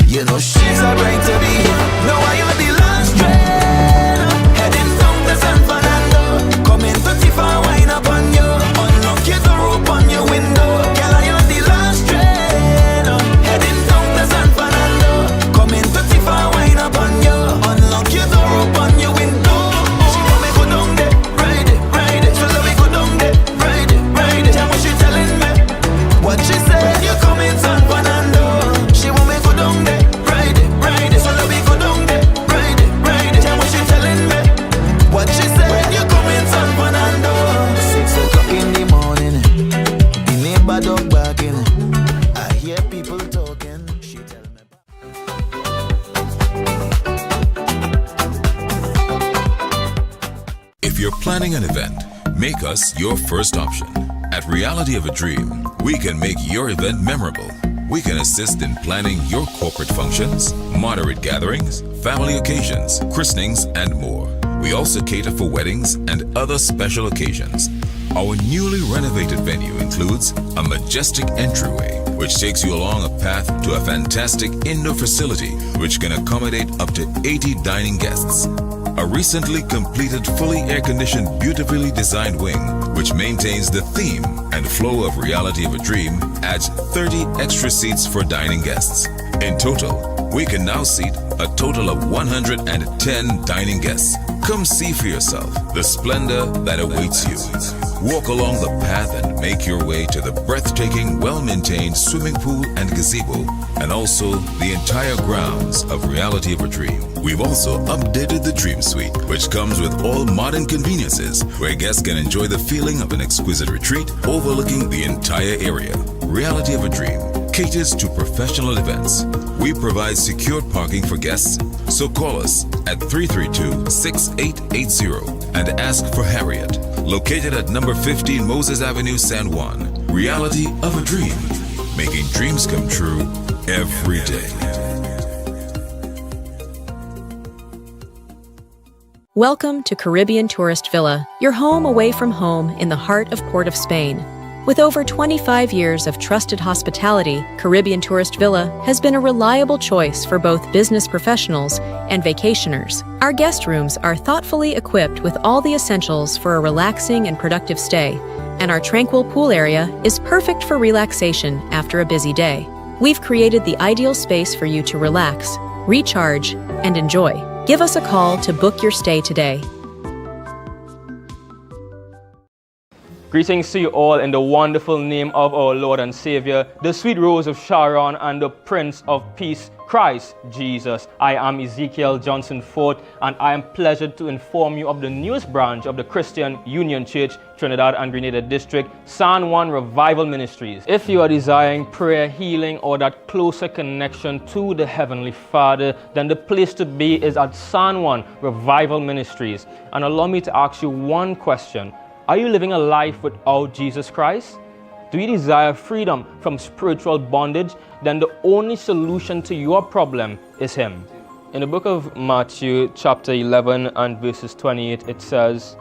you know she's a right to be. Now I am the last train, heading down to San Fernando. Coming 55, wine up on you. Unlock your door, open your window. Girl, I am the last train, heading down to San Fernando. Coming 55, wine up on you. Unlock your door, open your window. She want me go down there, ride it, ride it. So let me go down there, ride it, ride it. Tell what she telling me, what she said. You come in San Fernando. She want me go down there, ride it, ride it. So let me go down there, ride it, ride it. Tell what she telling me, what she said. You come in San Fernando. 6 o'clock in the morning, the neighbor dog barking. I hear people talking. She tell me. If you're planning an event, make us your first option. At Reality of a Dream, we can make your event memorable. We can assist in planning your corporate functions, moderate gatherings, family occasions, christenings, and more. We also cater for weddings and other special occasions. Our newly renovated venue includes a majestic entryway, which takes you along a path to a fantastic indoor facility which can accommodate up to 80 dining guests. A recently completed fully air-conditioned, beautifully designed wing, which maintains the theme and flow of Reality of a Dream, adds 30 extra seats for dining guests. In total, we can now seat a total of 110 dining guests. Come see for yourself the splendor that awaits you. Walk along the path and make your way to the breathtaking, well-maintained swimming pool and gazebo, and also the entire grounds of Reality of a Dream. We've also updated the Dream Suite, which comes with all modern conveniences, where guests can enjoy the feeling of an exquisite retreat overlooking the entire area. Reality of a Dream caters to professional events. We provide secured parking for guests, so call us at 332-6880 and ask for Harriet. Located at number 15 Moses Avenue, San Juan. Reality of a Dream, making dreams come true every day. Welcome to Caribbean Tourist Villa, your home away from home in the heart of Port of Spain. With over 25 years of trusted hospitality, Caribbean Tourist Villa has been a reliable choice for both business professionals and vacationers. Our guest rooms are thoughtfully equipped with all the essentials for a relaxing and productive stay, and our tranquil pool area is perfect for relaxation after a busy day. We've created the ideal space for you to relax, recharge, and enjoy. Give us a call to book your stay today. Greetings to you all in the wonderful name of our Lord and Savior, the sweet Rose of Sharon and the Prince of Peace, Christ Jesus. I am Ezekiel Johnson Fort, and I am pleasured to inform you of the newest branch of the Christian Union Church, Trinidad and Grenada District, San Juan Revival Ministries. If you are desiring prayer, healing, or that closer connection to the Heavenly Father, then the place to be is at San Juan Revival Ministries. And allow me to ask you one question. Are you living a life without Jesus Christ? Do you desire freedom from spiritual bondage? Then the only solution to your problem is Him. In the book of Matthew chapter 11 and verses 28, it says,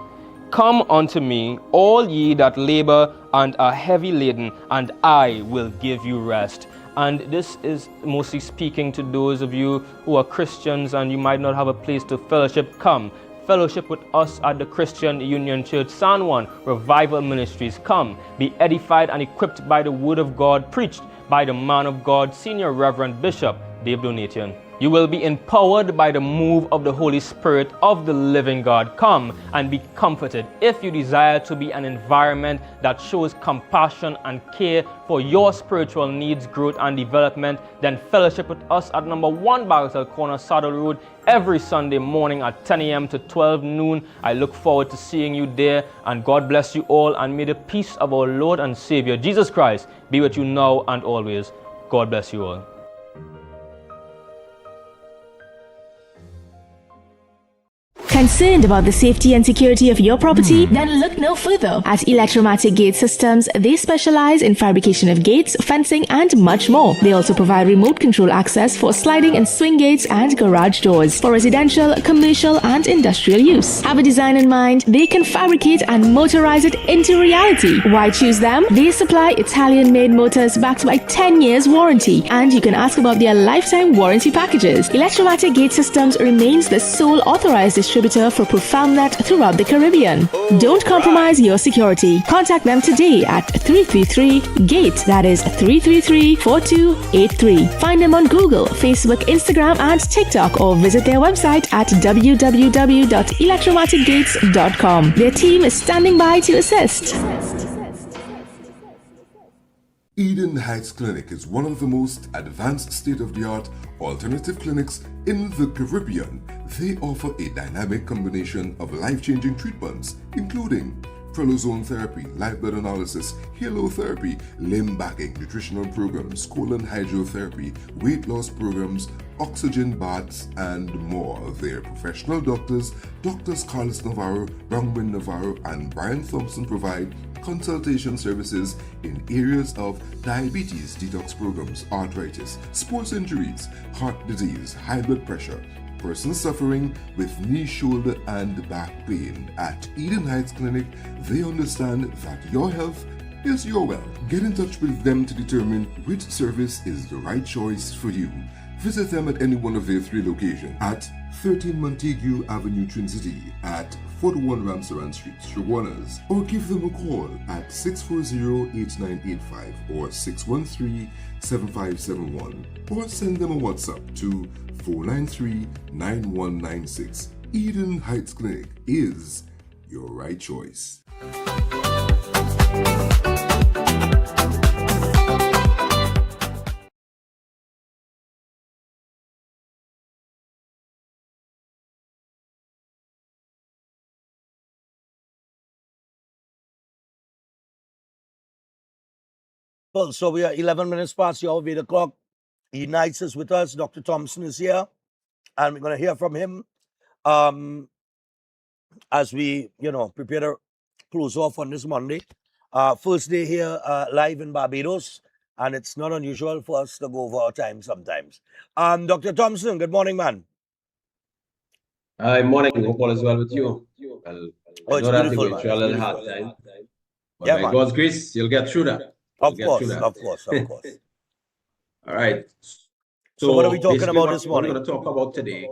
Come unto me, all ye that labor and are heavy laden, and I will give you rest. And this is mostly speaking to those of you who are Christians and you might not have a place to fellowship. Come, fellowship with us at the Christian Union Church San Juan Revival Ministries. Come, be edified and equipped by the word of God preached by the man of God, Senior Reverend Bishop Dave Donation. You will be empowered by the move of the Holy Spirit of the living God. Come and be comforted. If you desire to be an environment that shows compassion and care for your spiritual needs, growth, and development, then fellowship with us at number 1 Barrel Corner, Saddle Road, every Sunday morning at 10 a.m. to 12 noon. I look forward to seeing you there, and God bless you all, and may the peace of our Lord and Savior, Jesus Christ, be with you now and always. God bless you all. Concerned about the safety and security of your property? Then look no further. At Electromatic Gate Systems, they specialize in fabrication of gates, fencing, and much more. They also provide remote control access for sliding and swing gates and garage doors for residential, commercial, and industrial use. Have a design in mind? They can fabricate and motorize it into reality. Why choose them? They supply Italian-made motors backed by 10 years warranty, and you can ask about their lifetime warranty packages. Electromatic Gate Systems remains the sole authorized distributor for ProfoundNet throughout the Caribbean. Don't compromise your security. Contact them today at 333-GATE, that is 333-4283. Find them on Google, Facebook, Instagram, and TikTok, or visit their website at www.electromaticgates.com. Their team is standing by to assist. Eden Heights Clinic is one of the most advanced state-of-the-art alternative clinics in the Caribbean. They offer a dynamic combination of life-changing treatments, including prolozone therapy, live blood analysis, halotherapy, limb backing, nutritional programs, colon hydrotherapy, weight loss programs, oxygen baths, and more. Their professional doctors, Drs. Carlos Navarro, Bronwyn Navarro, and Brian Thompson, provide consultation services in areas of diabetes detox programs, arthritis, sports injuries, heart disease, high blood pressure, persons suffering with knee, shoulder, and back pain. At Eden Heights Clinic, they understand that your health is your wealth. Get in touch with them to determine which service is the right choice for you. Visit them at any one of their 3 locations at 13 Montague Avenue, Twin City, at 41 Ramsaran Street, Shoguanas, or give them a call at 640-8985 or 613-7571, or send them a WhatsApp to 493-9196. Eden Heights Clinic is your right choice. Well, so we are 11 minutes past your 8 o'clock. Unites us with us. Dr. Thompson is here, and we're going to hear from him as we, prepare to close off on this Monday. First day here live in Barbados, and it's not unusual for us to go over our time sometimes. Dr. Thompson, good morning, man. Hi, morning. Hope all is well with you. Well, I know that beautiful, you're going through a little hard time, but Yeah, by man. God's grace, you'll get through that. Of course. All right. So what are we talking basically about this morning? What we're going to talk about today.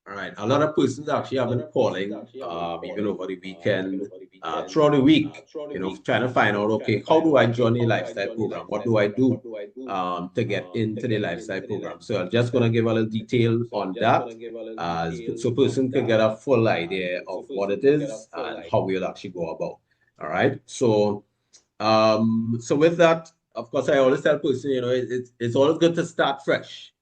All right. A lot of persons actually have been calling, even over the weekend, throughout the week, trying to find out, okay, how do I join the lifestyle program? What do I do to get into the lifestyle program? So I'm just going to give a little detail on that, so person can get a full idea of what it is and how we'll actually go about. All right. So with that, of course, I always tell person, it's always good to start fresh,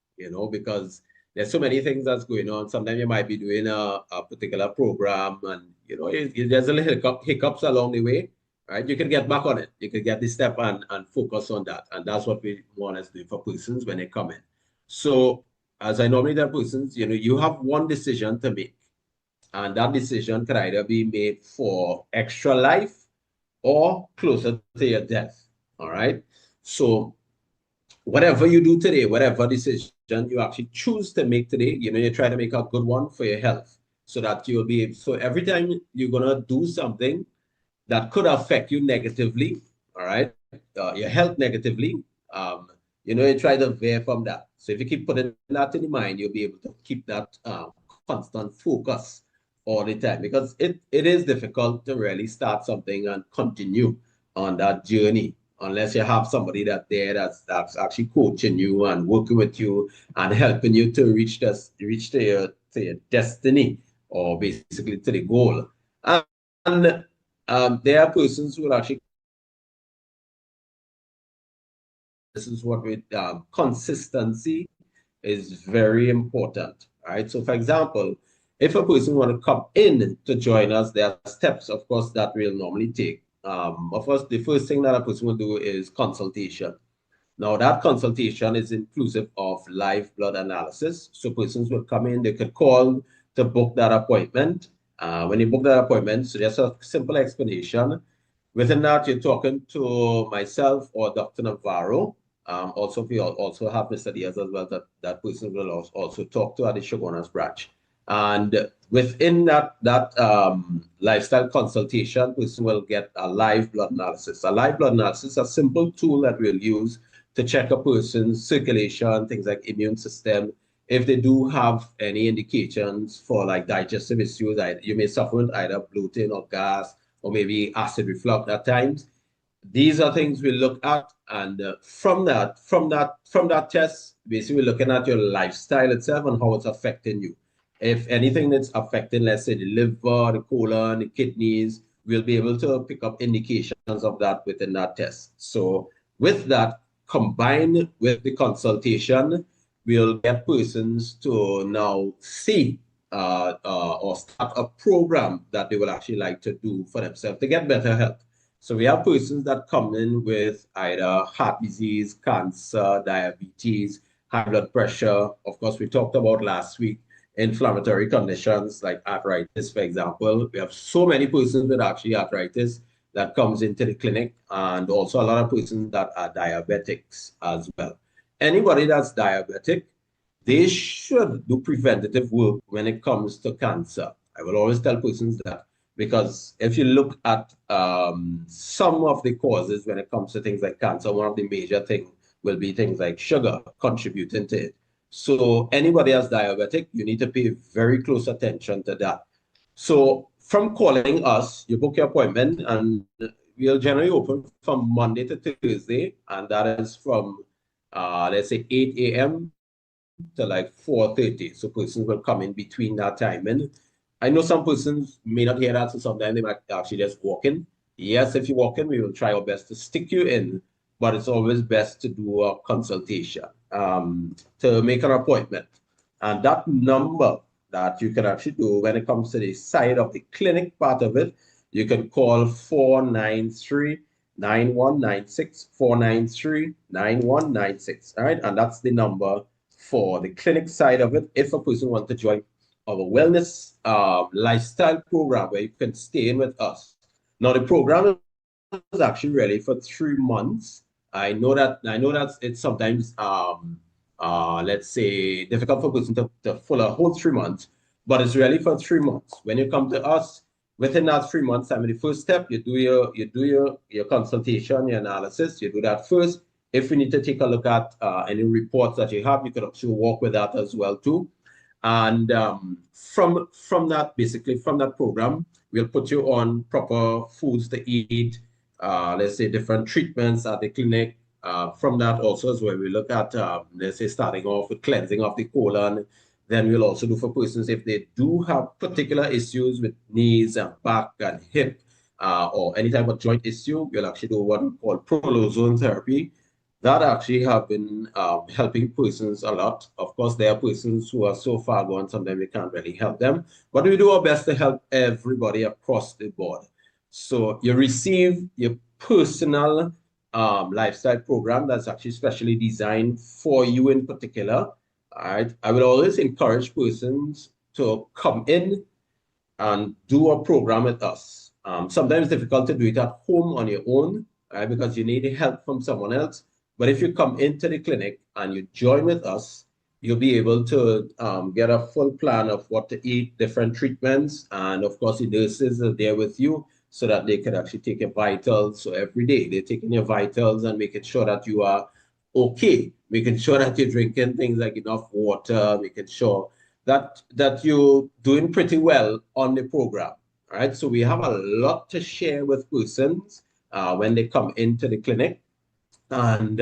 because there's so many things that's going on. Sometimes you might be doing a particular program, and there's a little hiccups along the way, right? You can get back on it. You can get the step and focus on that, and that's what we want to do for persons when they come in. So, as I normally tell persons, you have one decision to make, and that decision can either be made for extra life or closer to your death. All right. So, whatever you do today, whatever decision you actually choose to make today, you try to make a good one for your health. so that you'll be, so every time you're gonna do something that could affect you negatively, all right, your health negatively, you try to veer from that. So if you keep putting that in your mind, you'll be able to keep that constant focus all the time, because it is difficult to really start something and continue on that journey unless you have somebody that's actually coaching you and working with you and helping you to reach to your destiny, or basically to the goal. And there are persons who will actually, this is what we consistency is very important, right? So for example, if a person want to come in to join us, there are steps, of course, that we'll normally take. Of course, the first thing that a person will do is consultation. Now that consultation is inclusive of live blood analysis. So persons will come in, they could call to book that appointment. When you book that appointment, so just a simple explanation. Within that, you're talking to myself or Dr. Navarro. Also, we also have Mr. Diaz as well, that person will also talk to at the Shogunas branch. And within that lifestyle consultation, person will get a live blood analysis. A live blood analysis is a simple tool that we'll use to check a person's circulation, things like immune system. If they do have any indications for like digestive issues, you may suffer with either bloating or gas, or maybe acid reflux at times. These are things we look at, and from that test, basically we're looking at your lifestyle itself and how it's affecting you. If anything that's affecting, let's say, the liver, the colon, the kidneys, we'll be able to pick up indications of that within that test. So with that, combined with the consultation, we'll get persons to now see or start a program that they will actually like to do for themselves to get better health. So we have persons that come in with either heart disease, cancer, diabetes, high blood pressure. Of course, we talked about last week inflammatory conditions like arthritis, for example. We have so many persons with actually arthritis that comes into the clinic, and also a lot of persons that are diabetics as well. Anybody that's diabetic, they should do preventative work when it comes to cancer. I will always tell persons that, because if you look at some of the causes when it comes to things like cancer, one of the major things will be things like sugar contributing to it. So anybody that's diabetic, you need to pay very close attention to that. So from calling us, you book your appointment, and we'll generally open from Monday to Thursday, and that is from, let's say, 8 a.m. to like 4:30. So persons will come in between that time. And I know some persons may not hear that, so sometimes they might actually just walk in. Yes, if you walk in, we will try our best to stick you in, but it's always best to do a consultation to make an appointment. And that number that you can actually do when it comes to the side of the clinic part of it, you can call 493-9196, 493-9196, all right? And that's the number for the clinic side of it. If a person wants to join our wellness lifestyle program where you can stay in with us. Now, the program is actually really for 3 months. I know that it's sometimes let's say difficult for a person to follow a whole 3 months, but it's really for 3 months. When you come to us, within that 3 months, I mean, the first step, you do your consultation, your analysis, you do that first. If we need to take a look at any reports that you have, you can actually walk with that as well too. And from that, basically from that program, we'll put you on proper foods to eat, let's say different treatments at the clinic. From that also is where we look at, let's say, starting off with cleansing of the colon. Then we'll also do for persons if they do have particular issues with knees and back and hip, or any type of joint issue, we'll actually do what we call prolozone therapy. That actually have been helping persons a lot. Of course, there are persons who are so far gone, sometimes we can't really help them, but we do our best to help everybody across the board. So you receive your personal lifestyle program that's actually specially designed for you in particular. All right. I will always encourage persons to come in and do a program with us. Sometimes it's difficult to do it at home on your own, right, because you need help from someone else. But if you come into the clinic and you join with us, you'll be able to get a full plan of what to eat, different treatments, and of course the nurses are there with you so that they can actually take your vitals. So every day they're taking your vitals and making sure that you are okay, making sure that you're drinking things like enough water, making sure that you're doing pretty well on the program. All right, so we have a lot to share with persons when they come into the clinic. And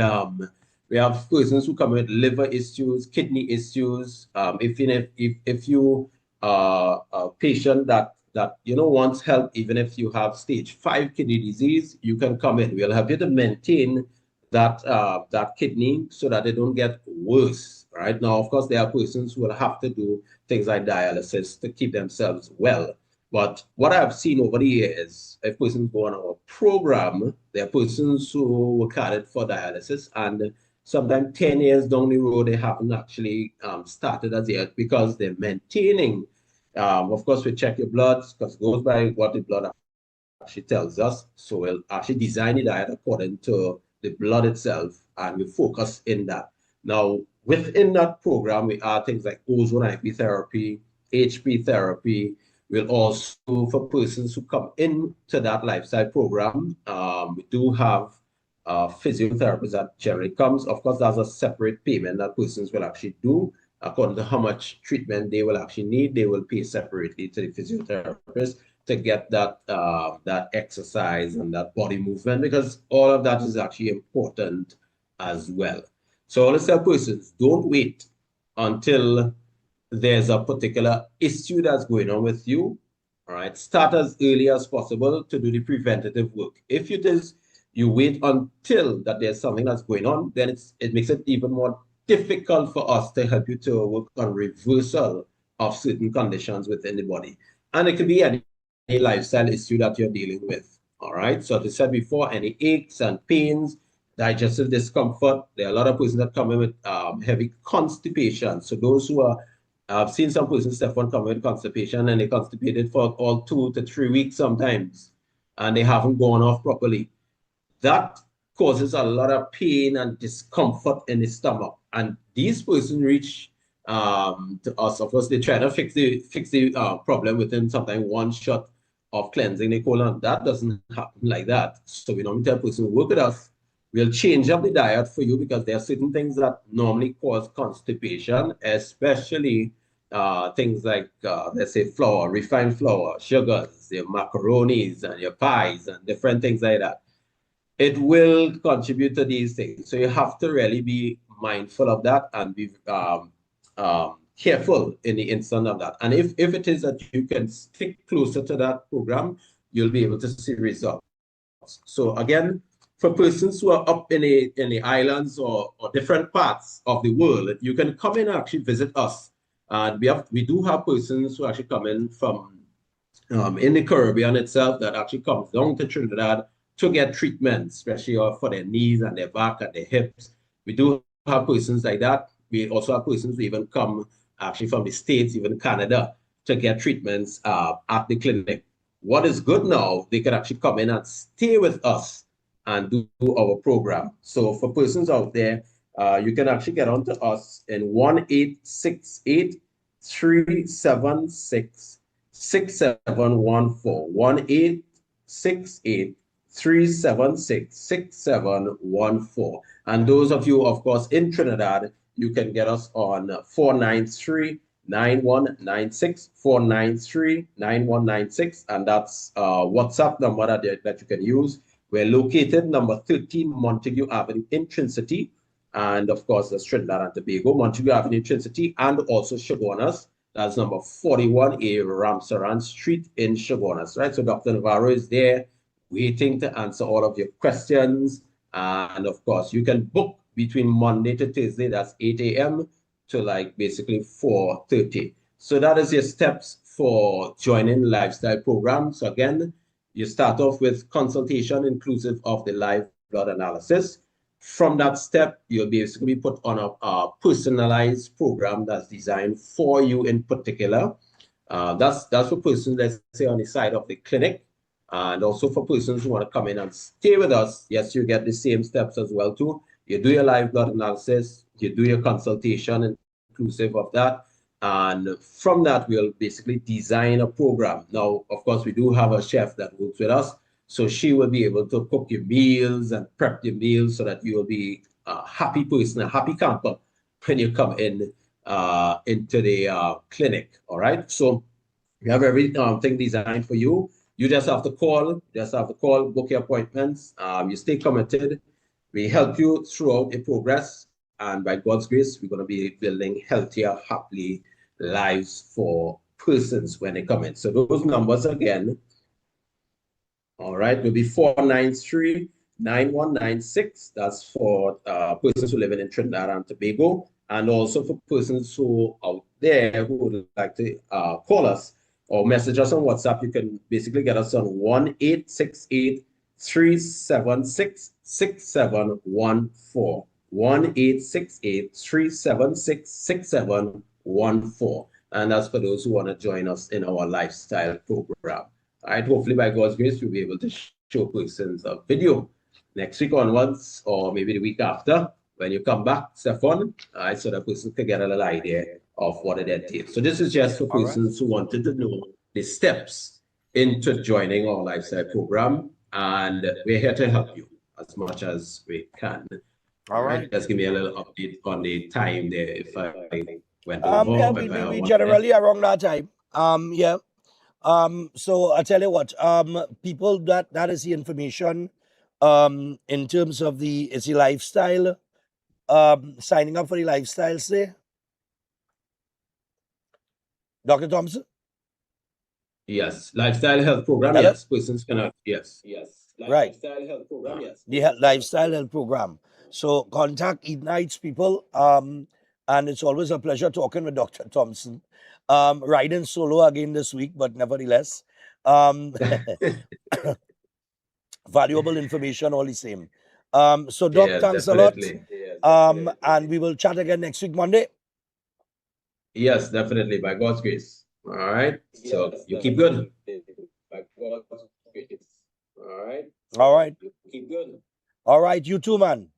we have persons who come with liver issues, kidney issues. If you are a patient that wants help, even if you have stage 5 kidney disease, you can come in. We'll help you to maintain that kidney so that they don't get worse. Right now, of course, there are persons who will have to do things like dialysis to keep themselves well. But what I've seen over the years, if persons go on our program, there are persons who were carded for dialysis, and sometimes 10 years down the road, they haven't actually started as yet because they're maintaining. Of course, we check your blood because it goes by what the blood actually tells us. So we'll actually design the diet according to the blood itself, and we focus in that. Now, within that program, we add things like ozone IV therapy, HP therapy. We'll also, for persons who come into that lifestyle program, we do have physiotherapists that generally comes. Of course, there's a separate payment that persons will actually do. According to how much treatment they will actually need, they will pay separately to the physiotherapist to get that that exercise and that body movement, because all of that is actually important as well. So let's tell persons, don't wait until there's a particular issue that's going on with you. All right, start as early as possible to do the preventative work. If it is you wait until that there's something that's going on, then it makes it even more difficult for us to help you to work on reversal of certain conditions within the body. And it could be any lifestyle issue that you're dealing with. All right, so as I said before, any aches and pains, digestive discomfort. There are a lot of persons that come in with heavy constipation. So those who are, I've seen some persons, Stephan, come with constipation and they constipated for all 2 to 3 weeks sometimes, and they haven't gone off properly. That causes a lot of pain and discomfort in the stomach. And these persons reach to us. Of course, they try to fix the problem within sometimes 1 shot of cleansing the colon. That doesn't happen like that. So we normally tell a person, work with us. We'll change up the diet for you because there are certain things that normally cause constipation, especially things like, let's say, flour, refined flour, sugars, your macaronis and your pies and different things like that. It will contribute to these things. So you have to really be mindful of that and be careful in the instant of that. And if it is that you can stick closer to that program, you'll be able to see results. So again, for persons who are up in the islands or different parts of the world, you can come in and actually visit us. And we do have persons who actually come in from in the Caribbean itself that actually comes down to Trinidad to get treatment, especially for their knees and their back and their hips. We do have persons like that. We also have persons who even come actually from the States, even Canada, to get treatments at the clinic. What is good now, they can actually come in and stay with us and do our program. So for persons out there, you can actually get onto us in 1-868-376-6714. 1-868-376-6714. And those of you, of course, in Trinidad, you can get us on 493-9196, 493-9196, and that's WhatsApp number that you can use. We're located number 13 Montague Avenue in Trinity, and of course, that's Trinidad and Tobago, Montague Avenue, Trinity, and also Chaguanas. That's number 41A Ramsaran Street in Chaguanas, right? So Dr. Navarro is there waiting to answer all of your questions. And of course, you can book between Monday to Thursday, that's 8 a.m. to like basically 4:30. So that is your steps for joining lifestyle program. So again, you start off with consultation inclusive of the live blood analysis. From that step, you'll basically be put on a personalized program that's designed for you in particular. That's for persons, let's say, on the side of the clinic. And also for persons who want to come in and stay with us, yes, you get the same steps as well too. You do your live blood analysis, you do your consultation inclusive of that. And from that, we'll basically design a program. Now, of course, we do have a chef that works with us. So she will be able to cook your meals and prep your meals so that you will be a happy person, a happy camper when you come in into the clinic. All right. So we have everything designed for you. You just have to call, book your appointments. You stay committed. We help you throughout the progress. And by God's grace, we're going to be building healthier, happy lives for persons when they come in. So those numbers again, all right, will be 493-9196. That's for persons who live in Trinidad and Tobago. And also for persons who out there who would like to call us or message us on WhatsApp, you can basically get us on 1-868-376-6714. 1-868-376-6714. And that's for those who want to join us in our lifestyle program. All right, hopefully by God's grace, we'll be able to show persons a video next week onwards, or maybe the week after when you come back, Stephan, all right, so that person can get a little idea of what it entails. So this is just for persons who wanted to know the steps into joining our lifestyle program, and we're here to help you as much as we can. All right. Just give me a little update on the time there if I went over. Yeah, we generally around that time. Yeah. So I tell you what, people, that is the information in terms of the lifestyle, signing up for the lifestyle say. Dr. Thompson? Yes, lifestyle health program, Hello? yes. Persons cannot, yes. Right. Lifestyle health program, yes. The lifestyle health program. So contact Ignites people, and it's always a pleasure talking with Dr. Thompson. Riding solo again this week, but nevertheless, valuable information all the same. So Doc, Yes, thanks a lot. definitely. And we will chat again next week, Monday. Yes, definitely, by God's grace. All right. So you keep good. By God's grace. All right. All right. You keep good. All right, you too, man.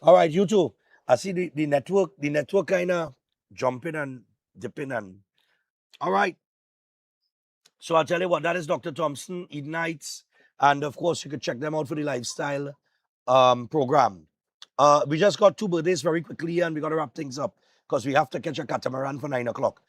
All right, you too. I see the network kind of jumping and dipping and all right. So I'll tell you what, that is Dr. Thompson, Ignites, and of course you could check them out for the lifestyle program. We just got 2 birthdays very quickly and we got to wrap things up because we have to catch a catamaran for 9 o'clock.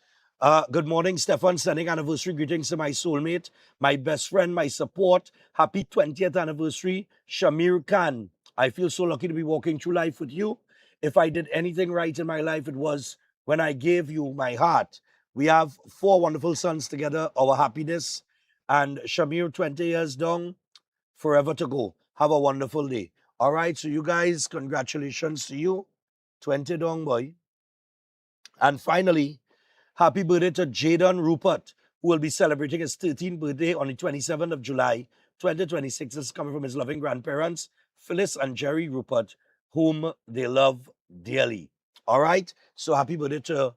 Good morning, Stephan. Sending anniversary greetings to my soulmate, my best friend, my support. Happy 20th anniversary, Shamir Khan. I feel so lucky to be walking through life with you. If I did anything right in my life, it was when I gave you my heart. We have 4 wonderful sons together, our happiness. And Shamir, 20 years down, forever to go. Have a wonderful day. All right, so you guys, congratulations to you. 20 down, boy. And finally, happy birthday to Jaden Rupert, who will be celebrating his 13th birthday on the 27th of July, 2026. This is coming from his loving grandparents, Phyllis and Jerry Rupert, whom they love dearly. All right, so happy birthday to